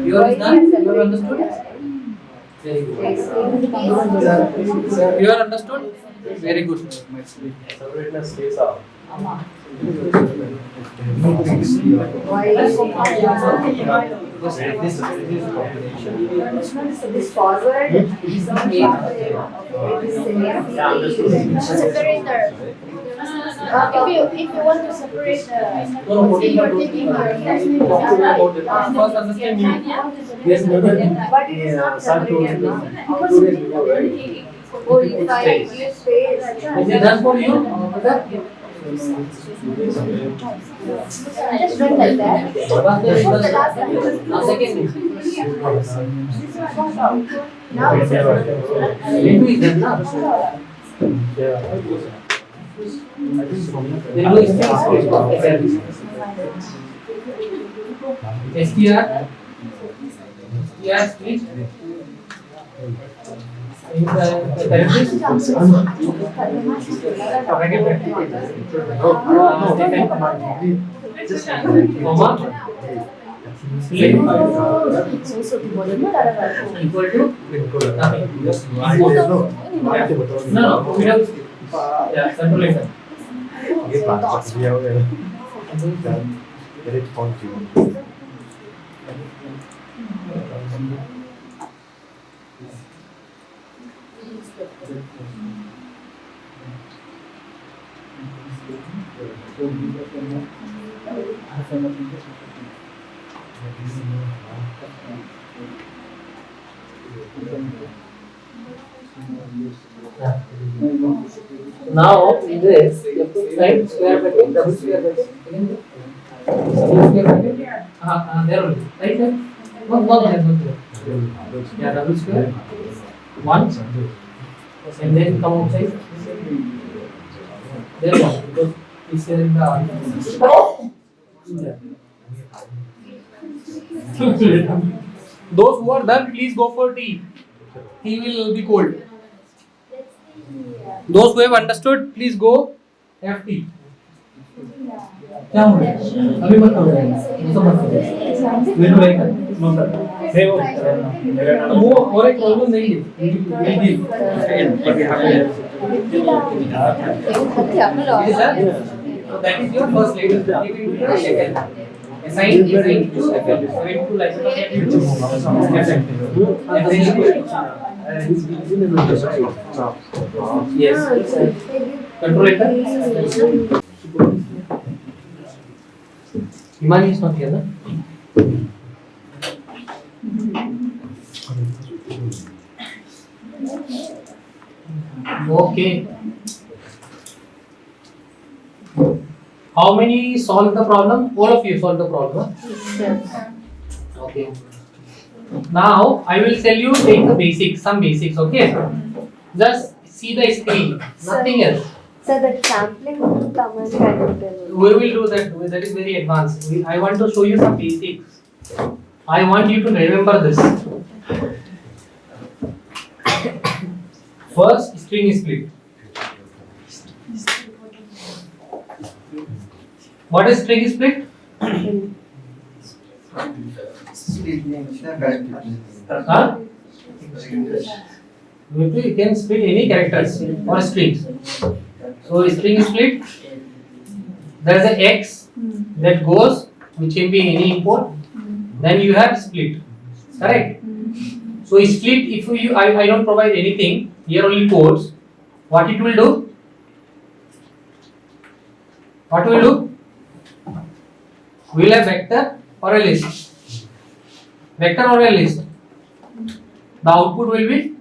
You are done. You have understood. Very good. You are understood. Very good. Separateness stays out. Why is this forward? Separator. If you want to separate the, say you're taking your First understand you. But it is not separated now. Oh, if I use space. Is it done for you? Just went like that. Now second. Now it's Into is done now. Then do STR split. In the therapist, comma split equal to nothing. No, without split. Yeah, centralized. Now in this, you have to write square bracket, double square bracket, single square bracket. There only. Right there. Not there. Yeah, double square. One. And then come outside. There one. Because it's here in the. Those who are done, please go for tea. Tea will be cold. Those who have understood, please go have tea. क्या हो रहा है? अभी मत करो ऐसा मत करो wait wait no sir save वो और एक प्रॉब्लम नहीं है but we have so that is your first letter give it to the second assign to second to like yes control enter Imani is not here, no? Okay. How many solve the problem? All of you solve the problem. Okay. Now I will tell you take the basics, some basics. Okay. Just see the screen. Nothing else. So the sampling command can you tell? We will do that. That is very advanced. I want to show you some basics. I want you to remember this. First, string split. What is string split? Huh? You can split any characters or strings. So string split. There is a X that goes, which can be any import. Then you have split. Correct? So split, if I don't provide anything, here only codes, what it will do? What will do? We will have vector or a list. Vector or a list. The output will be?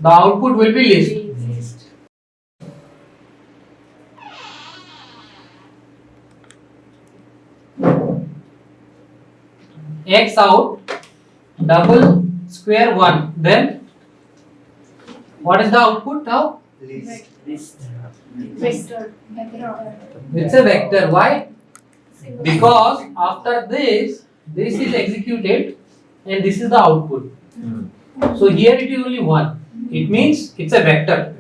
The output will be list. X out double square 1. Then what is the output now? Vector. It's a vector. Why? Because after this is executed and this is the output. So here it is only 1. It means it's a vector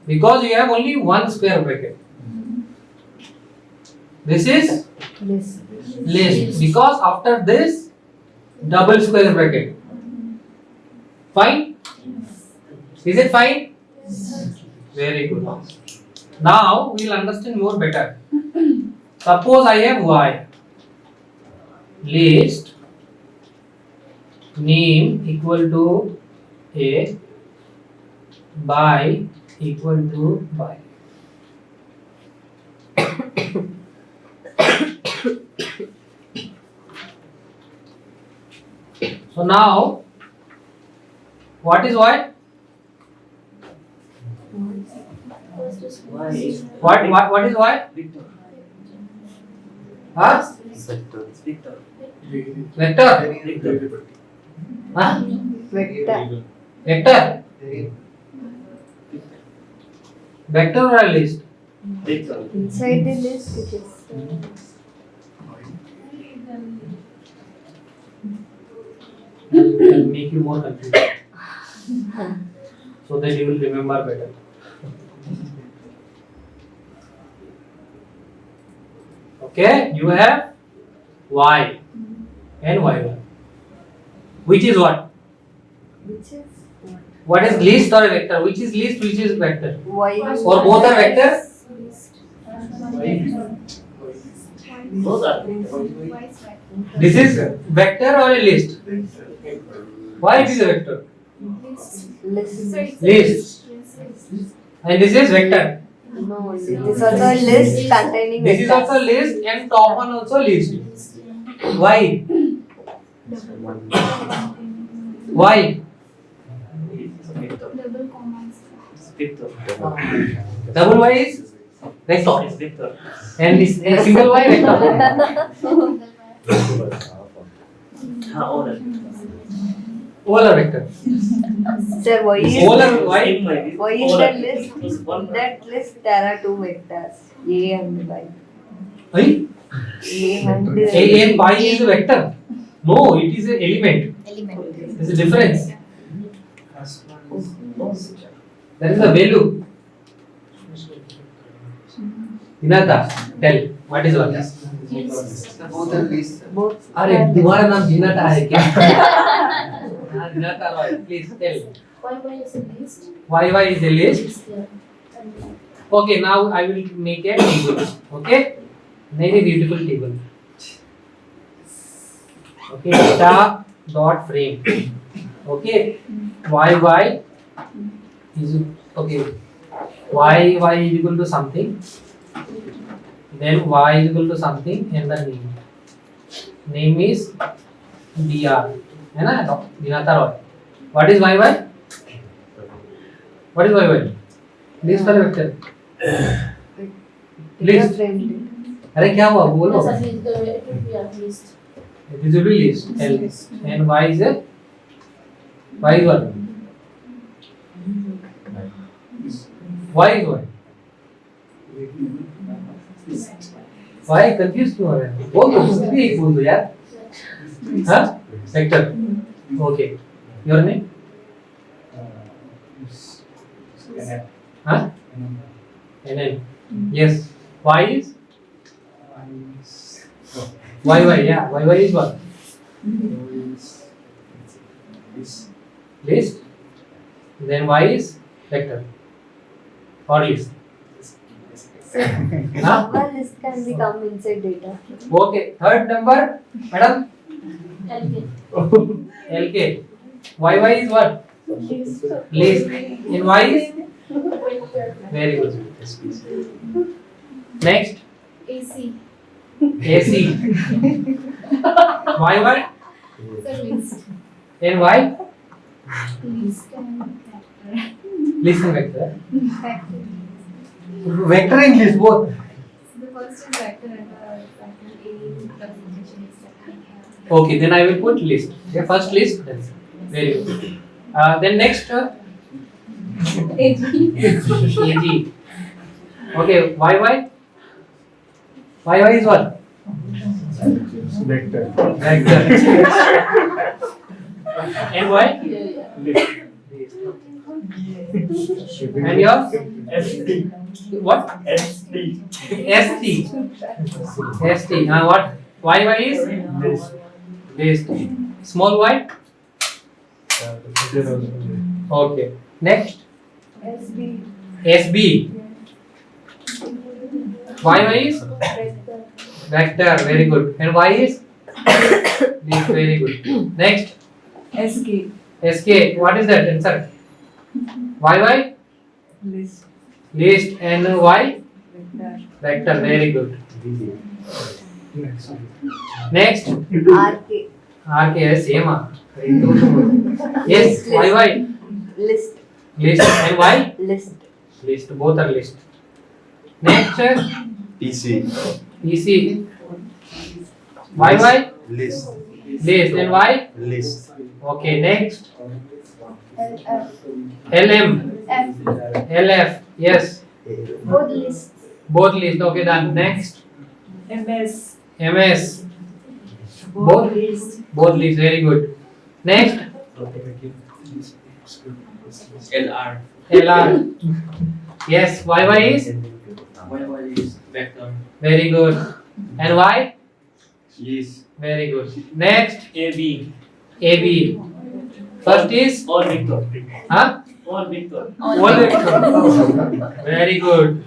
because you have only one square bracket. This is list because after this double square bracket. Fine? Is it fine? Very good. Now we will understand more better. Suppose I have y. List name equal to a, by equal to by. So now, what is y? First is Y is What is y? Victor. Huh? Victor. Vector? Victor. Huh? Vector. Vector? Vector or a list? Victor. Inside the list it is. I'll make you more confused. So that you will remember better. Okay, you have y and y1. Which is what? Which is What is list or a vector? Which is list, which is vector? y. Or both are vector? Both are. This is vector or a list? Why it is a vector? List. List. And this is vector. No, it is also a list containing This is vectors. also list and top one also list. Why? Why? Victor. Double commas. Victor. Double y is vector. Is Victor. And this single y vector. All All are vector. Sir, y is All are y. y is the list. In that list there are two vectors, a and y. Aye? A and A and y is a vector. No, it is an element. Element. There is a difference. There is a value. Hinata, tell what is what? Both are lists. both. अरे तुम्हारा नाम जिनाता है क्या? हाँ जिनाता Roy, please tell. y is a list. Y is a list. Yeah. Okay, now I will make a table. Okay, very beautiful table. Okay, data dot frame. Okay, y is okay. Y is equal to something. Then y is equal to something and the name. Name is dr. है ना? दिनाता Roy. What is y? What is y? List or vector? Data List. frame. अरे क्या हुआ बोलो? Yes, it will be a list. It is a list. L. And y is a y is what? Y is what? Why confused क्यों हो रहे हैं? बोल दो कुछ भी एक बोल दो यार. हाँ? Vector. Okay. Your name? Huh? NN. Yes. Y is? Y yeah. Y is what? List. Then y is vector. Or list. Huh? Our list can become inside data. Okay. Third number, madam. LK. LK. Y is what? List. And y is? Very good. Next. AC. AC. Y. So list. And y? List and vector. List and vector. Vector. Vector and list both. So the first is vector and the vector A representation is second. Okay, then I will put list. Okay, first list. Then very good. Then next. AG. AG. Okay, y? Y is what? Vector. Vector. And y? Yeah. And yours? ST. What? ST. ST. ST. What? Y is? This. List. Small y? Okay. Next. SB. SB. YY is vector. Very good. And Y is list. Very good. Next. SK. SK. What is that? Answer. YY List. list and Y Vector. vector. Very good. Next. RK. RK is same. Yes. YY List. list and Y List. list. Both are list. Next. PC. EC. YY List. list and Y. List. Okay. Next. LF. LM. F. LF. Yes. Both lists. Both list. Okay. Done. Next. MS. MS. Both list. Both list. Very good. Next. LR. LR. Yes. YY is YY is vector. very good. And Y List. very good. Next. AB. AB. First is All vector. huh? All vector. All vector. Very good.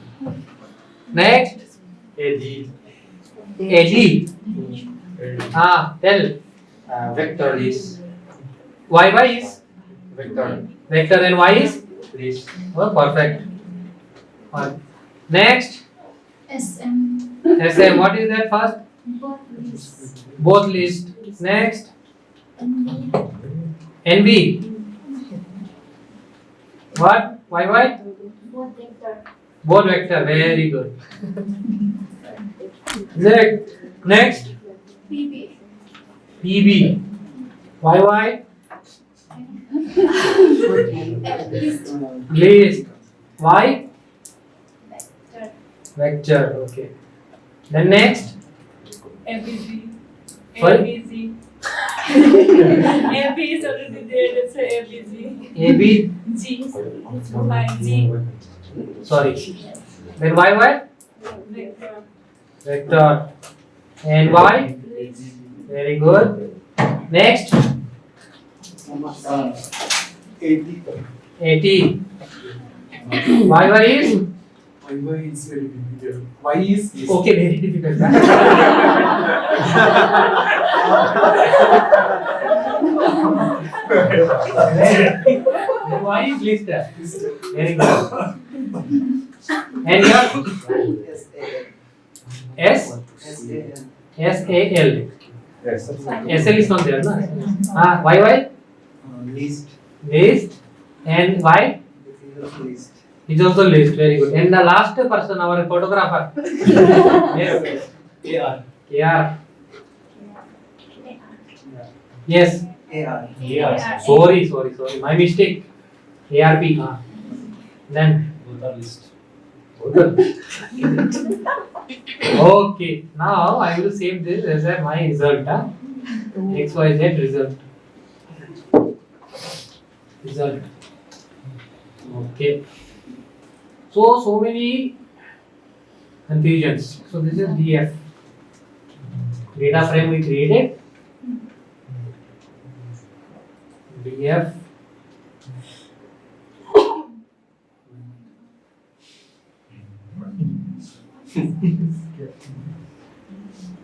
Next. AG. AG. Tell. Vector list. YY is Vector vector and Y is list. oh, perfect. One. Next. SM. SM. What is that first? Both lists. Both list. Next. NB. NB. What? YY? Both vector. Both vector. Very good. Next. PB. PB. YY? List. List. Y? Vector. Vector. Okay. Then next. MPG. Sorry? MPG. MP is already there. Let's say MPG. AB. G. Fine. G. Sorry. Then YY? Vector. Vector. And Y? List. Very good. Next. 80. 80. YY is? Y is very difficult. Y is Okay, very difficult. Y is lister. Very good. And your S? SAL. Yes. SL is not there, na? YY? List. List. And Y? List. Is also list. Very good. And the last person, our photographer. Yes. AR. KR. Yes. AR. AR. Sorry. My mistake. ARP. Then. Both are list. Okay. Now I will save this as my result. XYZ result. Result. Okay. So many confusions. So this is DF. Data frame we created. DF.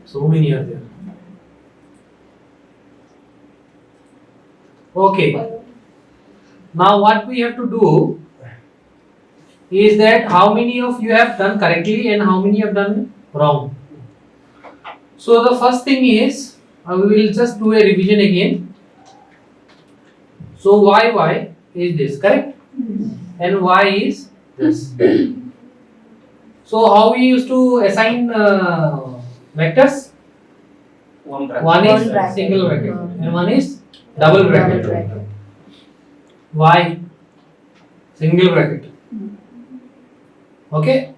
So many are there. Okay. Now what we have to do is that how many of you have done correctly and how many have done wrong. So the first thing is we will just do a revision again. So y is this, correct? And y is this. So how we used to assign vectors? One bracket. One is One bracket. single bracket and one is double bracket. Y single bracket. Okay.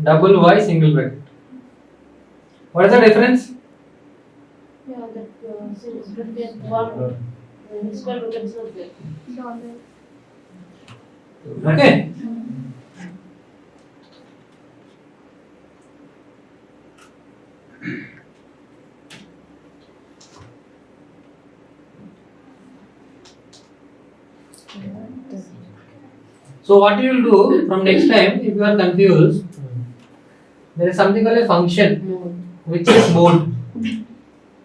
Double Y single bracket. What is the difference? Yeah, that since bracket one square bracket is not there. Okay. So what you will do from next time, if you are confused, there is something called a function which is mode.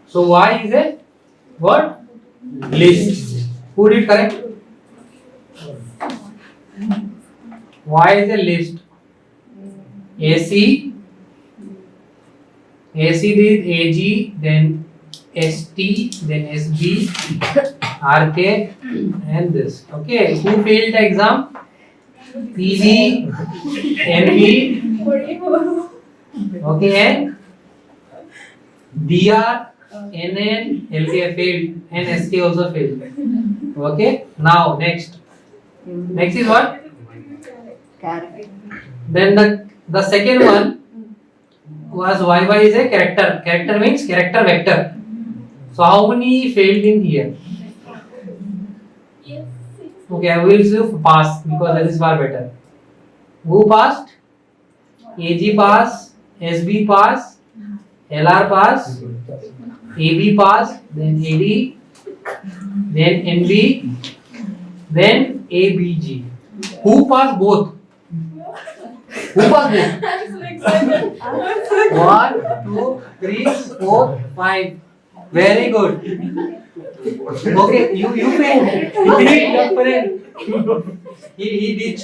So Y is a what? List. Who did correct? Y is a list. AC did AG, then ST, then SB, RK, and this. Okay, who failed the exam? PG, NB, okay, and DR, NN, LK failed, and SK also failed. Okay, now next. Next is what? Then the second one was YY is a character. Character means character vector. So how many failed in here? Yes. Okay, I will say pass because that is far better. Who passed? AG pass, SB pass, LR pass, AB pass, then AD, then NB, then ABG. Who passed both? Who passed both? I'm so excited. 1, 2, 3, 4, 5. Very good. Okay, you failed. He did your friend. He did.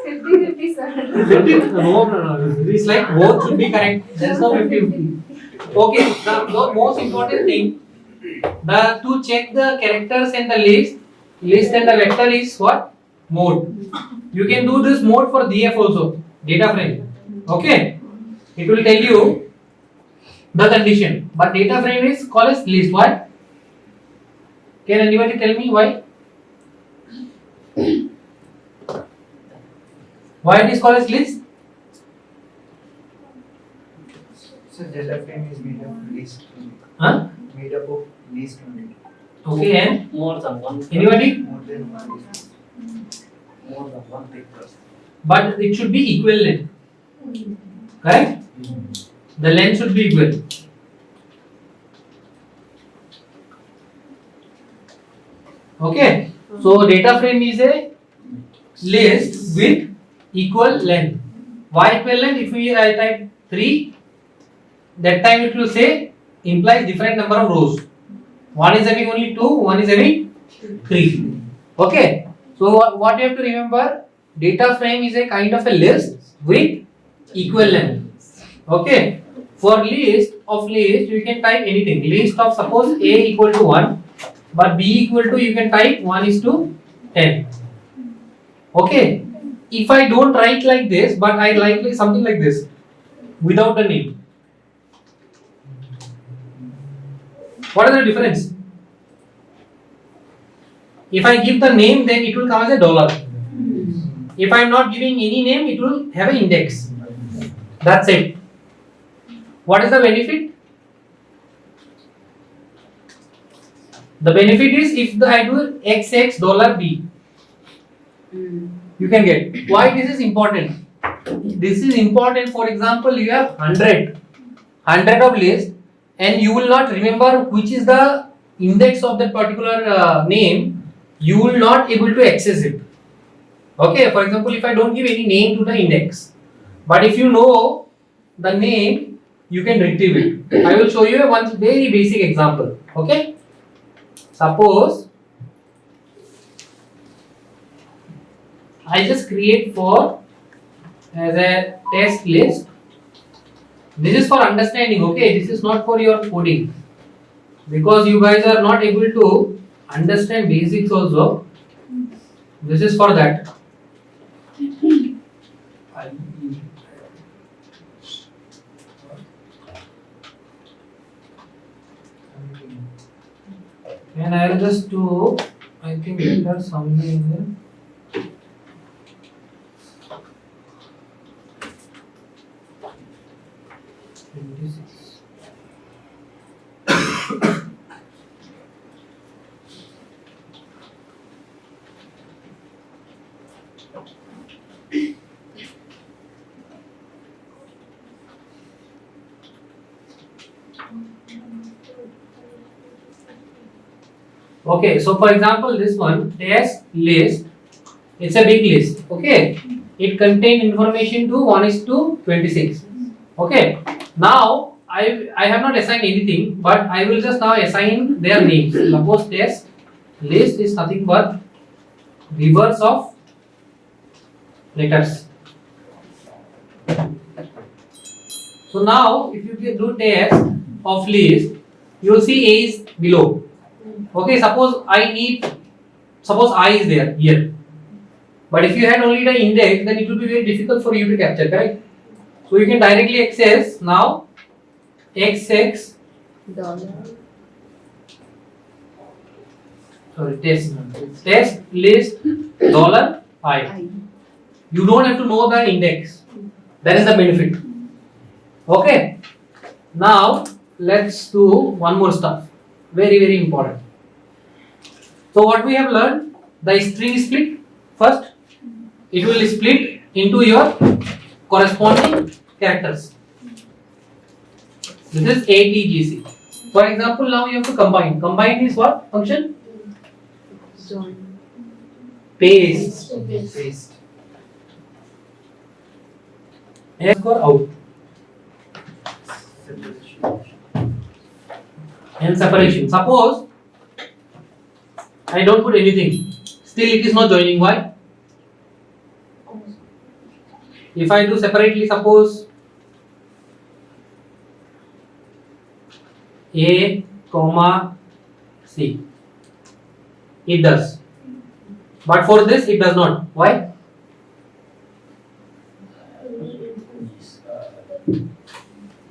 50-50, sir. 50. No. It's like both should be correct. There is no 50-50. Okay, the most important thing, to check the characters and the list and the vector is what? Mode. You can do this mode for DF also, data frame. Okay, it will tell you the condition, but data frame is called as list. Why? Can anybody tell me why? Why it is called as list? So data frame is made of list. Huh? Made up of list only. Okay, and More than one. anybody? More than one list. More than one paper. But it should be equal length. Correct? The length should be equal. Okay. So data frame is a list with equal length. Why equal length? If we type 3, that time it will say implies different number of rows. One is having only 2, one is having 3. Okay. So what you have to remember? Data frame is a kind of a list with equal length. Okay. For list, you can type anything. List of suppose A equal to 1, but B equal to you can type 1:10. Okay. If I don't write like this, but I like something like this, without the name. What is the difference? If I give the name, then it will come as a dollar. If I am not giving any name, it will have an index. That's it. What is the benefit? The benefit is if I do XX $B, you can get. Why this is important? This is important. For example, you have 100 of list, and you will not remember which is the index of that particular name. You will not able to access it. Okay. For example, if I don't give any name to the index, but if you know the name, you can retrieve it. I will show you one very basic example. Okay. Suppose I just create for as a test list. This is for understanding. Okay, this is not for your coding, because you guys are not able to understand basics also. This is for that. And I will just do, I think letter something here. Okay, so for example, this one test list It's a big list. Okay. It contains information to 1:26. Okay. Now I have not assigned anything, but I will just now assign their names. Suppose test list is nothing but reverse of letters. So now if you do test of list, you will see A is below. Okay, suppose I is there here. But if you had only the index, then it will be very difficult for you to capture, correct? So you can directly access now XX test list $I. You don't have to know the index. That is the benefit. Okay. Now let's do one more stuff. Very important. So what we have learned, the string split. First, it will split into your corresponding characters. This is ATGC. For example, now you have to combine. Combine is what function? Paste. And score out. And separation. Suppose I don't put anything. Still it is not joining. Why? If I do separately, suppose A, comma, C. It does. But for this it does not. Why?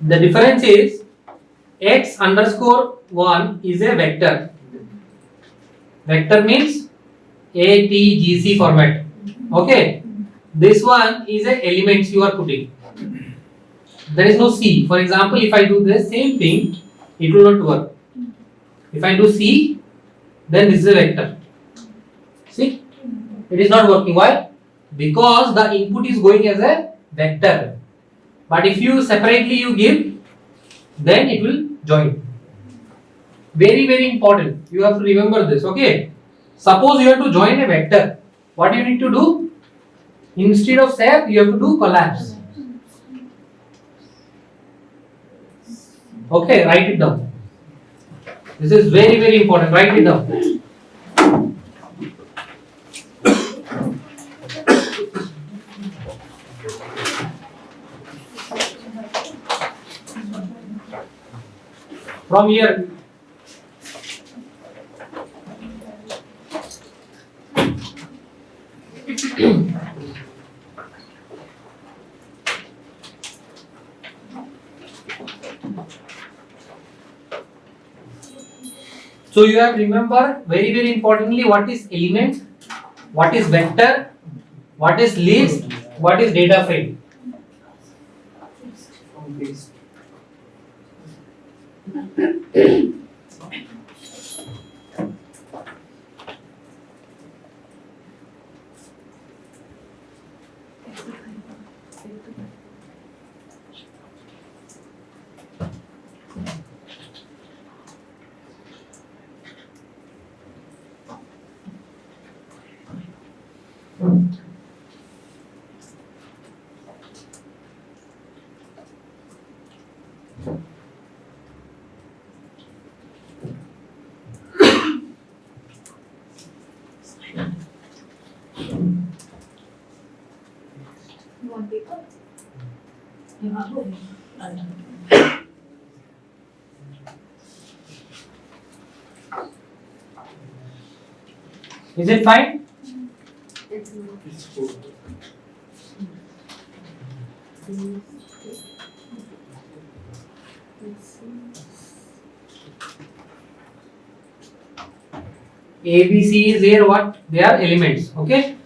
The difference is x underscore 1 is a vector. Vector means ATGC format. Okay. This one is a elements you are putting. There is no C. For example, if I do the same thing, it will not work. If I do C, then this is a vector. See? It is not working. Why? Because the input is going as a vector. But if you separately you give, then it will join. Very important. You have to remember this. Okay. Suppose you have to join a vector. What do you need to do? Instead of swap, you have to do collapse. Okay, write it down. This is very important. Write it down. From here. So you have remember very importantly what is element, what is vector, what is list, what is data frame. You want paper? Is it fine? A, B, C is here what? They are elements. Okay.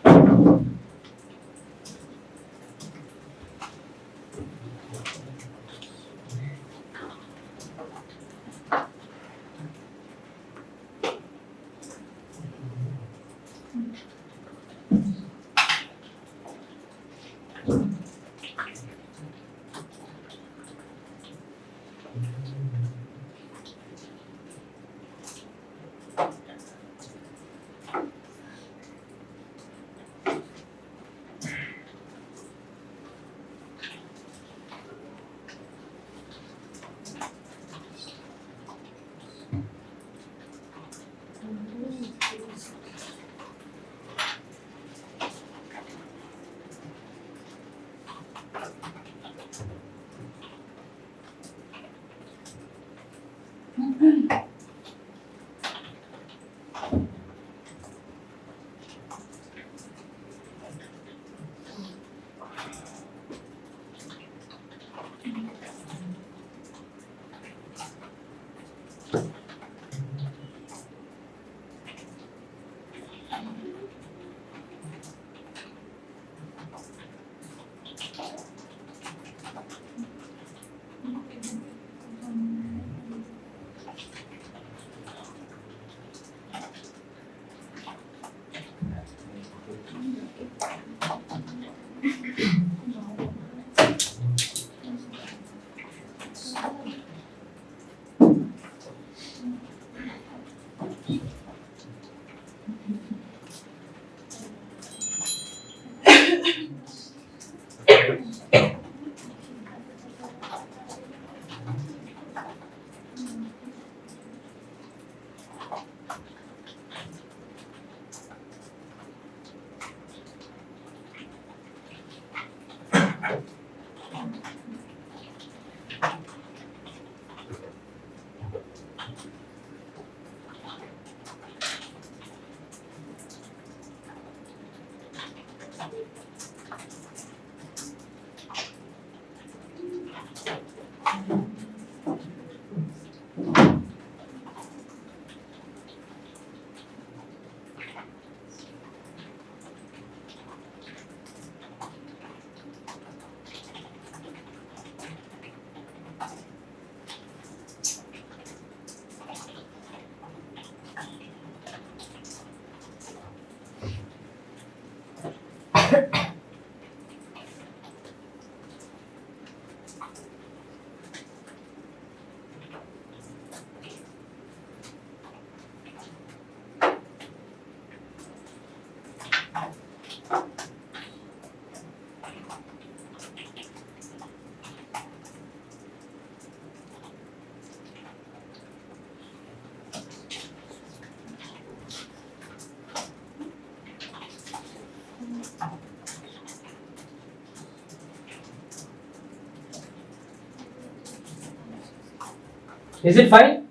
Is it fine?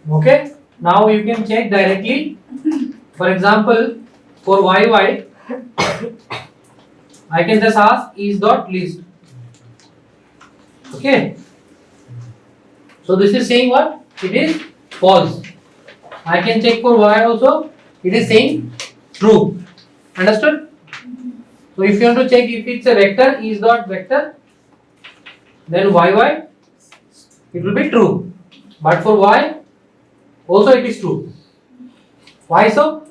Okay. Now you can check directly. For example, for YY, I can just ask is dot list. Okay. So this is saying what? It is false. I can check for Y also. It is saying true. Understood? So if you want to check if it's a vector, is dot vector, then YY it will be true. But for Y also it is true. Why so?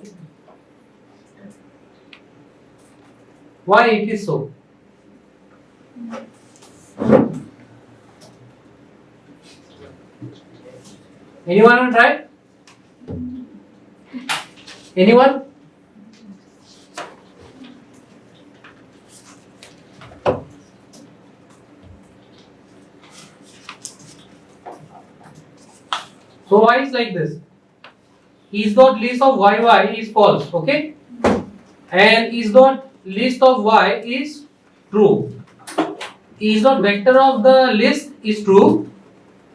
Why it is so? Anyone want to try? Anyone? So why is like this? Is dot list of YY is false, okay? And is dot list of Y is true. Is dot vector of the list is true,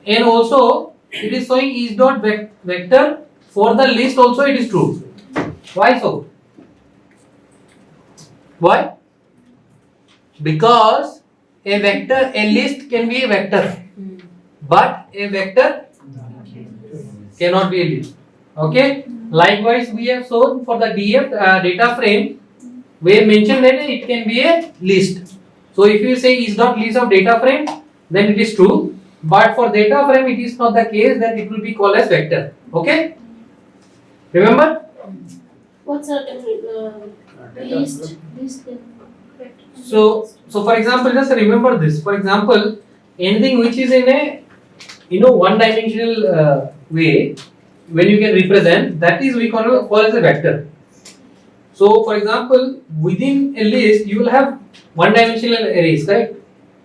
and also it is showing is dot vector for the list also it is true. Why so? Why? Because a list can be a vector, but a vector cannot be a list. Okay. Likewise, we have shown for the DF data frame, we have mentioned that it can be a list. So if you say is not list of data frame, then it is true. But for data frame, it is not the case. Then it will be called as vector. Okay. Remember? What's a list? So for example, just remember this. For example, anything which is in a one-dimensional way, when you can represent, that is we call as a vector. So for example, within a list, you will have one-dimensional arrays, right?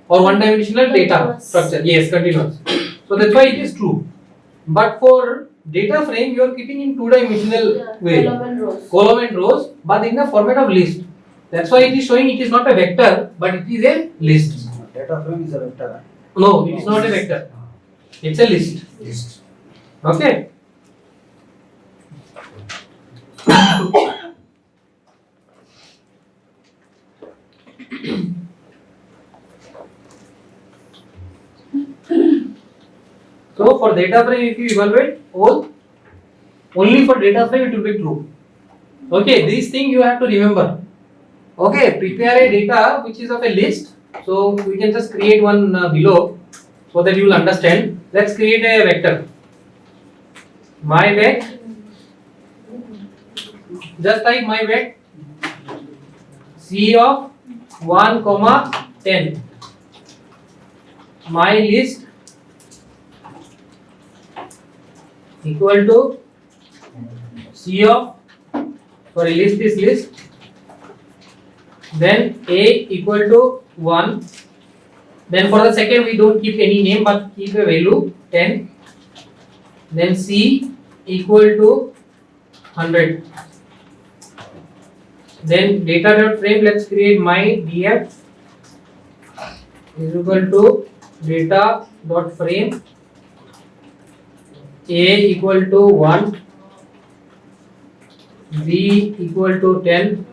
Or one-dimensional data structure. Yes, continuous. So that's why it is true. But for data frame, you are keeping in two-dimensional way, column and rows, but in the format of list. That's why it is showing it is not a vector, but it is a list. Data frame is a vector. No, it is not a vector. It's a list. Okay. So for data frame, if you evaluate all, only for data frame it will be true. Okay, these things you have to remember. Okay, prepare a data which is of a list. So we can just create one below so that you will understand. Let's create a vector. My vec. Just type my vec. C of 1, 10. My list equal to C of, sorry, list is list, then A equal to 1, then for the second we don't keep any name but keep a value 10, then C equal to 100, then data.frame, let's create my df is equal to data.frame, A equal to 1, B equal to 10,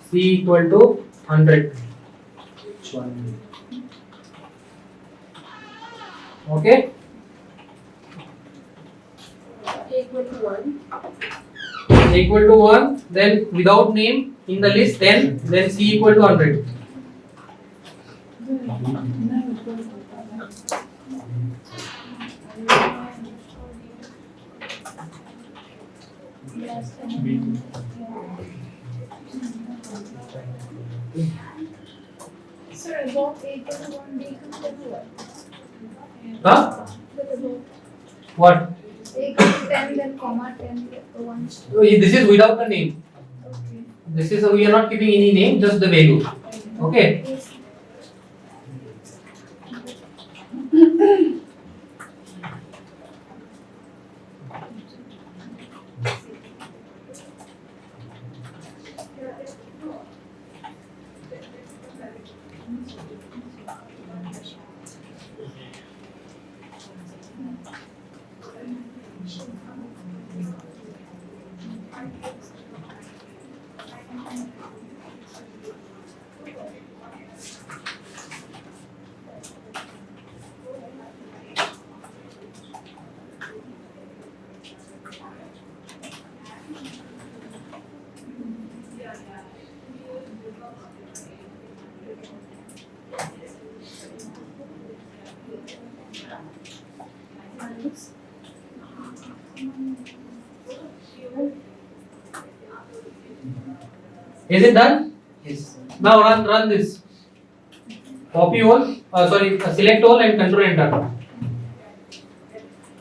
C equal to 100. Okay. A equal to 1. A equal to 1, then without name in the list 10, then C equal to 100. Sir, above 8 and 1 D equals to what? Huh? But above What? 8 to 10, then comma 10, 1. This is without the name. Okay. This is, we are not keeping any name, just the value. Okay. Yes. Is it done? Yes. Now run this. Copy all, select all and control enter.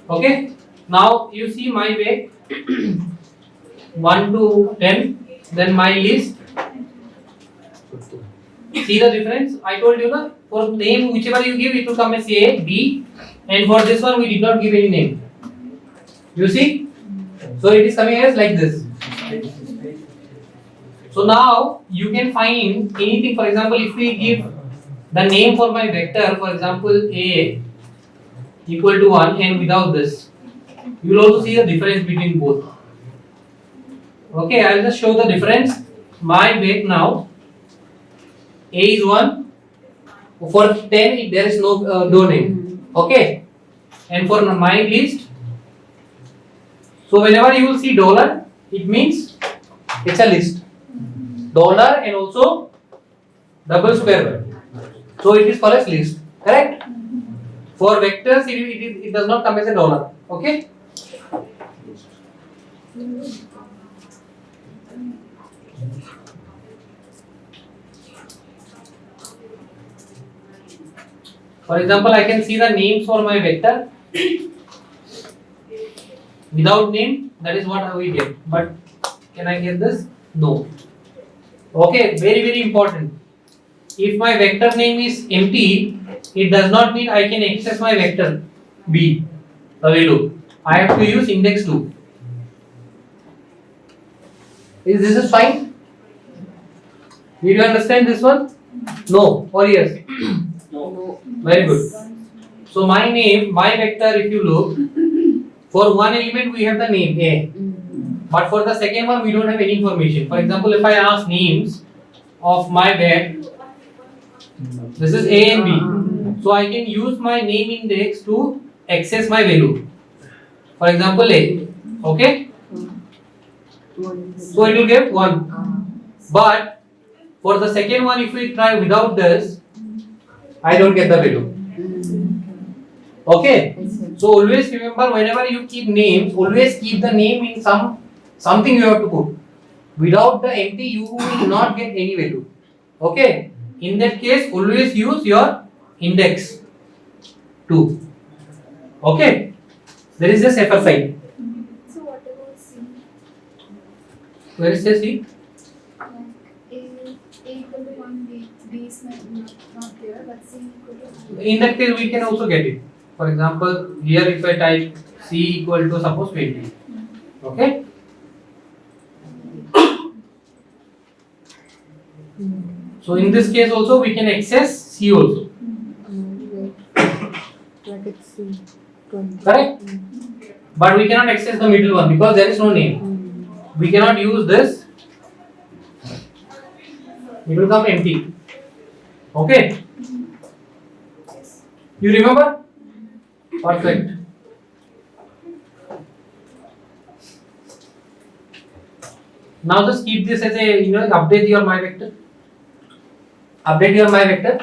Okay. Now you see my way 1 to 10, then my list. See the difference? I told you na, for name whichever you give it will come as A, B, and for this one we did not give any name. You see? So it is coming as like this. So now you can find anything. For example, if we give the name for my vector, for example A equal to 1 and without this, you will also see the difference between both. Okay, I will just show the difference. My vec now A is 1, for 10 there is no name. Okay, and for my list, so whenever you will see dollar, it means it's a list. Dollar and also double square bracket. So it is called as list. Correct? For vectors, it does not come as a dollar. Okay? For example, I can see the names for my vector. Without name, that is what we get. But can I get this? No. Okay, very important. If my vector name is empty, it does not mean I can access my vector B, the value. I have to use index 2. Is this fine? Did you understand this one? No or yes? No. Very good. So my name, my vector, if you look, for one element we have the name A, but for the second one we don't have any information. For example, if I ask names of my bed, this is A and B. So I can use my name index to access my value. For example, A. Okay? So it will give 1. But for the second one, if we try without this, I don't get the value. Okay? So always remember, whenever you keep names, always keep the name in something you have to put. Without the empty, you will not get any value. Okay? In that case, always use your index 2. Okay? There is a safer side. So what about C? Where is the C? Like A equal to 1, B is not there, but C equal to 1. In that case, we can also get it. For example, here if I type C equal to suppose 20. Okay? So in this case also we can access C also. Like it's C. 20. Correct? But we cannot access the middle one because there is no name. We cannot use this. It will come empty. Okay? You remember? Perfect. Now just keep this as a, update your my vector. Update your my vector.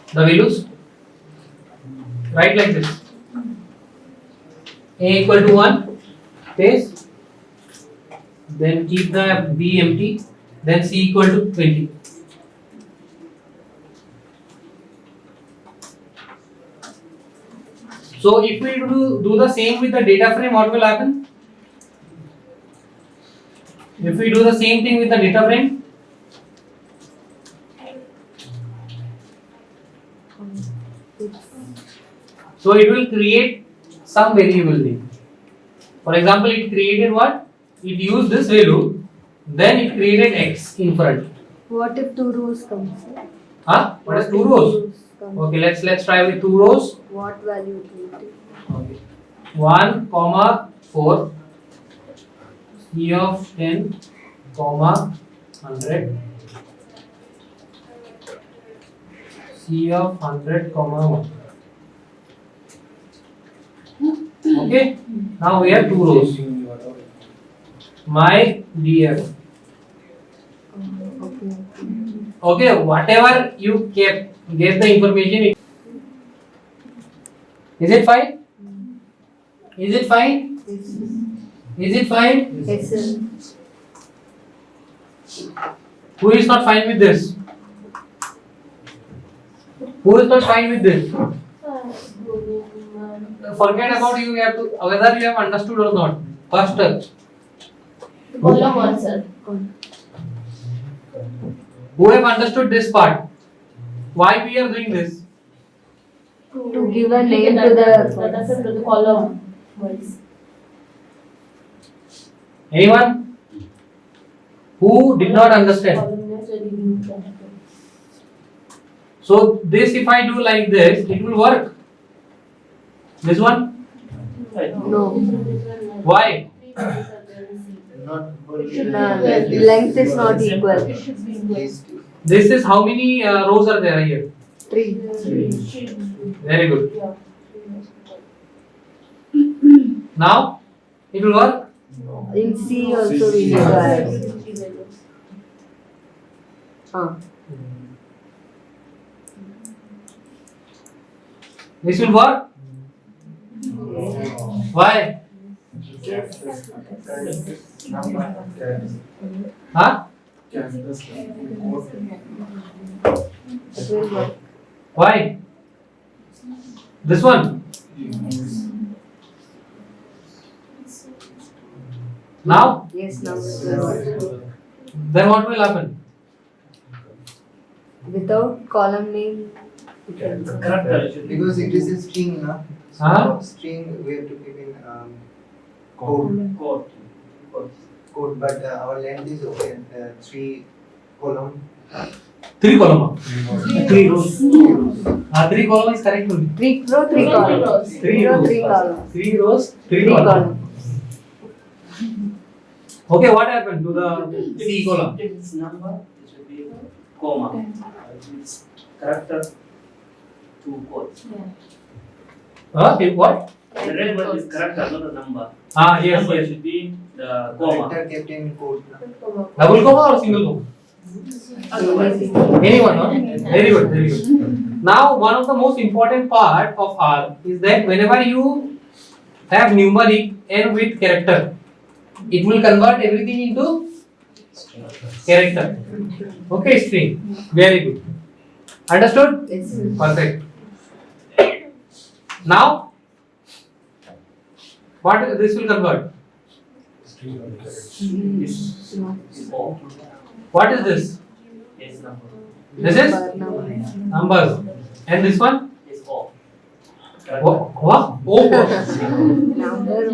The values. Write like this. A equal to 1. Space. Then keep the B empty. Then C equal to 20. So if we do the same with the data frame, what will happen? If we do the same thing with the data frame, so it will create some variable name. For example, it created what? It used this value, then it created X in front. What if 2 rows comes? Huh? What is 2 rows? Okay, let's try with 2 rows. What value it will take? Okay. 1, 4, C of 10, 100, C of 100, 1. Okay. Now we have 2 rows. My dear. Okay. Okay, whatever you gave the information. Is it fine? Is it fine? Yes. Is it fine? Yes, sir. Who is not fine with this? Who is not fine with this? Forget about you have to whether you have understood or not. First, Column 1, sir. who have understood this part? Why we are doing this? To give a name to the column wise. Anyone? Who did not understand? So this, if I do like this, it will work. This one? No. Why? Not Length is not equal. This is how many rows are there here? 3. Very good. Now it will work. In C also we need to add. This will work. Why? Huh? It will work. Why? This one. Now? Yes, now it will work. Then what will happen? Without column name, it can work. because it is a string, na? So Huh? string we have to keep in code, but our length is okay. 3 column. 3 column. 3 rows. 3 column is correct only. 3 row, 3 columns. 3 row, rows. 3 columns. 3 rows, 3 3 column. columns. Okay, what happened to the C column? If it's number, it should be comma. If it's character, 2 quotes. If what? The red one is character, not the number. Yes, Number yes. should be the comma. kept in code. Double comma or single comma? Otherwise, Anyone, no? Very good, very good. Now, one of the most important part of R is that whenever you have numeric and with character, it will convert everything into character. Okay, string. Very good. Understood? Yes. Perfect. Now, what this will convert? is O. What is this? Is number. This is Number. numbers. And this one? Is O. What? Oh. Number.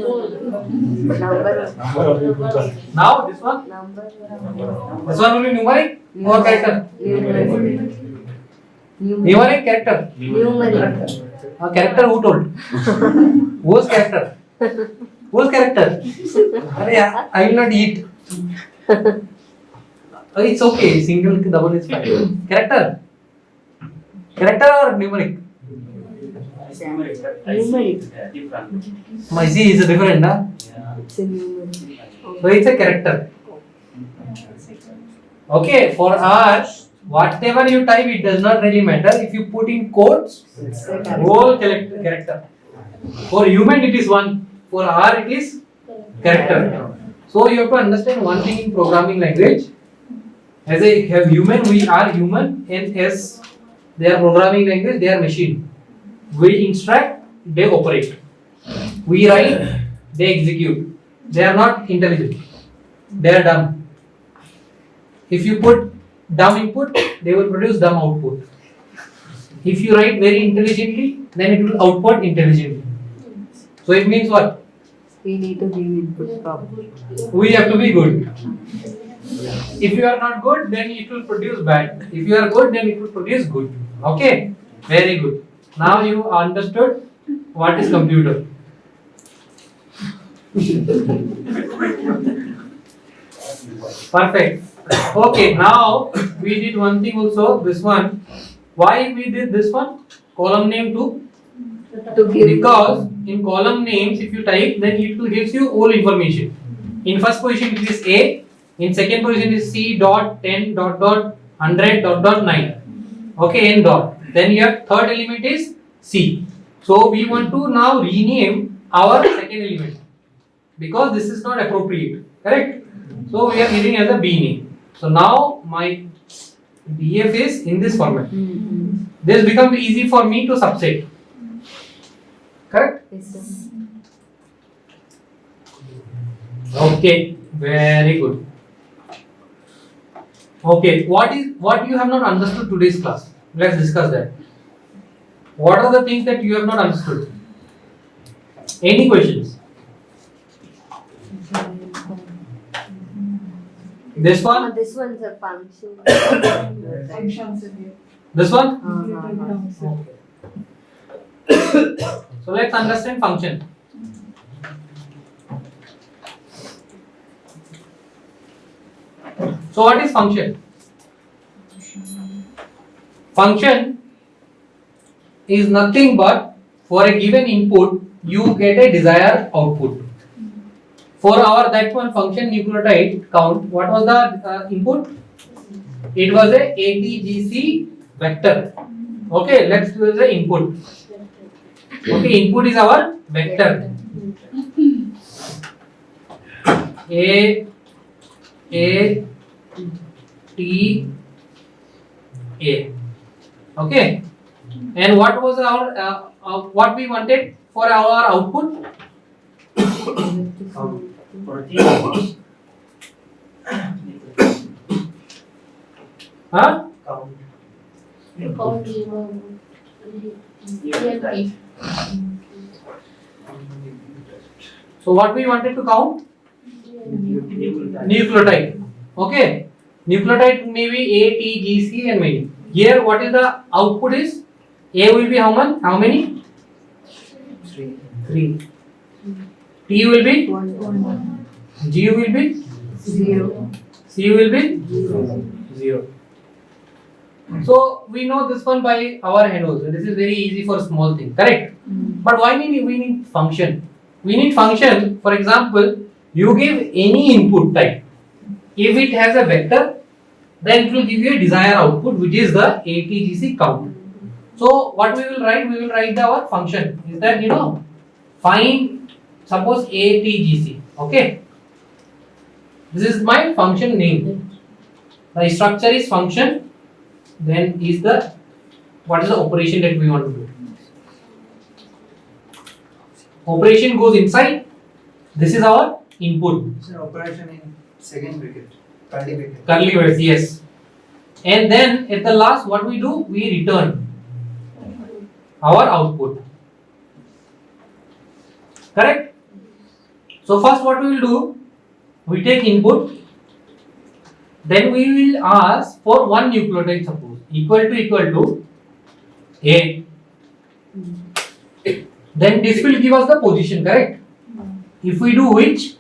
Number. Now this one? Number. This one will be numeric or character? Numeric. Numeric character. Numeric. Character who told? Whose character? Whose character? I will not eat. It's okay. Single, double is fine. Character. Character or numeric? Numeric. Numeric. Different. My Z is different, huh? Yeah. It's a numeric. So it's a character. Okay, for R, whatever you type, it does not really matter. If you put in quotes, It's a character. whole character. For human, it is one. For R, it is character. So you have to understand one thing in programming language. As I have human, we are human, and as they are programming language, they are machine. We instruct, they operate. We write, they execute. They are not intelligent. They are dumb. If you put dumb input, they will produce dumb output. If you write very intelligently, then it will output intelligently. So it means what? We need to give input properly. We have to be good. If you are not good, then it will produce bad. If you are good, then it will produce good. Okay? Very good. Now you understood what is computer. Perfect. Okay, now we did one thing also, this one. Why we did this one? Column name to? To give. Because in column names, if you type, then it will gives you all information. In first position it is A, in second position is C dot 10 dot dot 100 dot dot 9. Okay, N dot. Then your third element is C. So we want to now rename our second element because this is not appropriate. Correct? So we are giving as a B name. So now my DF is in this format. This becomes easy for me to subset. Correct? Yes, sir. Okay, very good. Okay, what you have not understood today's class? Let's discuss that. What are the things that you have not understood? Any questions? This one? This one's a function. This one? Okay. So let's understand function. So what is function? Function is nothing but for a given input you get a desired output. For our that one function nucleotide count, what was the input? It was a ATGC vector. Okay, let's do the input. Okay, input is our vector. A T A. Okay, and what was our what we wanted for our output? Huh? So what we wanted to count? Nucleotide. Okay. Nucleotide may be A, T, G, C and many. Here what is the output is? A will be how many? How many? 3. T will be? 1. G will be? 0. C will be? 0. So we know this one by our hand also. This is very easy for small thing, correct? But why we need function? We need function. For example, you give any input type. If it has a vector, then it will give you a desired output, which is the ATGC count. So what we will write? We will write our function. Is that find suppose ATGC. Okay. This is my function name. The structure is function. Then is the what is the operation that we want to do? Operation goes inside. This is our input. It's an operation in second bracket, curly bracket. Curly braces, yes. And then at the last, what we do? We return our output. Correct? So first, what we will do? We take input. Then we will ask for one nucleotide, suppose equal to A. Then this will give us the position, correct? If we do which,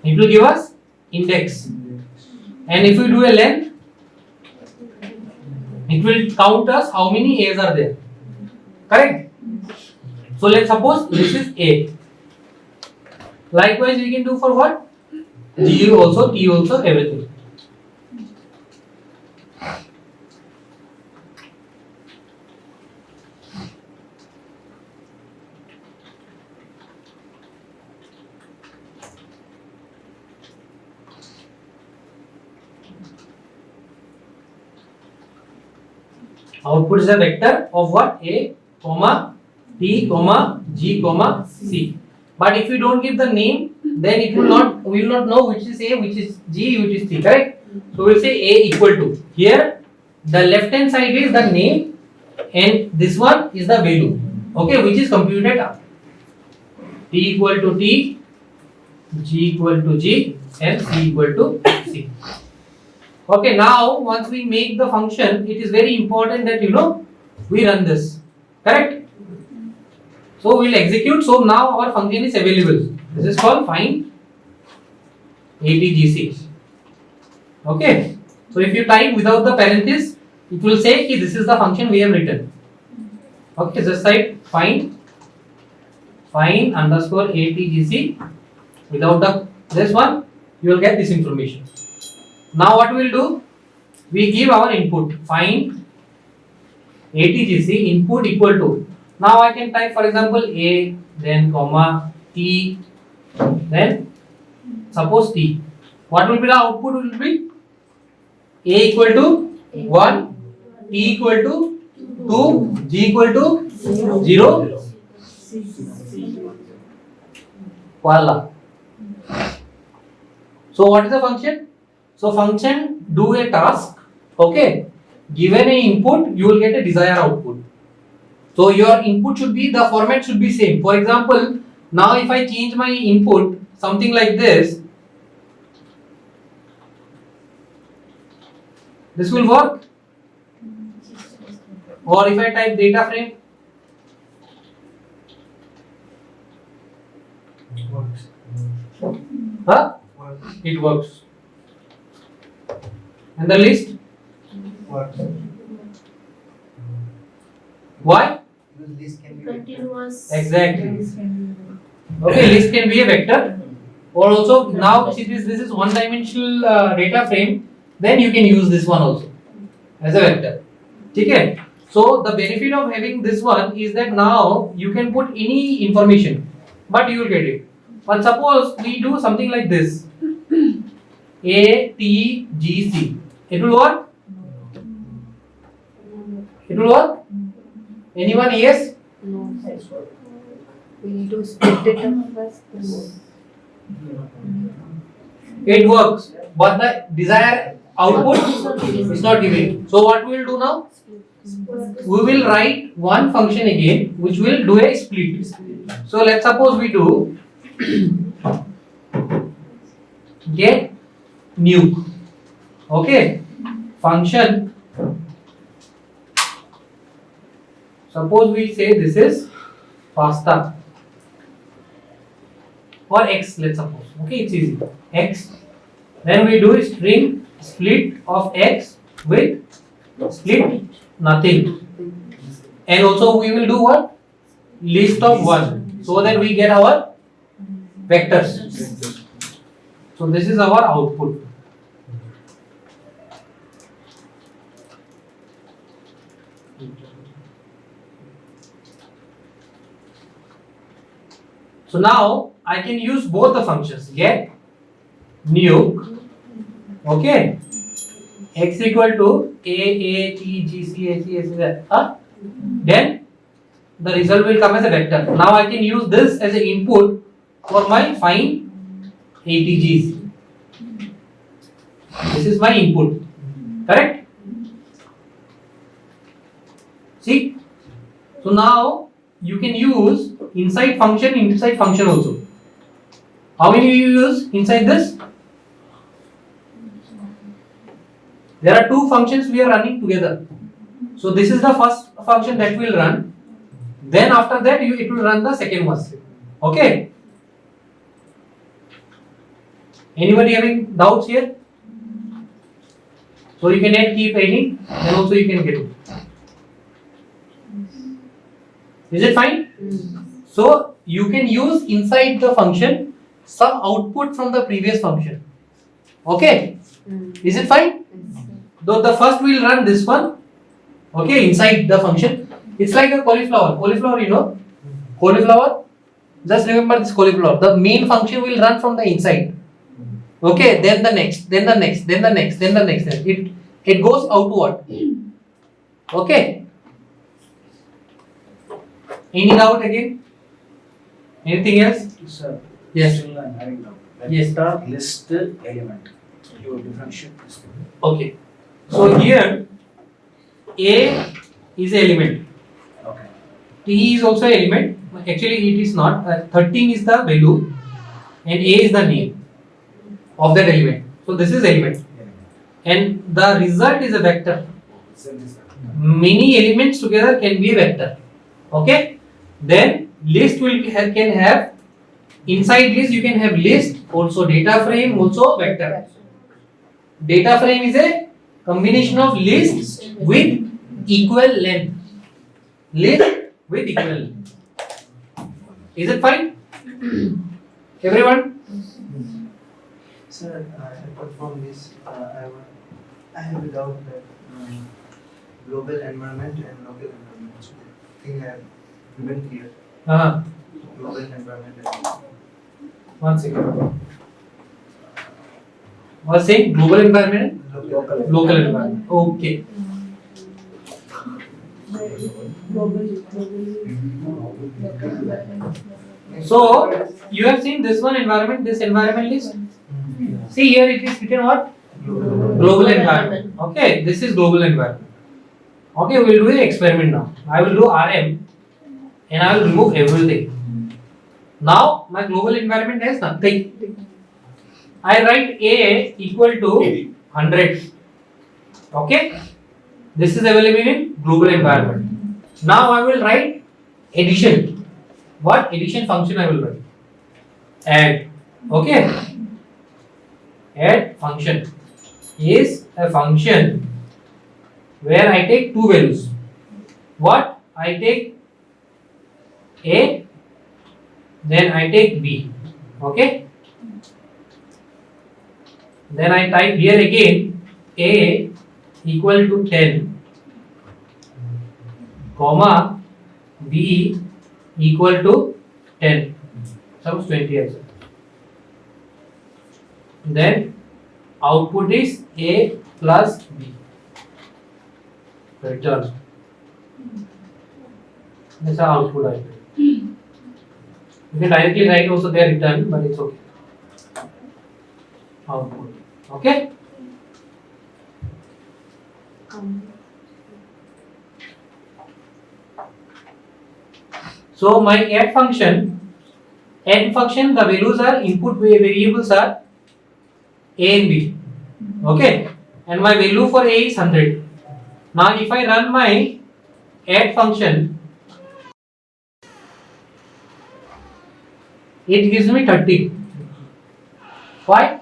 it will give us index. And if we do a length, it will count us how many A's are there. Correct? So let's suppose this is A. Likewise, we can do for what? G also, T also, everything. Output is a vector of what? A, comma, T, comma, G, comma, C. But if you don't give the name, then it will not, we will not know which is A, which is G, which is T, correct? So we will say A equal to. Here, the left hand side is the name and this one is the value, okay, which is computed up. T equal to T, G equal to G and C equal to C. Okay, now once we make the function, it is very important that we run this, correct? So we will execute. So now our function is available. This is called find ATGC. Okay. So if you type without the parenthesis, it will say कि this is the function we have written. Okay, just type find underscore ATGC without the this one, you will get this information. Now what we will do? We give our input find ATGC input equal to. Now I can type for example A, then comma T, then suppose T. What will be the output? Will be A equal to 1, T equal to 2, G equal to 0. Voila. So what is the function? So function do a task. Okay. Given a input, you will get a desired output. So your input should be, the format should be same. For example, now if I change my input something like this will work. Or if I type data frame, it works. And the list? Why? List can be Continuous. Exactly. Okay, list can be a vector. Or also now since this is one dimensional data frame, then you can use this one also as a vector. Okay. So the benefit of having this one is that now you can put any information, but you will get it. But suppose we do something like this, A, T, G, C. It will work? It will work? Anyone? Yes? No, we need to split it up first. It works, but the desired output is not giving. So what we will do now? We will write one function again, which will do a split. So let's suppose we do get nuke. Okay, function. Suppose we say this is pasta or x. Let's suppose. Okay, it's easy. X. Then we do string split of x with split nothing. And also we will do what? List of 1, so that we get our vectors. So this is our output. So now I can use both the functions, get, nuke, okay, x equal to a, t, g, c, a, c, a, c, then the result will come as a vector. Now I can use this as an input for my find ATGs. This is my input, correct? See? So now you can use inside function also. How many you use inside this? There are two functions we are running together. So this is the first function that will run. Then after that it will run the second one. Okay? Anybody having doubts here? So you can keep adding, then also you can get it. Is it fine? So you can use inside the function some output from the previous function. Okay? Is it fine? Though the first will run this one, okay, inside the function. It's like a cauliflower. Cauliflower, you know? Cauliflower. Just remember this cauliflower. The main function will run from the inside. Okay, then the next, then the next, then the next, then the next. It goes outward. Okay. Any doubt again? Anything else? Sir, Yes. still I'm having doubt. Yes. Vector list element. You differentiate this. Okay. So here A is an element. Okay. T is also an element. Actually, it is not. 13 is the value, and A is the name of that element. So this is element, and the result is a vector. Many elements together can be a vector. Okay. Then list can have inside list you can have list, also data frame, also vector. Data frame is a combination of list with equal length. List with equal length. Is it fine? Everyone? Sir, apart from this, I have a doubt that global environment and local environment. So I think I have given here global environment and 1 second. Was saying global environment, local environment. Okay. So you have seen this one environment, this environment list. See here it is written what? Global environment. Okay, this is global environment. Okay, we will do the experiment now. I will do RM and I will remove everything. Now my global environment has nothing. I write A equal to 100. Okay, this is available in global environment. Now I will write addition. What addition function I will write? Add. Okay, add function is a function where I take two values. What? I take A, then I take B. Okay, then I type here again A equal to 10, comma B equal to 10, suppose 20 also. Then output is A plus B. Return. That's our output I get. You can directly write also their return, but it's okay. Output. Okay? So my add function, the values are input variables are A and B. Okay, and my value for A is 100. Now if I run my add function, it gives me 30. Why?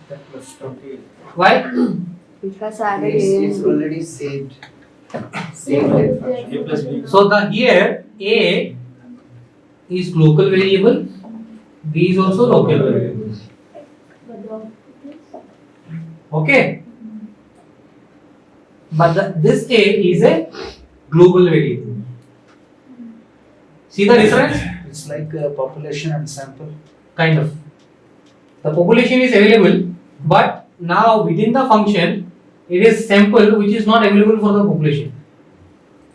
That plus 20. Why? Because added It's A. already saved. Same with A plus B. So the here A is local variable, B is also local variable. Okay, but this A is a global variable. See the difference? It's like population and sample. Kind of. The population is available, but now within the function, it is sample which is not available for the population.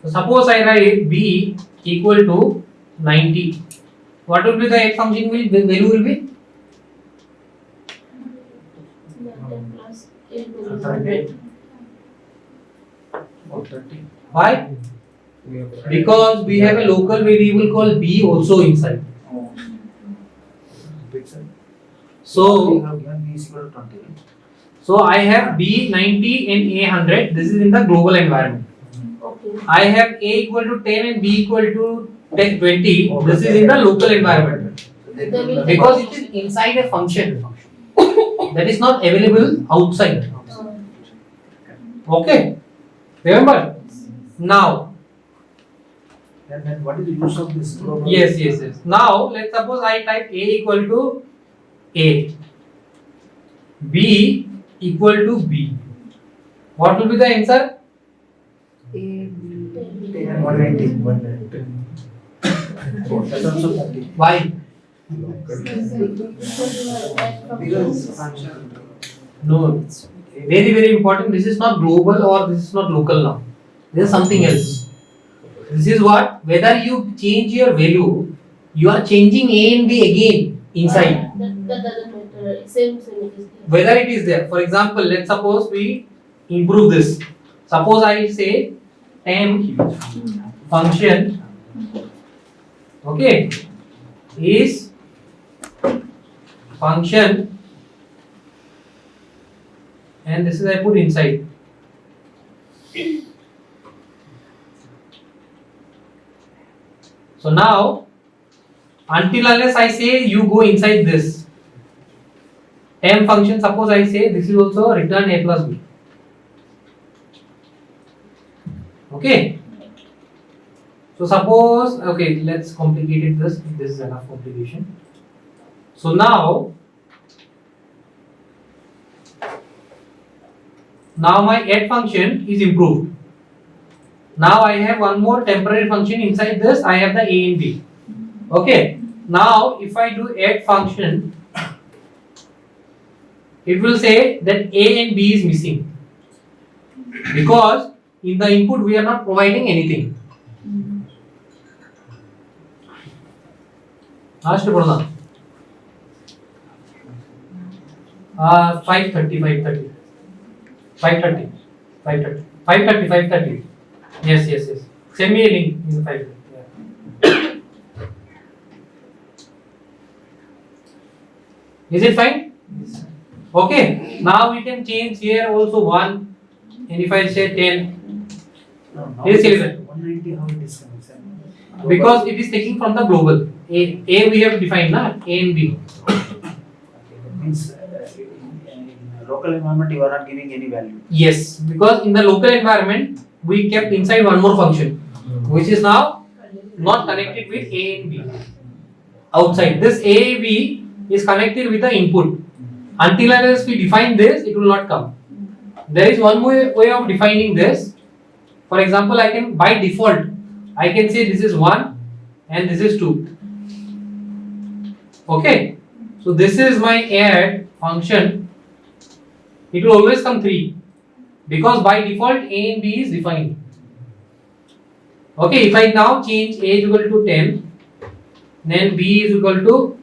So suppose I write B equal to 90. What will be the add function value will be? 10 plus 8 will be 100. 100. 30. Why? Because we have a local variable called B also inside. Oh. Big side. So we have given B is equal to 20. So I have B 90 and A 100. This is in the global environment. Okay. I have A equal to 10 and B equal to 10, 20. This is in the local environment. Because it is inside a function that is not available outside. Okay. Remember? Now. And then what is the use of this global? Yes. Now let's suppose I type A equal to A. B equal to B. What will be the answer? A, B. And 190. That's also 30. Why? Because function. No. Very important. This is not global or this is not local now. This is something else. This is what? Whether you change your value, you are changing A and B again inside. That doesn't matter. Same it is. Whether it is there. For example, let's suppose we improve this. Suppose I say temp function, okay, is function, and this is I put inside. So now, until unless I say you go inside this temp function, suppose I say this is also return A plus B. Okay. So suppose, okay, let's complicate it this. This is enough complication. So now my add function is improved. Now I have one more temporary function inside this. I have the A and B. Okay. Now if I do add function, it will say that A and B is missing because in the input we are not providing anything. Last pradha. 530. Yes. Send me a link in the 530. Yeah. Is it fine? Okay. Now we can change here also 1, and if I say 10, No, now Yes, it is yes. 190, how it is coming? because it is taking from the global. A we have defined na, A and B. That means in local environment you are not giving any value. Yes, because in the local environment we kept inside one more function, which is now not connected with A and B. Outside this A B is connected with the input. Until unless we define this, it will not come. There is one more way of defining this. For example, I can by default I can say this is 1 and this is 2. Okay, so this is my add function. It will always come 3 because by default A and B is defined. Okay, if I now change A is equal to 10, then B is equal to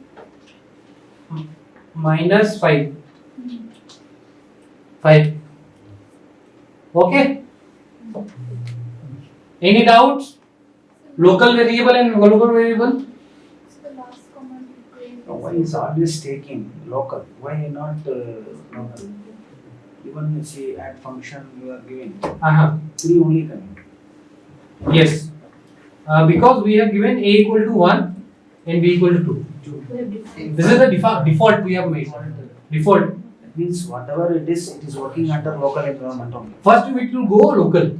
minus 5. Okay. Any doubts? Local variable and global variable? So the last command Why is always taking local? Why not local? Even see at function you are giving Uh-huh. 3 only coming. Yes. Because we have given a equal to 1 and b equal to 2. This is the default we have made. Default. That means whatever it is working under local environment only. First it will go local.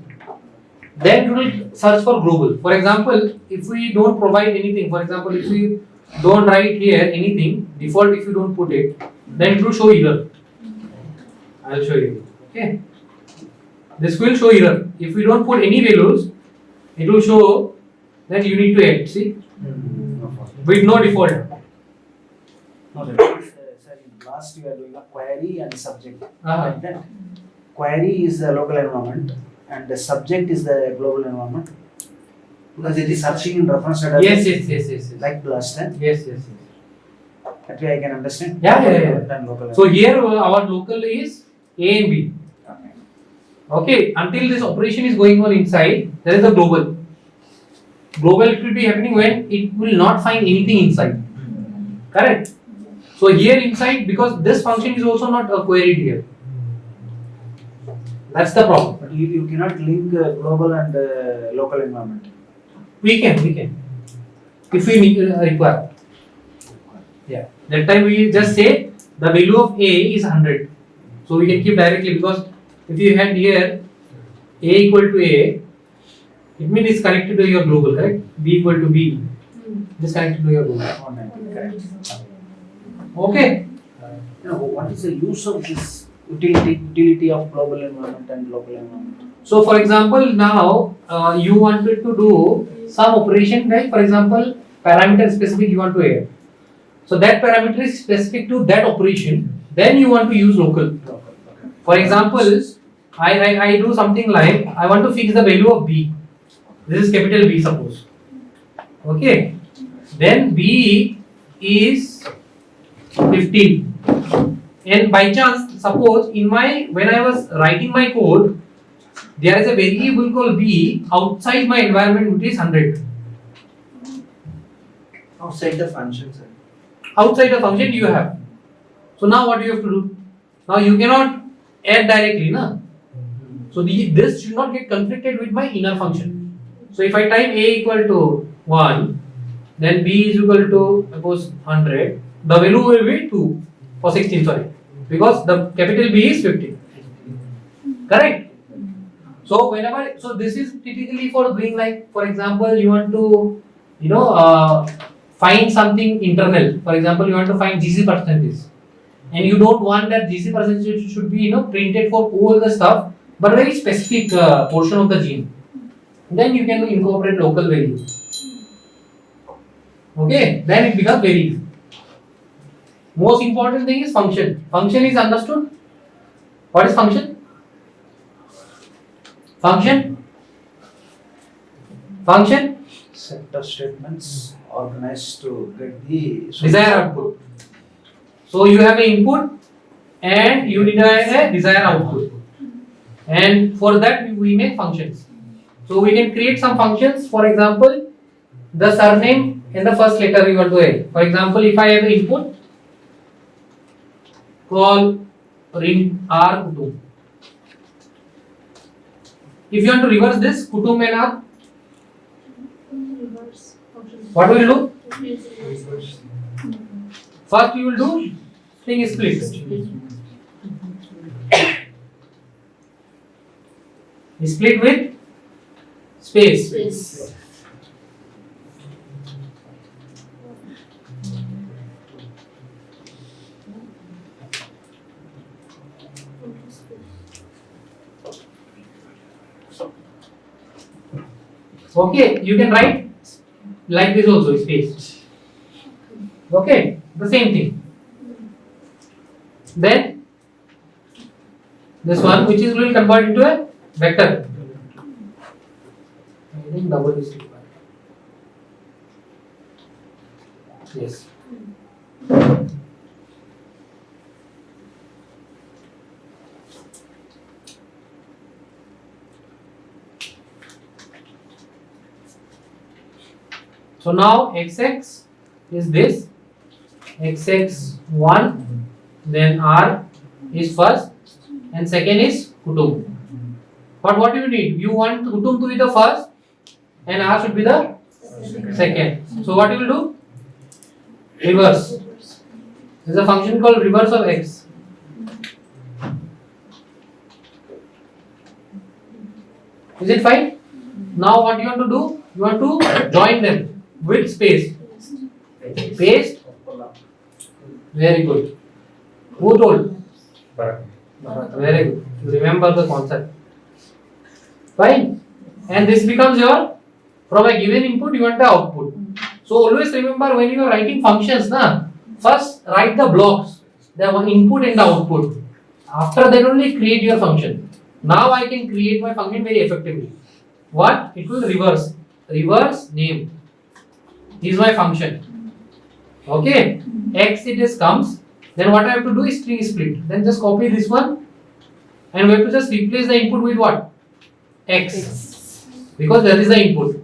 Then it will search for global. For example, if we don't provide anything, for example, if we don't write here anything, default if you don't put it, then it will show error. I will show you. Okay. This will show error. If we don't put any values, it will show that you need to add. See? With no default. No, that means, sir, in last you are doing a query and subject. Like that. Query is the local environment and the subject is the global environment. Because it is searching in reference database. Yes. Like last time. Yes. That way I can understand. Yeah. And local So here our local is A and B. Okay. Until this operation is going on inside, there is a global. Global it will be happening when it will not find anything inside. Correct? So here inside, because this function is also not queried here. That's the problem. But you cannot link global and local environment. We can. If we need, require. Yeah. That time we just say the value of A is 100. So we can keep directly, because if you had here A equal to A, it means it's connected to your global, correct? B equal to B. This connected to your global. Correct. Okay. Now, what is the use of this utility of global environment and local environment? So for example, now you wanted to do some operation, right? For example, parameter specific you want to add. So that parameter is specific to that operation. Then you want to use local. For example, I do something like I want to fix the value of B. This is capital B, suppose. Okay. Then B is 15. And by chance, suppose when I was writing my code, there is a variable called B outside my environment which is 100. Outside the function, sir. Outside the function you have. So now what you have to do? Now you cannot add directly, na? So this should not get conflicted with my inner function. So if I type A equal to 1, then B is equal to suppose 100, the value will be 2 for 16, sorry. Because the capital B is 15. Correct? So this is typically for doing, like, for example, you want to, find something internal. For example, you want to find GC percentage. And you don't want that GC percentage should be, printed for all the stuff, but very specific portion of the gene. Then you can incorporate local value. Okay, then it becomes very easy. Most important thing is function. Function is understood. What is function? Function? Set of statements organized to get the Desired output. So you have an input and you desire a desired output. And for that we make functions. So we can create some functions. For example, the surname and the first letter we want to add. For example, if I have an input, call ring R Kutum. If you want to reverse this, Kutum and R, what will you do? First we will do string split. Split with space. Okay, you can write like this also, space. Okay, the same thing. Then this one, which is will convert into a vector. I think double is required. Yes. So now XX is this, XX1, then R is first, and second is Kutum. But what do you need? You want Kutum to be the first and R should be the second. So what you will do? Reverse. There is a function called reverse of x. Is it fine? Now what you want to do? You want to join them with space. Paste. Very good. Who told? Very good. You remember the concept. Fine. And this becomes your, from a given input you want the output. So always remember when you are writing functions, first write the blocks, the one input and the output. After that only create your function. Now I can create my function very effectively. What? It will reverse. Reverse name is my function. Okay. X it is comes. Then what I have to do is string split. Then just copy this one and we have to just replace the input with what? X. Because that is the input.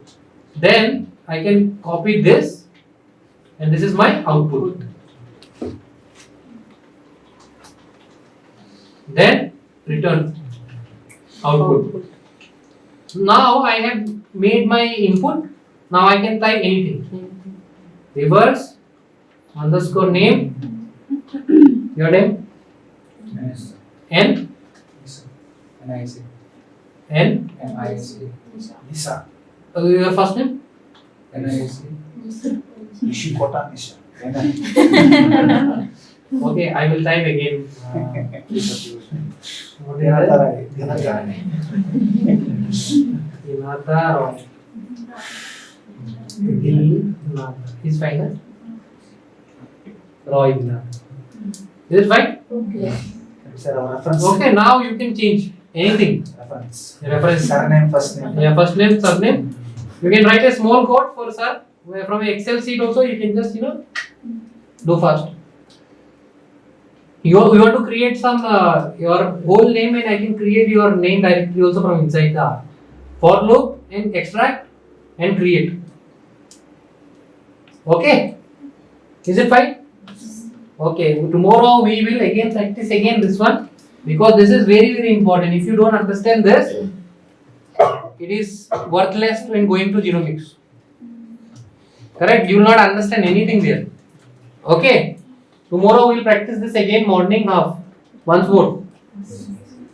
Then I can copy this and this is my output. Then return output. Now I have made my input. Now I can type anything. Reverse underscore name. Your name? N? NIC. N? NIC. Nisa. Your first name? NIC. Nishikota Nisha. Okay, I will type again. What is that? Dinata Roy. Dinata. Is fine, huh? Roy Dinata. Is it fine? Okay. Reference. Okay, now you can change anything. Reference. Reference. Surname, first name. Yeah, first name, surname. You can write a small code for sir. Where from an Excel sheet also you can just do fast. You want to create some your whole name and I can create your name directly also from inside the for loop and extract and create. Okay, is it fine? Okay, tomorrow we will again practice again this one because this is very important. If you don't understand this, it is worthless when going to genomics. Correct? You will not understand anything there. Okay. Tomorrow we will practice this again morning half. Once more.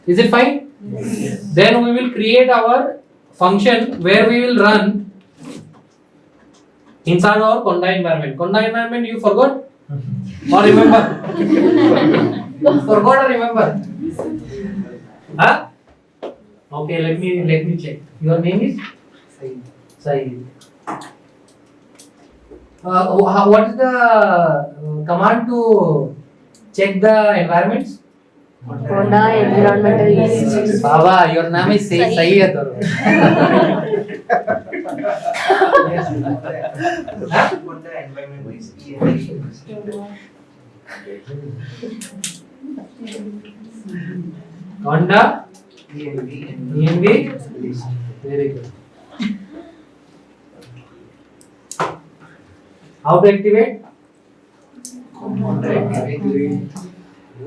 Is it fine? Yes. Then we will create our function where we will run inside our Conda environment. Conda environment you forgot? Or remember? Forgot or remember? Huh? Okay, let me check. Your name is? Saeed. What is the command to check the environments? Conda environmental list. Baba, your name is Saeed. Conda environment is Conda ENV. Very good. How to activate?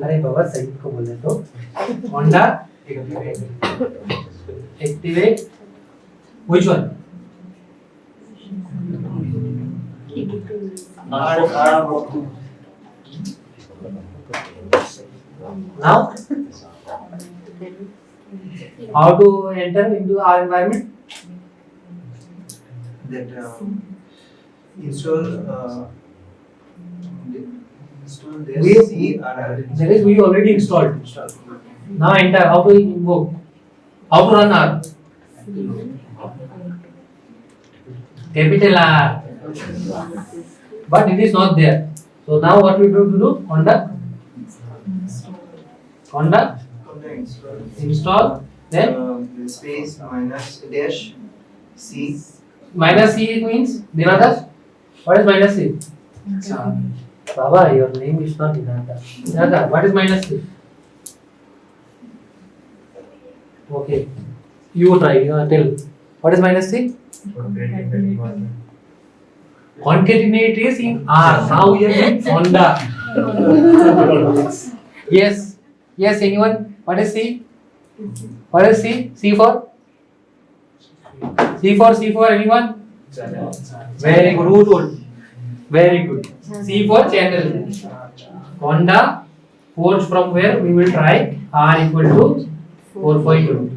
अरे बाबा सही को बोले तो Conda activate which one? Now how to enter into our environment? That install this C R. That is we already installed. Now enter. How to invoke? How to run R? Capital R. But it is not there. So now what we do to do? Conda install. Then Space minus dash C. minus C means Dinata. What is minus C? Baba, your name is not Dinata. Dinata, what is minus C? Okay. You try, tell. What is minus C? Concatenate is in R. Now we are in Conda. Yes. Yes, anyone? What is C? What is C? C for? C for anyone? Very good. Who told? Very good. C for channel. Conda force from where we will try R equal to 4.2.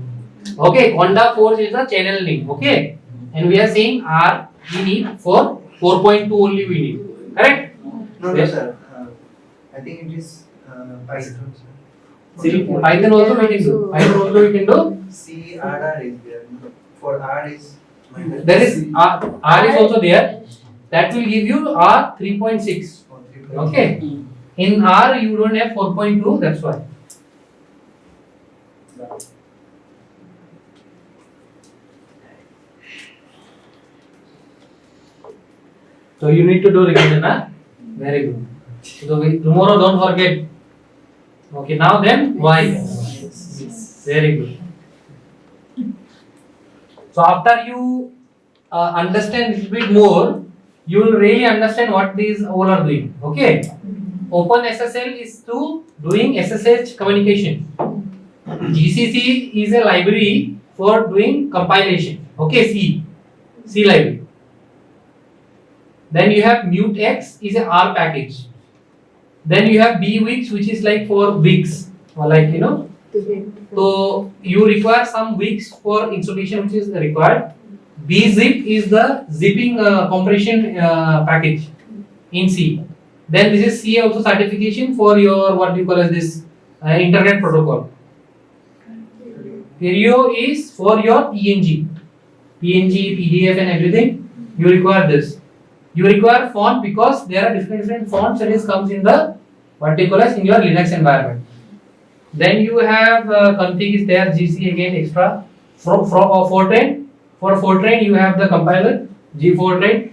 Okay, Conda force is a channel link. Okay, and we are saying R we need for 4.2 only we need. Correct? No, Yes. sir. I think it is Python, sir. Python also we can do. Python also we can do. C R is there. For R is minus. There is R is also there. That will give you R 3.6. Okay. In R you don't have 4.2. That's why. So you need to do revision, huh? Very good. So tomorrow don't forget. Okay, now then Y. Very good. So after you understand a little bit more, you will really understand what these all are doing. Okay. Open SSL is to doing SSH communication. GCC is a library for doing compilation. Okay, C library. Then you have mutex is a R package. Then you have bwix, which is like for Wix, or like you know. So you require some Wix for installation, which is required. Bzip is the zipping compression package in C. Then this is C also certification for your what you call as this internet protocol. Perio is for your PNG, PDF and everything. You require this. You require font because there are different fonts that is comes in the what you call as in your Linux environment. Then you have config is there, GC again extra. For Fortran you have the compiler G-Fortran.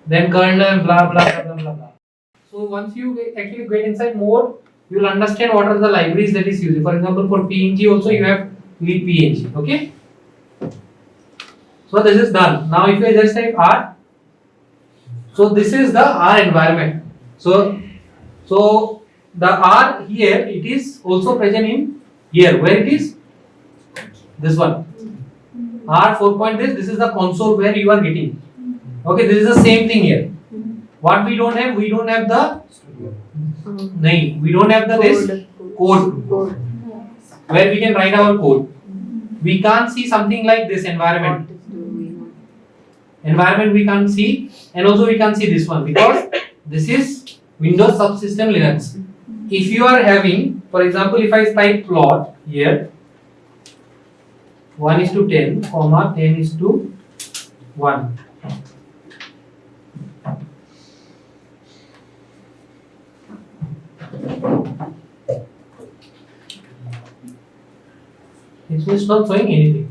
Then kernel blah blah blah blah blah. So once you actually get inside more, you will understand what are the libraries that is used. For example, for PNG also you have PNG. Okay. So this is done. Now if I just type R, so this is the R environment. So the R here it is also present in here. Where it is? This one. R 4. This is the console where you are getting. Okay, this is the same thing here. What we don't have the we don't have the this code where we can write our code. We can't see something like this environment. Environment we can't see, and also we can't see this one because this is Windows subsystem Linux. If you are having, for example, if I type plot here 1:10, 10:1. It is not showing anything.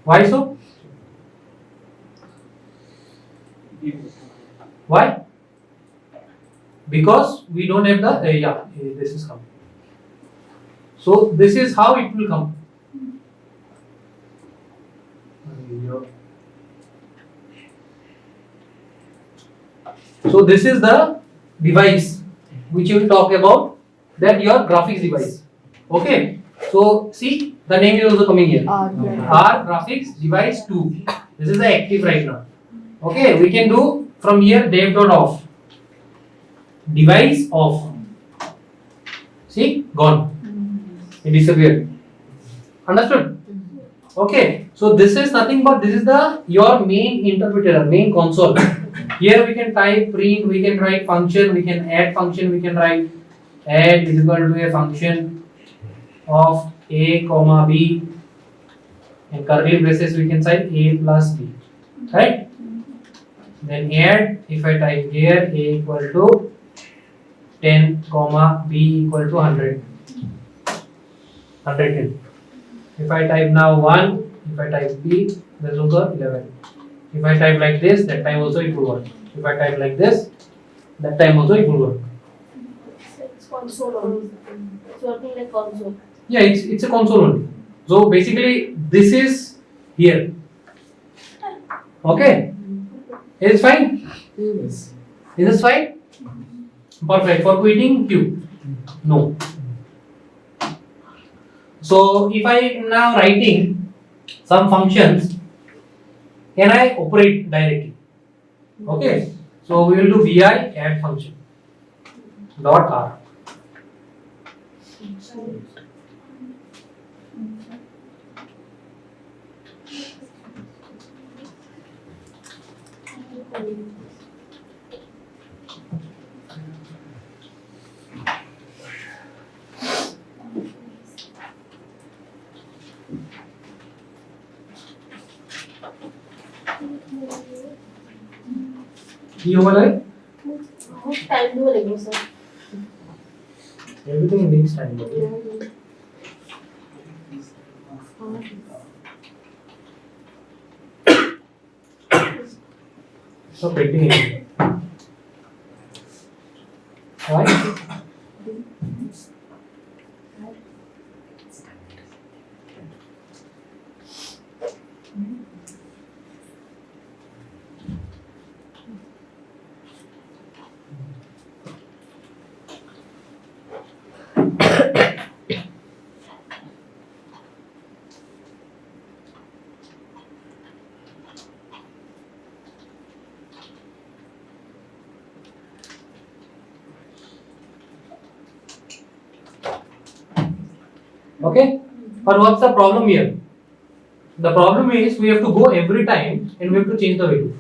Why so? Why? Because we don't have the this is coming. So this is how it will come. So this is the device which you will talk about, that your graphics device. Okay. So see, the name is also coming here. R graphics device 2. This is the active right now. Okay, we can do from here dev.off. Device off. See, gone. It disappeared. Understood? Okay. So this is nothing but this is the your main interpreter, main console. Here we can type print, we can write function, we can add function, we can write add is equal to a function of a comma b, and curly braces we can cite a plus b, right? Then add, if I type here a equal to 10 comma b equal to 100, 110. If I type now 1, if I type b, that's also 11. If I type like this, that time also it will work. If I type like this, that time also it will work. It's console only. It's working like console. Yeah, it's a console only. So basically this is here. Okay. Is it fine? Is this fine? Perfect. For quitting Q? No. So if I am now writing some functions, can I operate directly? Okay. So we will do vi add function dot r. ये वाला है? Time dua lagi sir. Everything needs time. So printing it. Why? Okay, but what's the problem here? The problem is we have to go every time and we have to change the value.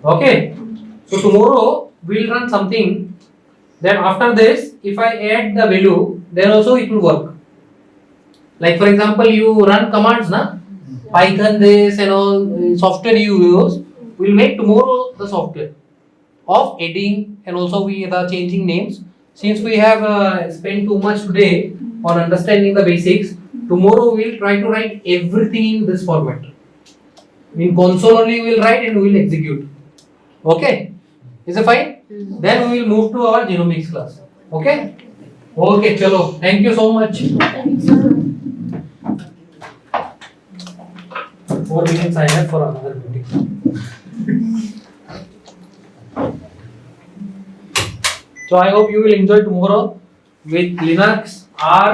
Okay, so tomorrow we'll run something that after this, if I add the value, then also it will work. Like for example, you run commands, na? Python this and all software you use. We'll make tomorrow the software of adding and also we are changing names. Since we have spent too much today on understanding the basics, tomorrow we'll try to write everything in this format. In console only we'll write and we'll execute. Okay? Is it fine? Then we will move to our genomics class. Okay? Okay, chalo. Thank you so much. 4 minutes I have for another meeting. So I hope you will enjoy tomorrow with Linux, R,